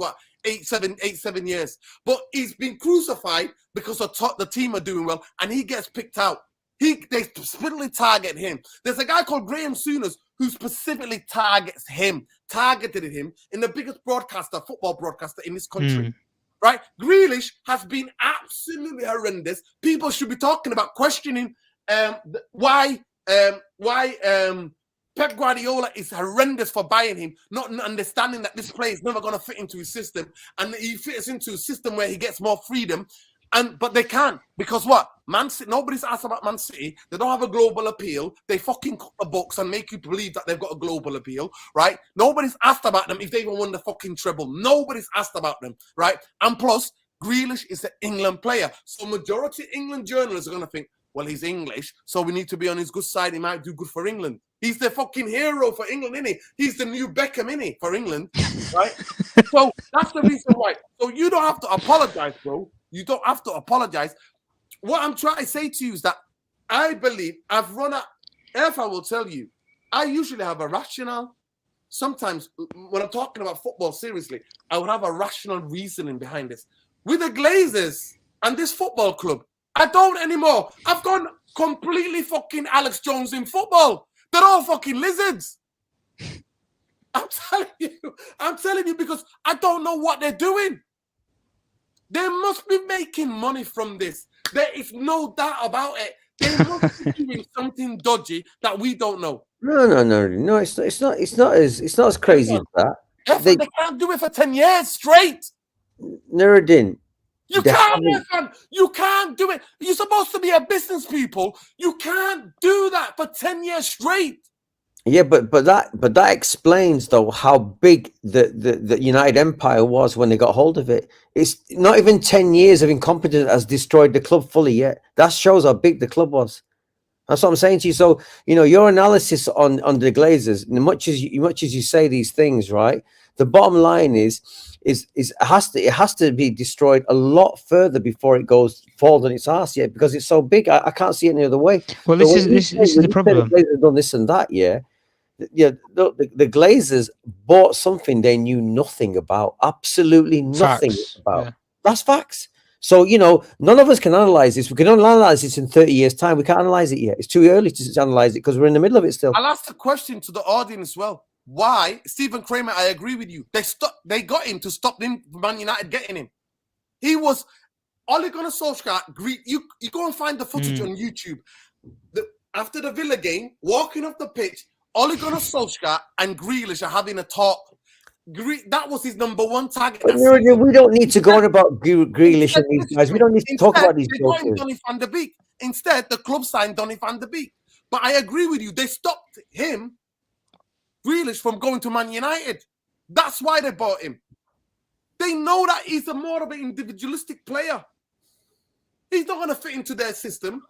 Speaker 1: 7 years. But he's been crucified because the team are doing well, and he gets picked out. They specifically target him. There's a guy called Graham Souness who specifically targeted him in the biggest football broadcaster in this country. right? Grealish has been absolutely horrendous. People should be talking about questioning why Pep Guardiola is horrendous for buying him, not understanding that this player is never going to fit into his system, and he fits into a system where he gets more freedom. But they can't, because what? Man City, nobody's asked about Man City. They don't have a global appeal. They fucking cut the books and make you believe that they've got a global appeal, right? Nobody's asked about them if they even won the fucking treble. Nobody's asked about them, right? And plus, Grealish is an England player. So majority of England journalists are going to think, well, he's English, so we need to be on his good side. He might do good for England. He's the fucking hero for England, isn't he? He's the new Beckham, isn't he, for England, right? So that's the reason why. So you don't have to apologize, bro. You don't have to apologize. What I'm trying to say to you is that I believe I've run out. If I will tell you, I usually have a rationale. Sometimes when I'm talking about football seriously, I would have a rational reasoning behind this. With the Glazers and this football club, I don't anymore. I've gone completely fucking Alex Jones in football. They're all fucking lizards. I'm telling you because I don't know what they're doing. They must be making money from this. There is no doubt about it. They must be doing something dodgy that we don't know.
Speaker 3: No. It's not as crazy as that.
Speaker 1: They can't do it for 10 years straight.
Speaker 3: Nuruddin.
Speaker 1: You can't, man. You can't do it. You're supposed to be a business people. You can't do that for 10 years straight.
Speaker 3: Yeah, but that explains though how big the United Empire was when they got hold of it. It's not even 10 years of incompetence has destroyed the club fully yet. That shows how big the club was. That's what I'm saying to you. So your analysis on the Glazers, much as you say these things, right? The bottom line is it has to be destroyed a lot further before it falls on its ass yet, because it's so big. I can't see it any other way.
Speaker 2: Well, this is the problem.
Speaker 3: The Glazers done this and that, yeah. Yeah, the Glazers bought something they knew nothing about, absolutely nothing about. Yeah. That's facts. So, none of us can analyze this. We can analyze this in 30 years' time. We can't analyze it yet. It's too early to analyze it because we're in the middle of it still.
Speaker 1: I'll ask the question to the audience as well. Why, Stephen Kramer, I agree with you. They got him to stop Man United getting him. He was Ole Gunnar Solskjaer. You go and find the footage on YouTube. After the Villa game, walking off the pitch, Ole Gunnar Solskjaer and Grealish are having a talk. That was his number one target.
Speaker 3: But we don't need to go on about Grealish and these guys. We don't need to talk about these guys.
Speaker 1: Donny van de Beek. Instead, the club signed Donny van de Beek. But I agree with you. They stopped him, Grealish, from going to Man United. That's why they bought him. They know that he's more of an individualistic player. He's not going to fit into their system.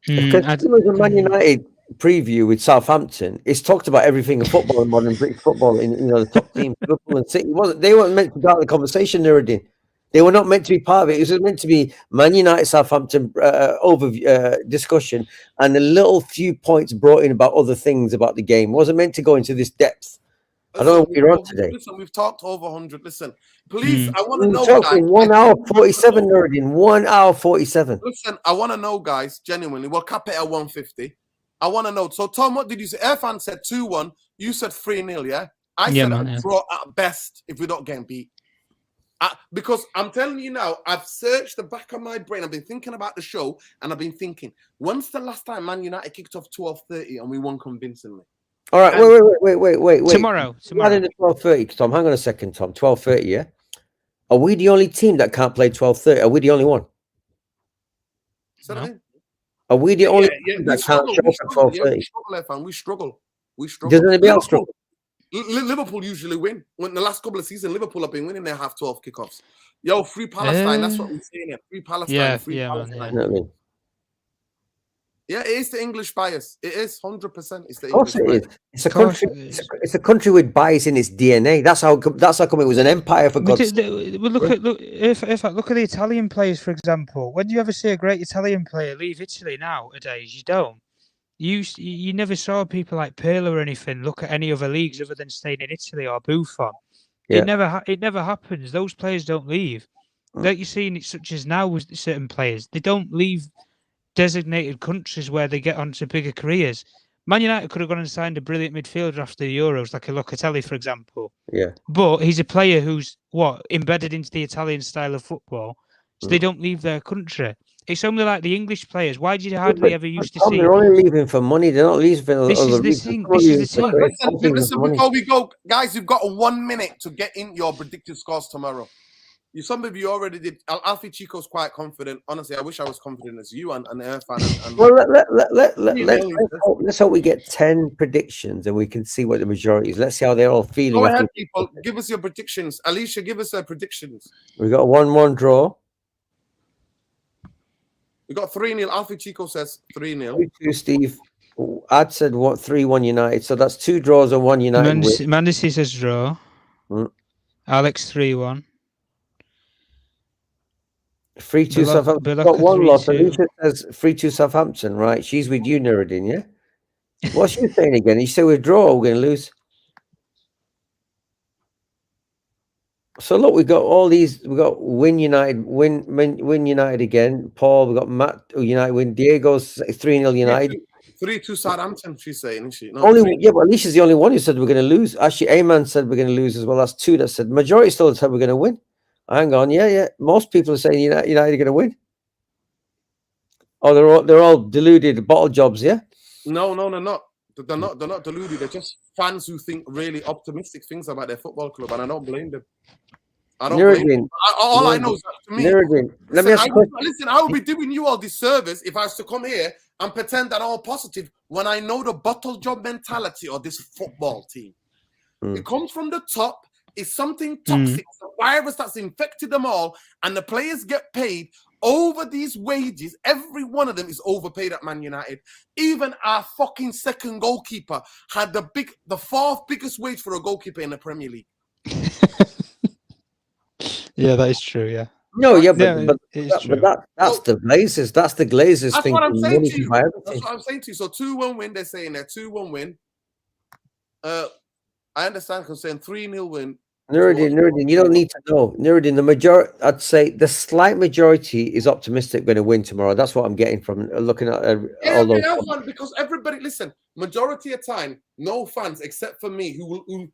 Speaker 3: Because it was a Man United preview with Southampton, it's talked about everything in football and modern British football in the top teams, Liverpool and City. They weren't meant to be part of the conversation, Nuruddin. They were not meant to be part of it. It was meant to be Man United Southampton overview discussion and a little few points brought in about other things about the game. It wasn't meant to go into this depth. I don't know what you're on today.
Speaker 1: Listen, we've talked over 100. Listen, please, I want to know, guys.
Speaker 3: 1 hour 47, Nuruddin. 1 hour 47.
Speaker 1: Listen, I want to know, guys, genuinely. We'll cap it at 150. I want to know. So, Tom, what did you say? Irfan said 2-1. You said 3-0, yeah? I said a draw at best if we don't get beat. Because I'm telling you now, I've searched the back of my brain. I've been thinking about the show, and I've been thinking, when's the last time Man United kicked off 12:30 and we won convincingly?
Speaker 3: All right, wait.
Speaker 2: Tomorrow.
Speaker 3: Not in the 12:30, Tom. Hang on a second, Tom. 12:30, yeah? Are we the only team that can't play 12:30? Are we the only one?
Speaker 1: No.
Speaker 3: Are we the only team that can't show up at 12:30?
Speaker 1: We struggle.
Speaker 3: Does anybody else struggle?
Speaker 1: Liverpool usually win. When the last couple of seasons, Liverpool have been winning their half 12 kickoffs. Yo, free Palestine. That's what we're saying here. Free Palestine. Palestine.
Speaker 3: You know what I mean?
Speaker 1: Yeah, it is the English bias. It is 100%. It's the
Speaker 3: English
Speaker 1: bias.
Speaker 3: It's a country. It's a country with bias in its DNA. That's how come it was an empire for God's sake.
Speaker 2: Look at the Italian players, for example. When do you ever see a great Italian player leave Italy nowadays? You don't. You never saw people like Pirlo or anything look at any other leagues other than staying in Italy or Buffon. Yeah. It never happens. Those players don't leave. Like you're seeing it such as now with certain players. They don't leave designated countries where they get onto bigger careers. Man United could have gone and signed a brilliant midfielder after the Euros, like a Locatelli, for example.
Speaker 3: Yeah.
Speaker 2: But he's a player who's embedded into the Italian style of football, so they don't leave their country. It's only like the English players. Why did you hardly ever used to see?
Speaker 3: They're only leaving for money. They're not leaving for
Speaker 2: This is
Speaker 3: other
Speaker 2: the
Speaker 3: reasons.
Speaker 2: thing.
Speaker 3: They're
Speaker 2: This
Speaker 3: leaving
Speaker 2: is the
Speaker 3: for
Speaker 2: thing.
Speaker 3: money.
Speaker 1: Listen, before we go, guys, you've got 1 minute to get in your predicted scores tomorrow. Some of you already did. Alfie Chico's quite confident. Honestly, I wish I was confident as you and Irfan.
Speaker 3: Well, let's hope we get 10 predictions and we can see what the majority is. Let's see how they're all feeling.
Speaker 1: Go ahead, people. Give us your predictions. Alicia, give us her predictions.
Speaker 3: We got a 1-1 draw.
Speaker 1: We got 3-0. Alfie Chico says 3-0.
Speaker 3: 2-2, Steve. I'd said 3-1 United. So that's 2 draws and 1 United win.
Speaker 2: Mandisi says draw. Alex 3-1.
Speaker 3: 3-2 Southampton. Got 1 loss. Alicia says 3-2 Southampton, right? She's with you, Nuruddin, yeah? What's she saying again? You say we draw or we're going to lose? So look, we got all these. We got win United, win United again. Paul, we got Matt United win. Diego's 3-0 United.
Speaker 1: 3-2 Southampton. She's saying, isn't she? No,
Speaker 3: but Alicia's the only one who said we're going to lose. Actually, Ayman said we're going to lose as well. That's 2 that said. Majority still said we're going to win. Hang on, yeah. Most people are saying United are going to win. Oh, they're all deluded bottle jobs, yeah.
Speaker 1: No, they're not. They're not deluded. They're just fans who think really optimistic things about their football club, and I don't blame them. I don't blame them. All I know is that to me,
Speaker 3: let me ask you.
Speaker 1: Listen, I would be doing you all disservice if I was to come here and pretend that I'm all positive when I know the bottle job mentality of this football team. It comes from the top. It's something toxic, it's a virus that's infected them all, and the players get paid over these wages. Every one of them is overpaid at Man United. Even our fucking second goalkeeper had the 4th biggest wage for a goalkeeper in the Premier League.
Speaker 2: Yeah, that is true. Yeah.
Speaker 3: No, yeah, but that's the Glazers. That's the Glazers
Speaker 1: that's
Speaker 3: thing.
Speaker 1: What I'm saying to you. That's what I'm saying to you. So 2-1 win. They're saying there 2-1 win. I understand because saying 3-0 win.
Speaker 3: Nuruddin, you don't need to know. Nuruddin, the majority, I'd say the slight majority is optimistic going to win tomorrow. That's what I'm getting from looking at all those.
Speaker 1: Because everybody, listen, majority of time, no fans except for me who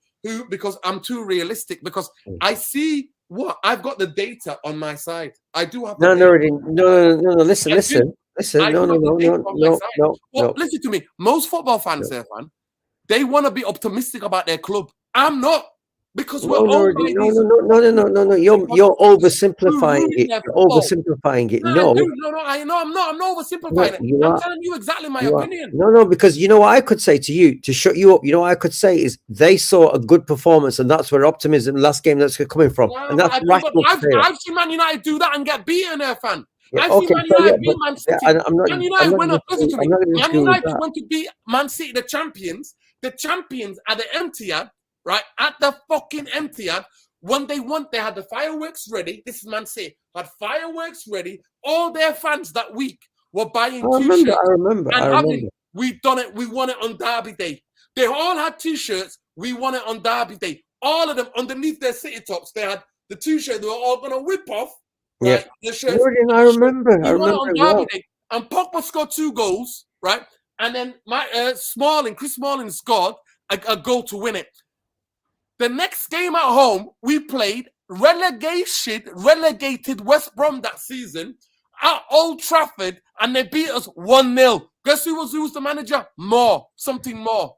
Speaker 1: because I'm too realistic because I see what I've got the data on my side. I do have.
Speaker 3: No, Nuruddin, no. Listen. No.
Speaker 1: Listen to me. Most football fans, they want to be optimistic about their club. I'm not. Because we're
Speaker 3: no. You're oversimplifying it.
Speaker 1: I'm not oversimplifying it. I'm telling you exactly my opinion.
Speaker 3: No, because you know what I could say to you to shut you up. You know what I could say is they saw a good performance, and that's where optimism last game that's coming from. And that's
Speaker 1: I've seen Man United do that and get beaten, fan. I've seen Man United beat Man City. Man United went to beat Man City, the champions. The champions are the Etihad. Right at the fucking Etihad, when they won, they had the fireworks ready. This is Man City had fireworks ready. All their fans that week were buying T-shirts.
Speaker 3: I remember.
Speaker 1: We done it. We won it on Derby Day. They all had T-shirts. We won it on Derby Day. All of them underneath their city tops, they had the T-shirt. They were all gonna whip off. Right, the shirts.
Speaker 3: I remember.
Speaker 1: On Derby Day. And Pogba scored 2 goals. Right, and then Chris Smalling scored a goal to win it. The next game at home, we played relegated West Brom that season at Old Trafford, and they beat us 1-0. Guess who was the manager? Something more.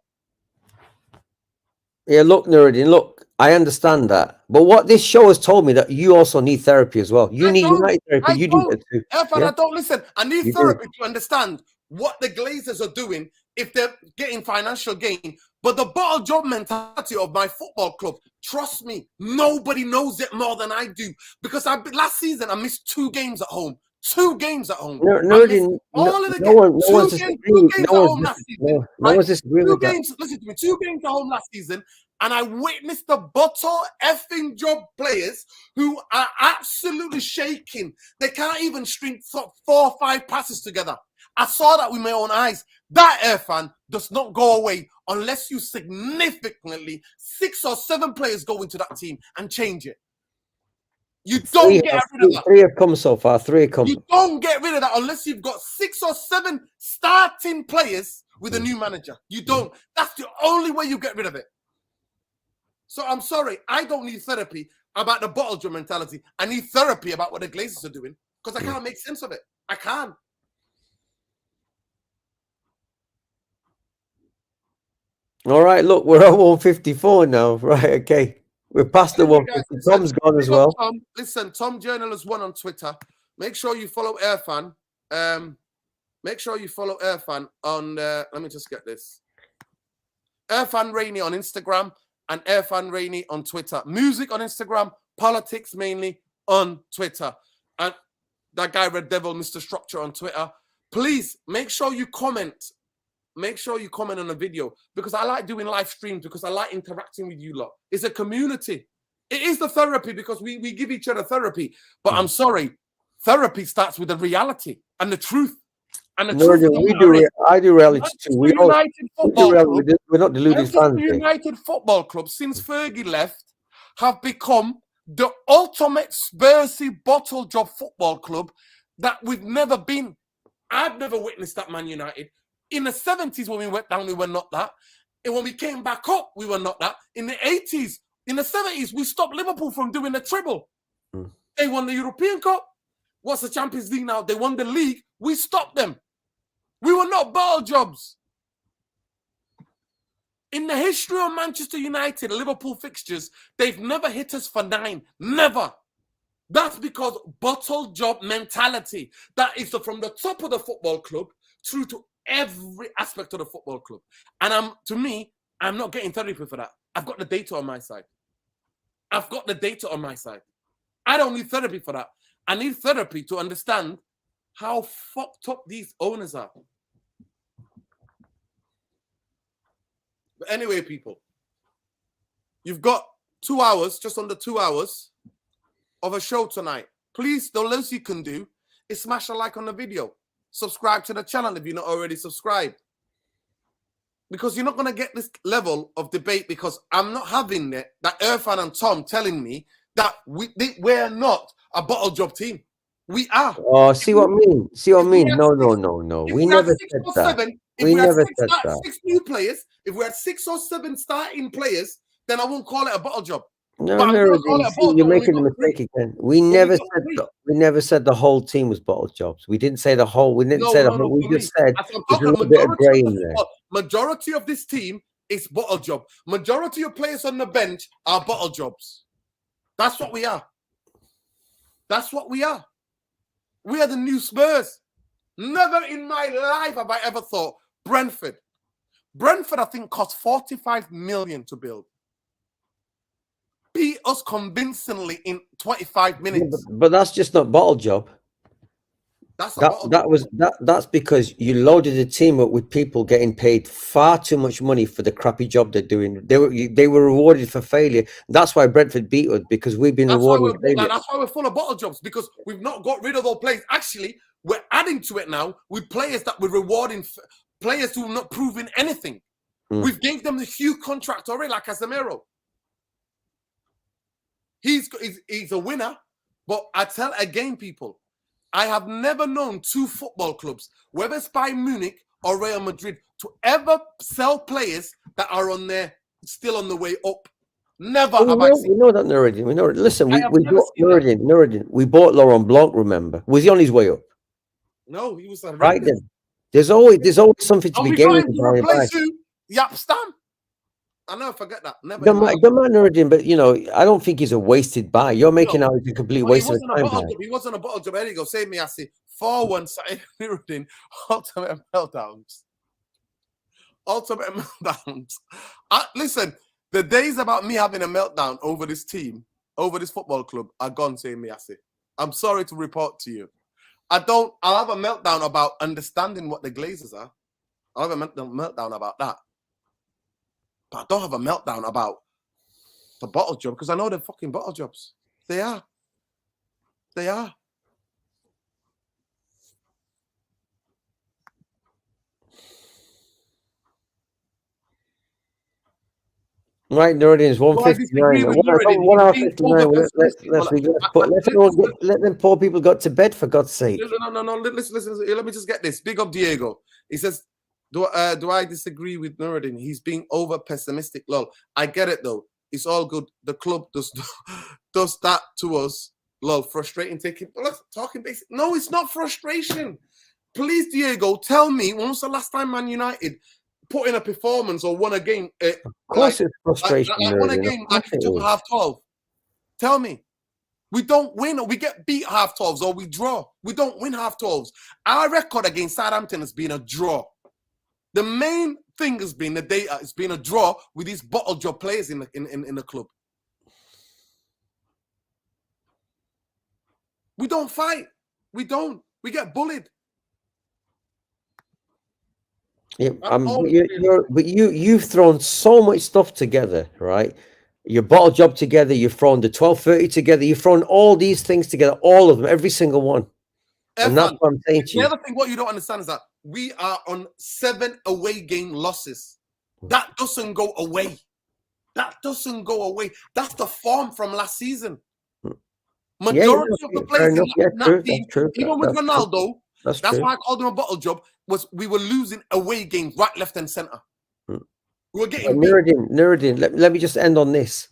Speaker 3: Yeah, look, Nuruddin, look, I understand that. But what this show has told me that you also need therapy as well. You need United therapy. You need it too.
Speaker 1: I don't listen. I need therapy to understand what the Glazers are doing if they're getting financial gain. But the bottle job mentality of my football club, trust me, nobody knows it more than I do. Because last season, I missed 2 games at home. 2 games at home.
Speaker 3: Listen to me,
Speaker 1: 2 games at home last season. And I witnessed the bottle effing job players who are absolutely shaking. They can't even string 4 or 5 passes together. I saw that with my own eyes. That Irfan does not go away unless you significantly 6 or 7 players go into that team and change it. You don't get rid of that.
Speaker 3: 3 have come so far. 3 have come.
Speaker 1: You don't get rid of that unless you've got 6 or 7 starting players with a new manager. You don't. That's the only way you get rid of it. So I'm sorry. I don't need therapy about the bottle job mentality. I need therapy about what the Glazers are doing because I can't make sense of it. I can't.
Speaker 3: All right, look, we're at 154 now. Right, okay. We're past the 150. Tom's gone as well.
Speaker 1: Tom, listen, Tom Journalist 1 on Twitter. Make sure you follow Irfan. Make sure you follow Irfan on, let me just get this. Irfan Rainey on Instagram and Irfan Rainey on Twitter. Music on Instagram, politics mainly on Twitter. And that guy, Red Devil, Mr. Structure on Twitter. Please make sure you comment. Make sure you comment on the video because I like doing live streams because I like interacting with you lot. It's a community. It is the therapy because we give each other therapy. But I'm sorry, therapy starts with the reality and the truth. And the truth
Speaker 3: I do reality too. We're not deluded fans.
Speaker 1: United Football Club, since Fergie left, have become the ultimate Spursy bottle job football club that we've never been. I've never witnessed that, Man United. In the 70s, when we went down, we were not that. And when we came back up, we were not that. In the 80s, in the 70s, we stopped Liverpool from doing the treble. They won the European Cup. What's the Champions League now? They won the league. We stopped them. We were not ball jobs. In the history of Manchester United, Liverpool fixtures, they've never hit us for 9. Never. That's because bottle job mentality. That is from the top of the football club through to every aspect of the football club. And to me, I'm not getting therapy for that. I've got the data on my side. I've got the data on my side. I don't need therapy for that. I need therapy to understand how fucked up these owners are. But anyway, people, you've got 2 hours, just under 2 hours of a show tonight. Please, the least you can do is smash a like on the video. Subscribe to the channel if you're not already subscribed. Because you're not going to get this level of debate because I'm not having that Irfan and Tom telling me that we're not a bottle job team. We are.
Speaker 3: Oh, see what I mean? See what I mean? No. We never said that. We never said that.
Speaker 1: 6 new players, if we had 6 or 7 starting players, then I won't call it a bottle job.
Speaker 3: No, you're making a mistake again. We never said the whole team was bottle jobs. We didn't say the whole. We didn't say the whole. We just said there's a little bit of grey in there.
Speaker 1: Majority of this team is bottle job. Majority of players on the bench are bottle jobs. That's what we are. That's what we are. We are the new Spurs. Never in my life have I ever thought Brentford. Brentford, I think, cost 45 million to build. Beat us convincingly in 25 minutes.
Speaker 3: Yeah, but that's just not bottle job. That's because you loaded the team up with people getting paid far too much money for the crappy job they're doing. They were rewarded for failure. That's why Brentford beat us, because we've been rewarded for failure.
Speaker 1: That's why we're full of bottle jobs, because we've not got rid of those players. Actually, we're adding to it now with players that we're rewarding, players who are not proving anything. We've gave them the huge contract already, like Casemiro. He's a winner, but I tell again, people, I have never known 2 football clubs, whether it's Bayern Munich or Real Madrid, to ever sell players that are still on the way up. Never have I seen.
Speaker 3: We know that, Nuruddin. We know. Listen, we bought Nuruddin. We bought Laurent Blanc. Remember, was he on his way up?
Speaker 1: No, he was
Speaker 3: right then. There's always something to be gained.
Speaker 1: Yap Stam. I never forget that. Never.
Speaker 3: Don't mind Nuruddin, but I don't think he's a wasted buy. You're making out he's a complete waste of time.
Speaker 1: He wasn't a bottle job. There you go. Save me. I see 4-1 Nuruddin. Ultimate meltdowns. Listen, the days about me having a meltdown over this team, over this football club, are gone. Save me. I see. I'm sorry to report to you. I'll have a meltdown about understanding what the Glazers are. I'll have a meltdown about that. But I don't have a meltdown about the bottle job, because I know they're fucking bottle jobs. They are. They are.
Speaker 3: Right, Nuruddin is 159. 1 hour 59. Let them poor people got to bed, for God's sake.
Speaker 1: No. Listen. Let me just get this. Big up Diego. He says, Do I disagree with Nuruddin? He's being over pessimistic. Lol. I get it though. It's all good. The club does that to us. Lol. Frustrating. Talking basic. No, it's not frustration. Please, Diego, tell me when was the last time Man United put in a performance or won a game?
Speaker 3: Of course, it's frustration.
Speaker 1: Like won a game like it took half 12. Tell me. We don't win, or we get beat half 12s, or we draw. We don't win half 12s. Our record against Southampton has been a draw. The main thing has been the data. It's been a draw with these bottle job players in the club. We don't fight. We don't. We get bullied.
Speaker 3: Yeah, but you've thrown so much stuff together, right? Your bottle job together, you've thrown the 12:30 together, you've thrown all these things together, all of them, every single one. And that's what I'm saying to you.
Speaker 1: The other thing, what you don't understand is that we are on 7 away game losses. That doesn't go away. That doesn't go away. That's the form from last season. Majority of the players in that team, even with Ronaldo, that's why I called him a bottle job, was we were losing away games, right, left, and centre. We were getting
Speaker 3: Nuruddin, let me just end on this.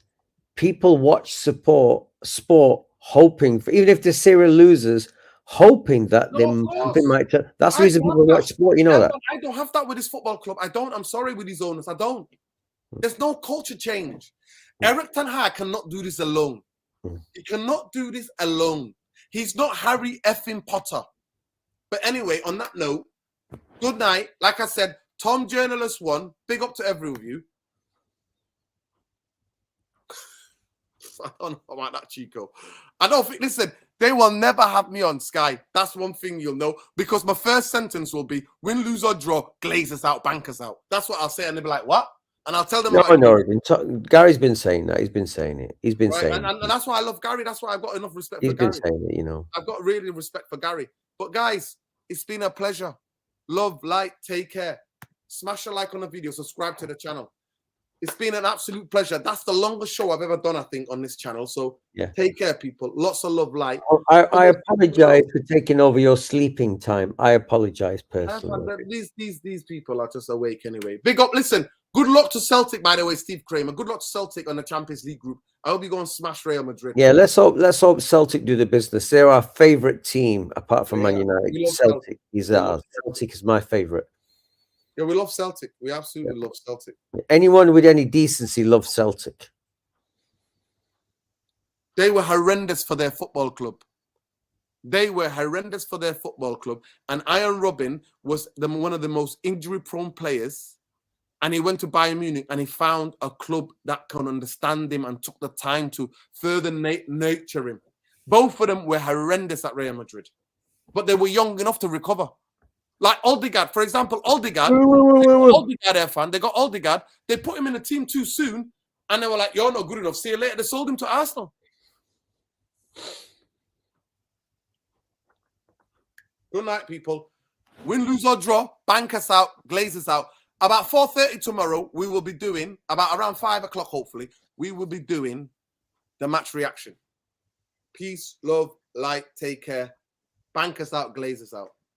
Speaker 3: People watch sport hoping for, even if they're serial losers, hoping that something might turn. That's the reason people watch sport, you know that.
Speaker 1: I don't have that with this football club. I don't. I'm sorry with these owners. I don't. There's no culture change. Eric Ten Hag cannot do this alone. He cannot do this alone. He's not Harry effing Potter. But anyway, on that note, good night. Like I said, Tom Journalist 1. Big up to every of you. I don't know about that, Chico. I don't think, listen, they will never have me on Sky. That's one thing you'll know. Because my first sentence will be, win, lose, or draw, Glazers out, bankers out. That's what I'll say. And they'll be like, what? And I'll tell them.
Speaker 3: Gary's been saying that. He's been saying it. He's been saying it.
Speaker 1: And that's why I love Gary. That's why I've got enough respect for
Speaker 3: Gary.
Speaker 1: He's
Speaker 3: been saying it, you know.
Speaker 1: I've got really respect for Gary. But guys, it's been a pleasure. Love, like, take care. Smash a like on the video. Subscribe to the channel. It's been an absolute pleasure. That's the longest show I've ever done, I think, on this channel. So take care, people. Lots of love, like.
Speaker 3: I apologize for taking over your sleeping time. I apologize personally.
Speaker 1: These people are just awake anyway. Big up. Listen, good luck to Celtic, by the way, Steve Kramer. Good luck to Celtic on the Champions League group. I hope you go and smash Real Madrid.
Speaker 3: Yeah, let's hope Celtic do the business. They're our favorite team apart from Man United. Celtic is ours. Celtic is my favorite.
Speaker 1: Yeah, we love Celtic. We absolutely love Celtic.
Speaker 3: Anyone with any decency loves Celtic.
Speaker 1: They were horrendous for their football club. They were horrendous for their football club. And Ian Robin was one of the most injury-prone players. And he went to Bayern Munich and he found a club that can understand him and took the time to further nurture him. Both of them were horrendous at Real Madrid. But they were young enough to recover. Like Odegaard, for example, Odegaard, fan. They got Odegaard. They put him in the team too soon, and they were like, "You're not good enough. See you later." They sold him to Arsenal. Good night, people. Win, lose, or draw. Bank us out. Glazers out. About 4:30 tomorrow, we will be doing, about around 5 o'clock, hopefully, we will be doing the match reaction. Peace, love, light, take care. Bank us out. Glazers out.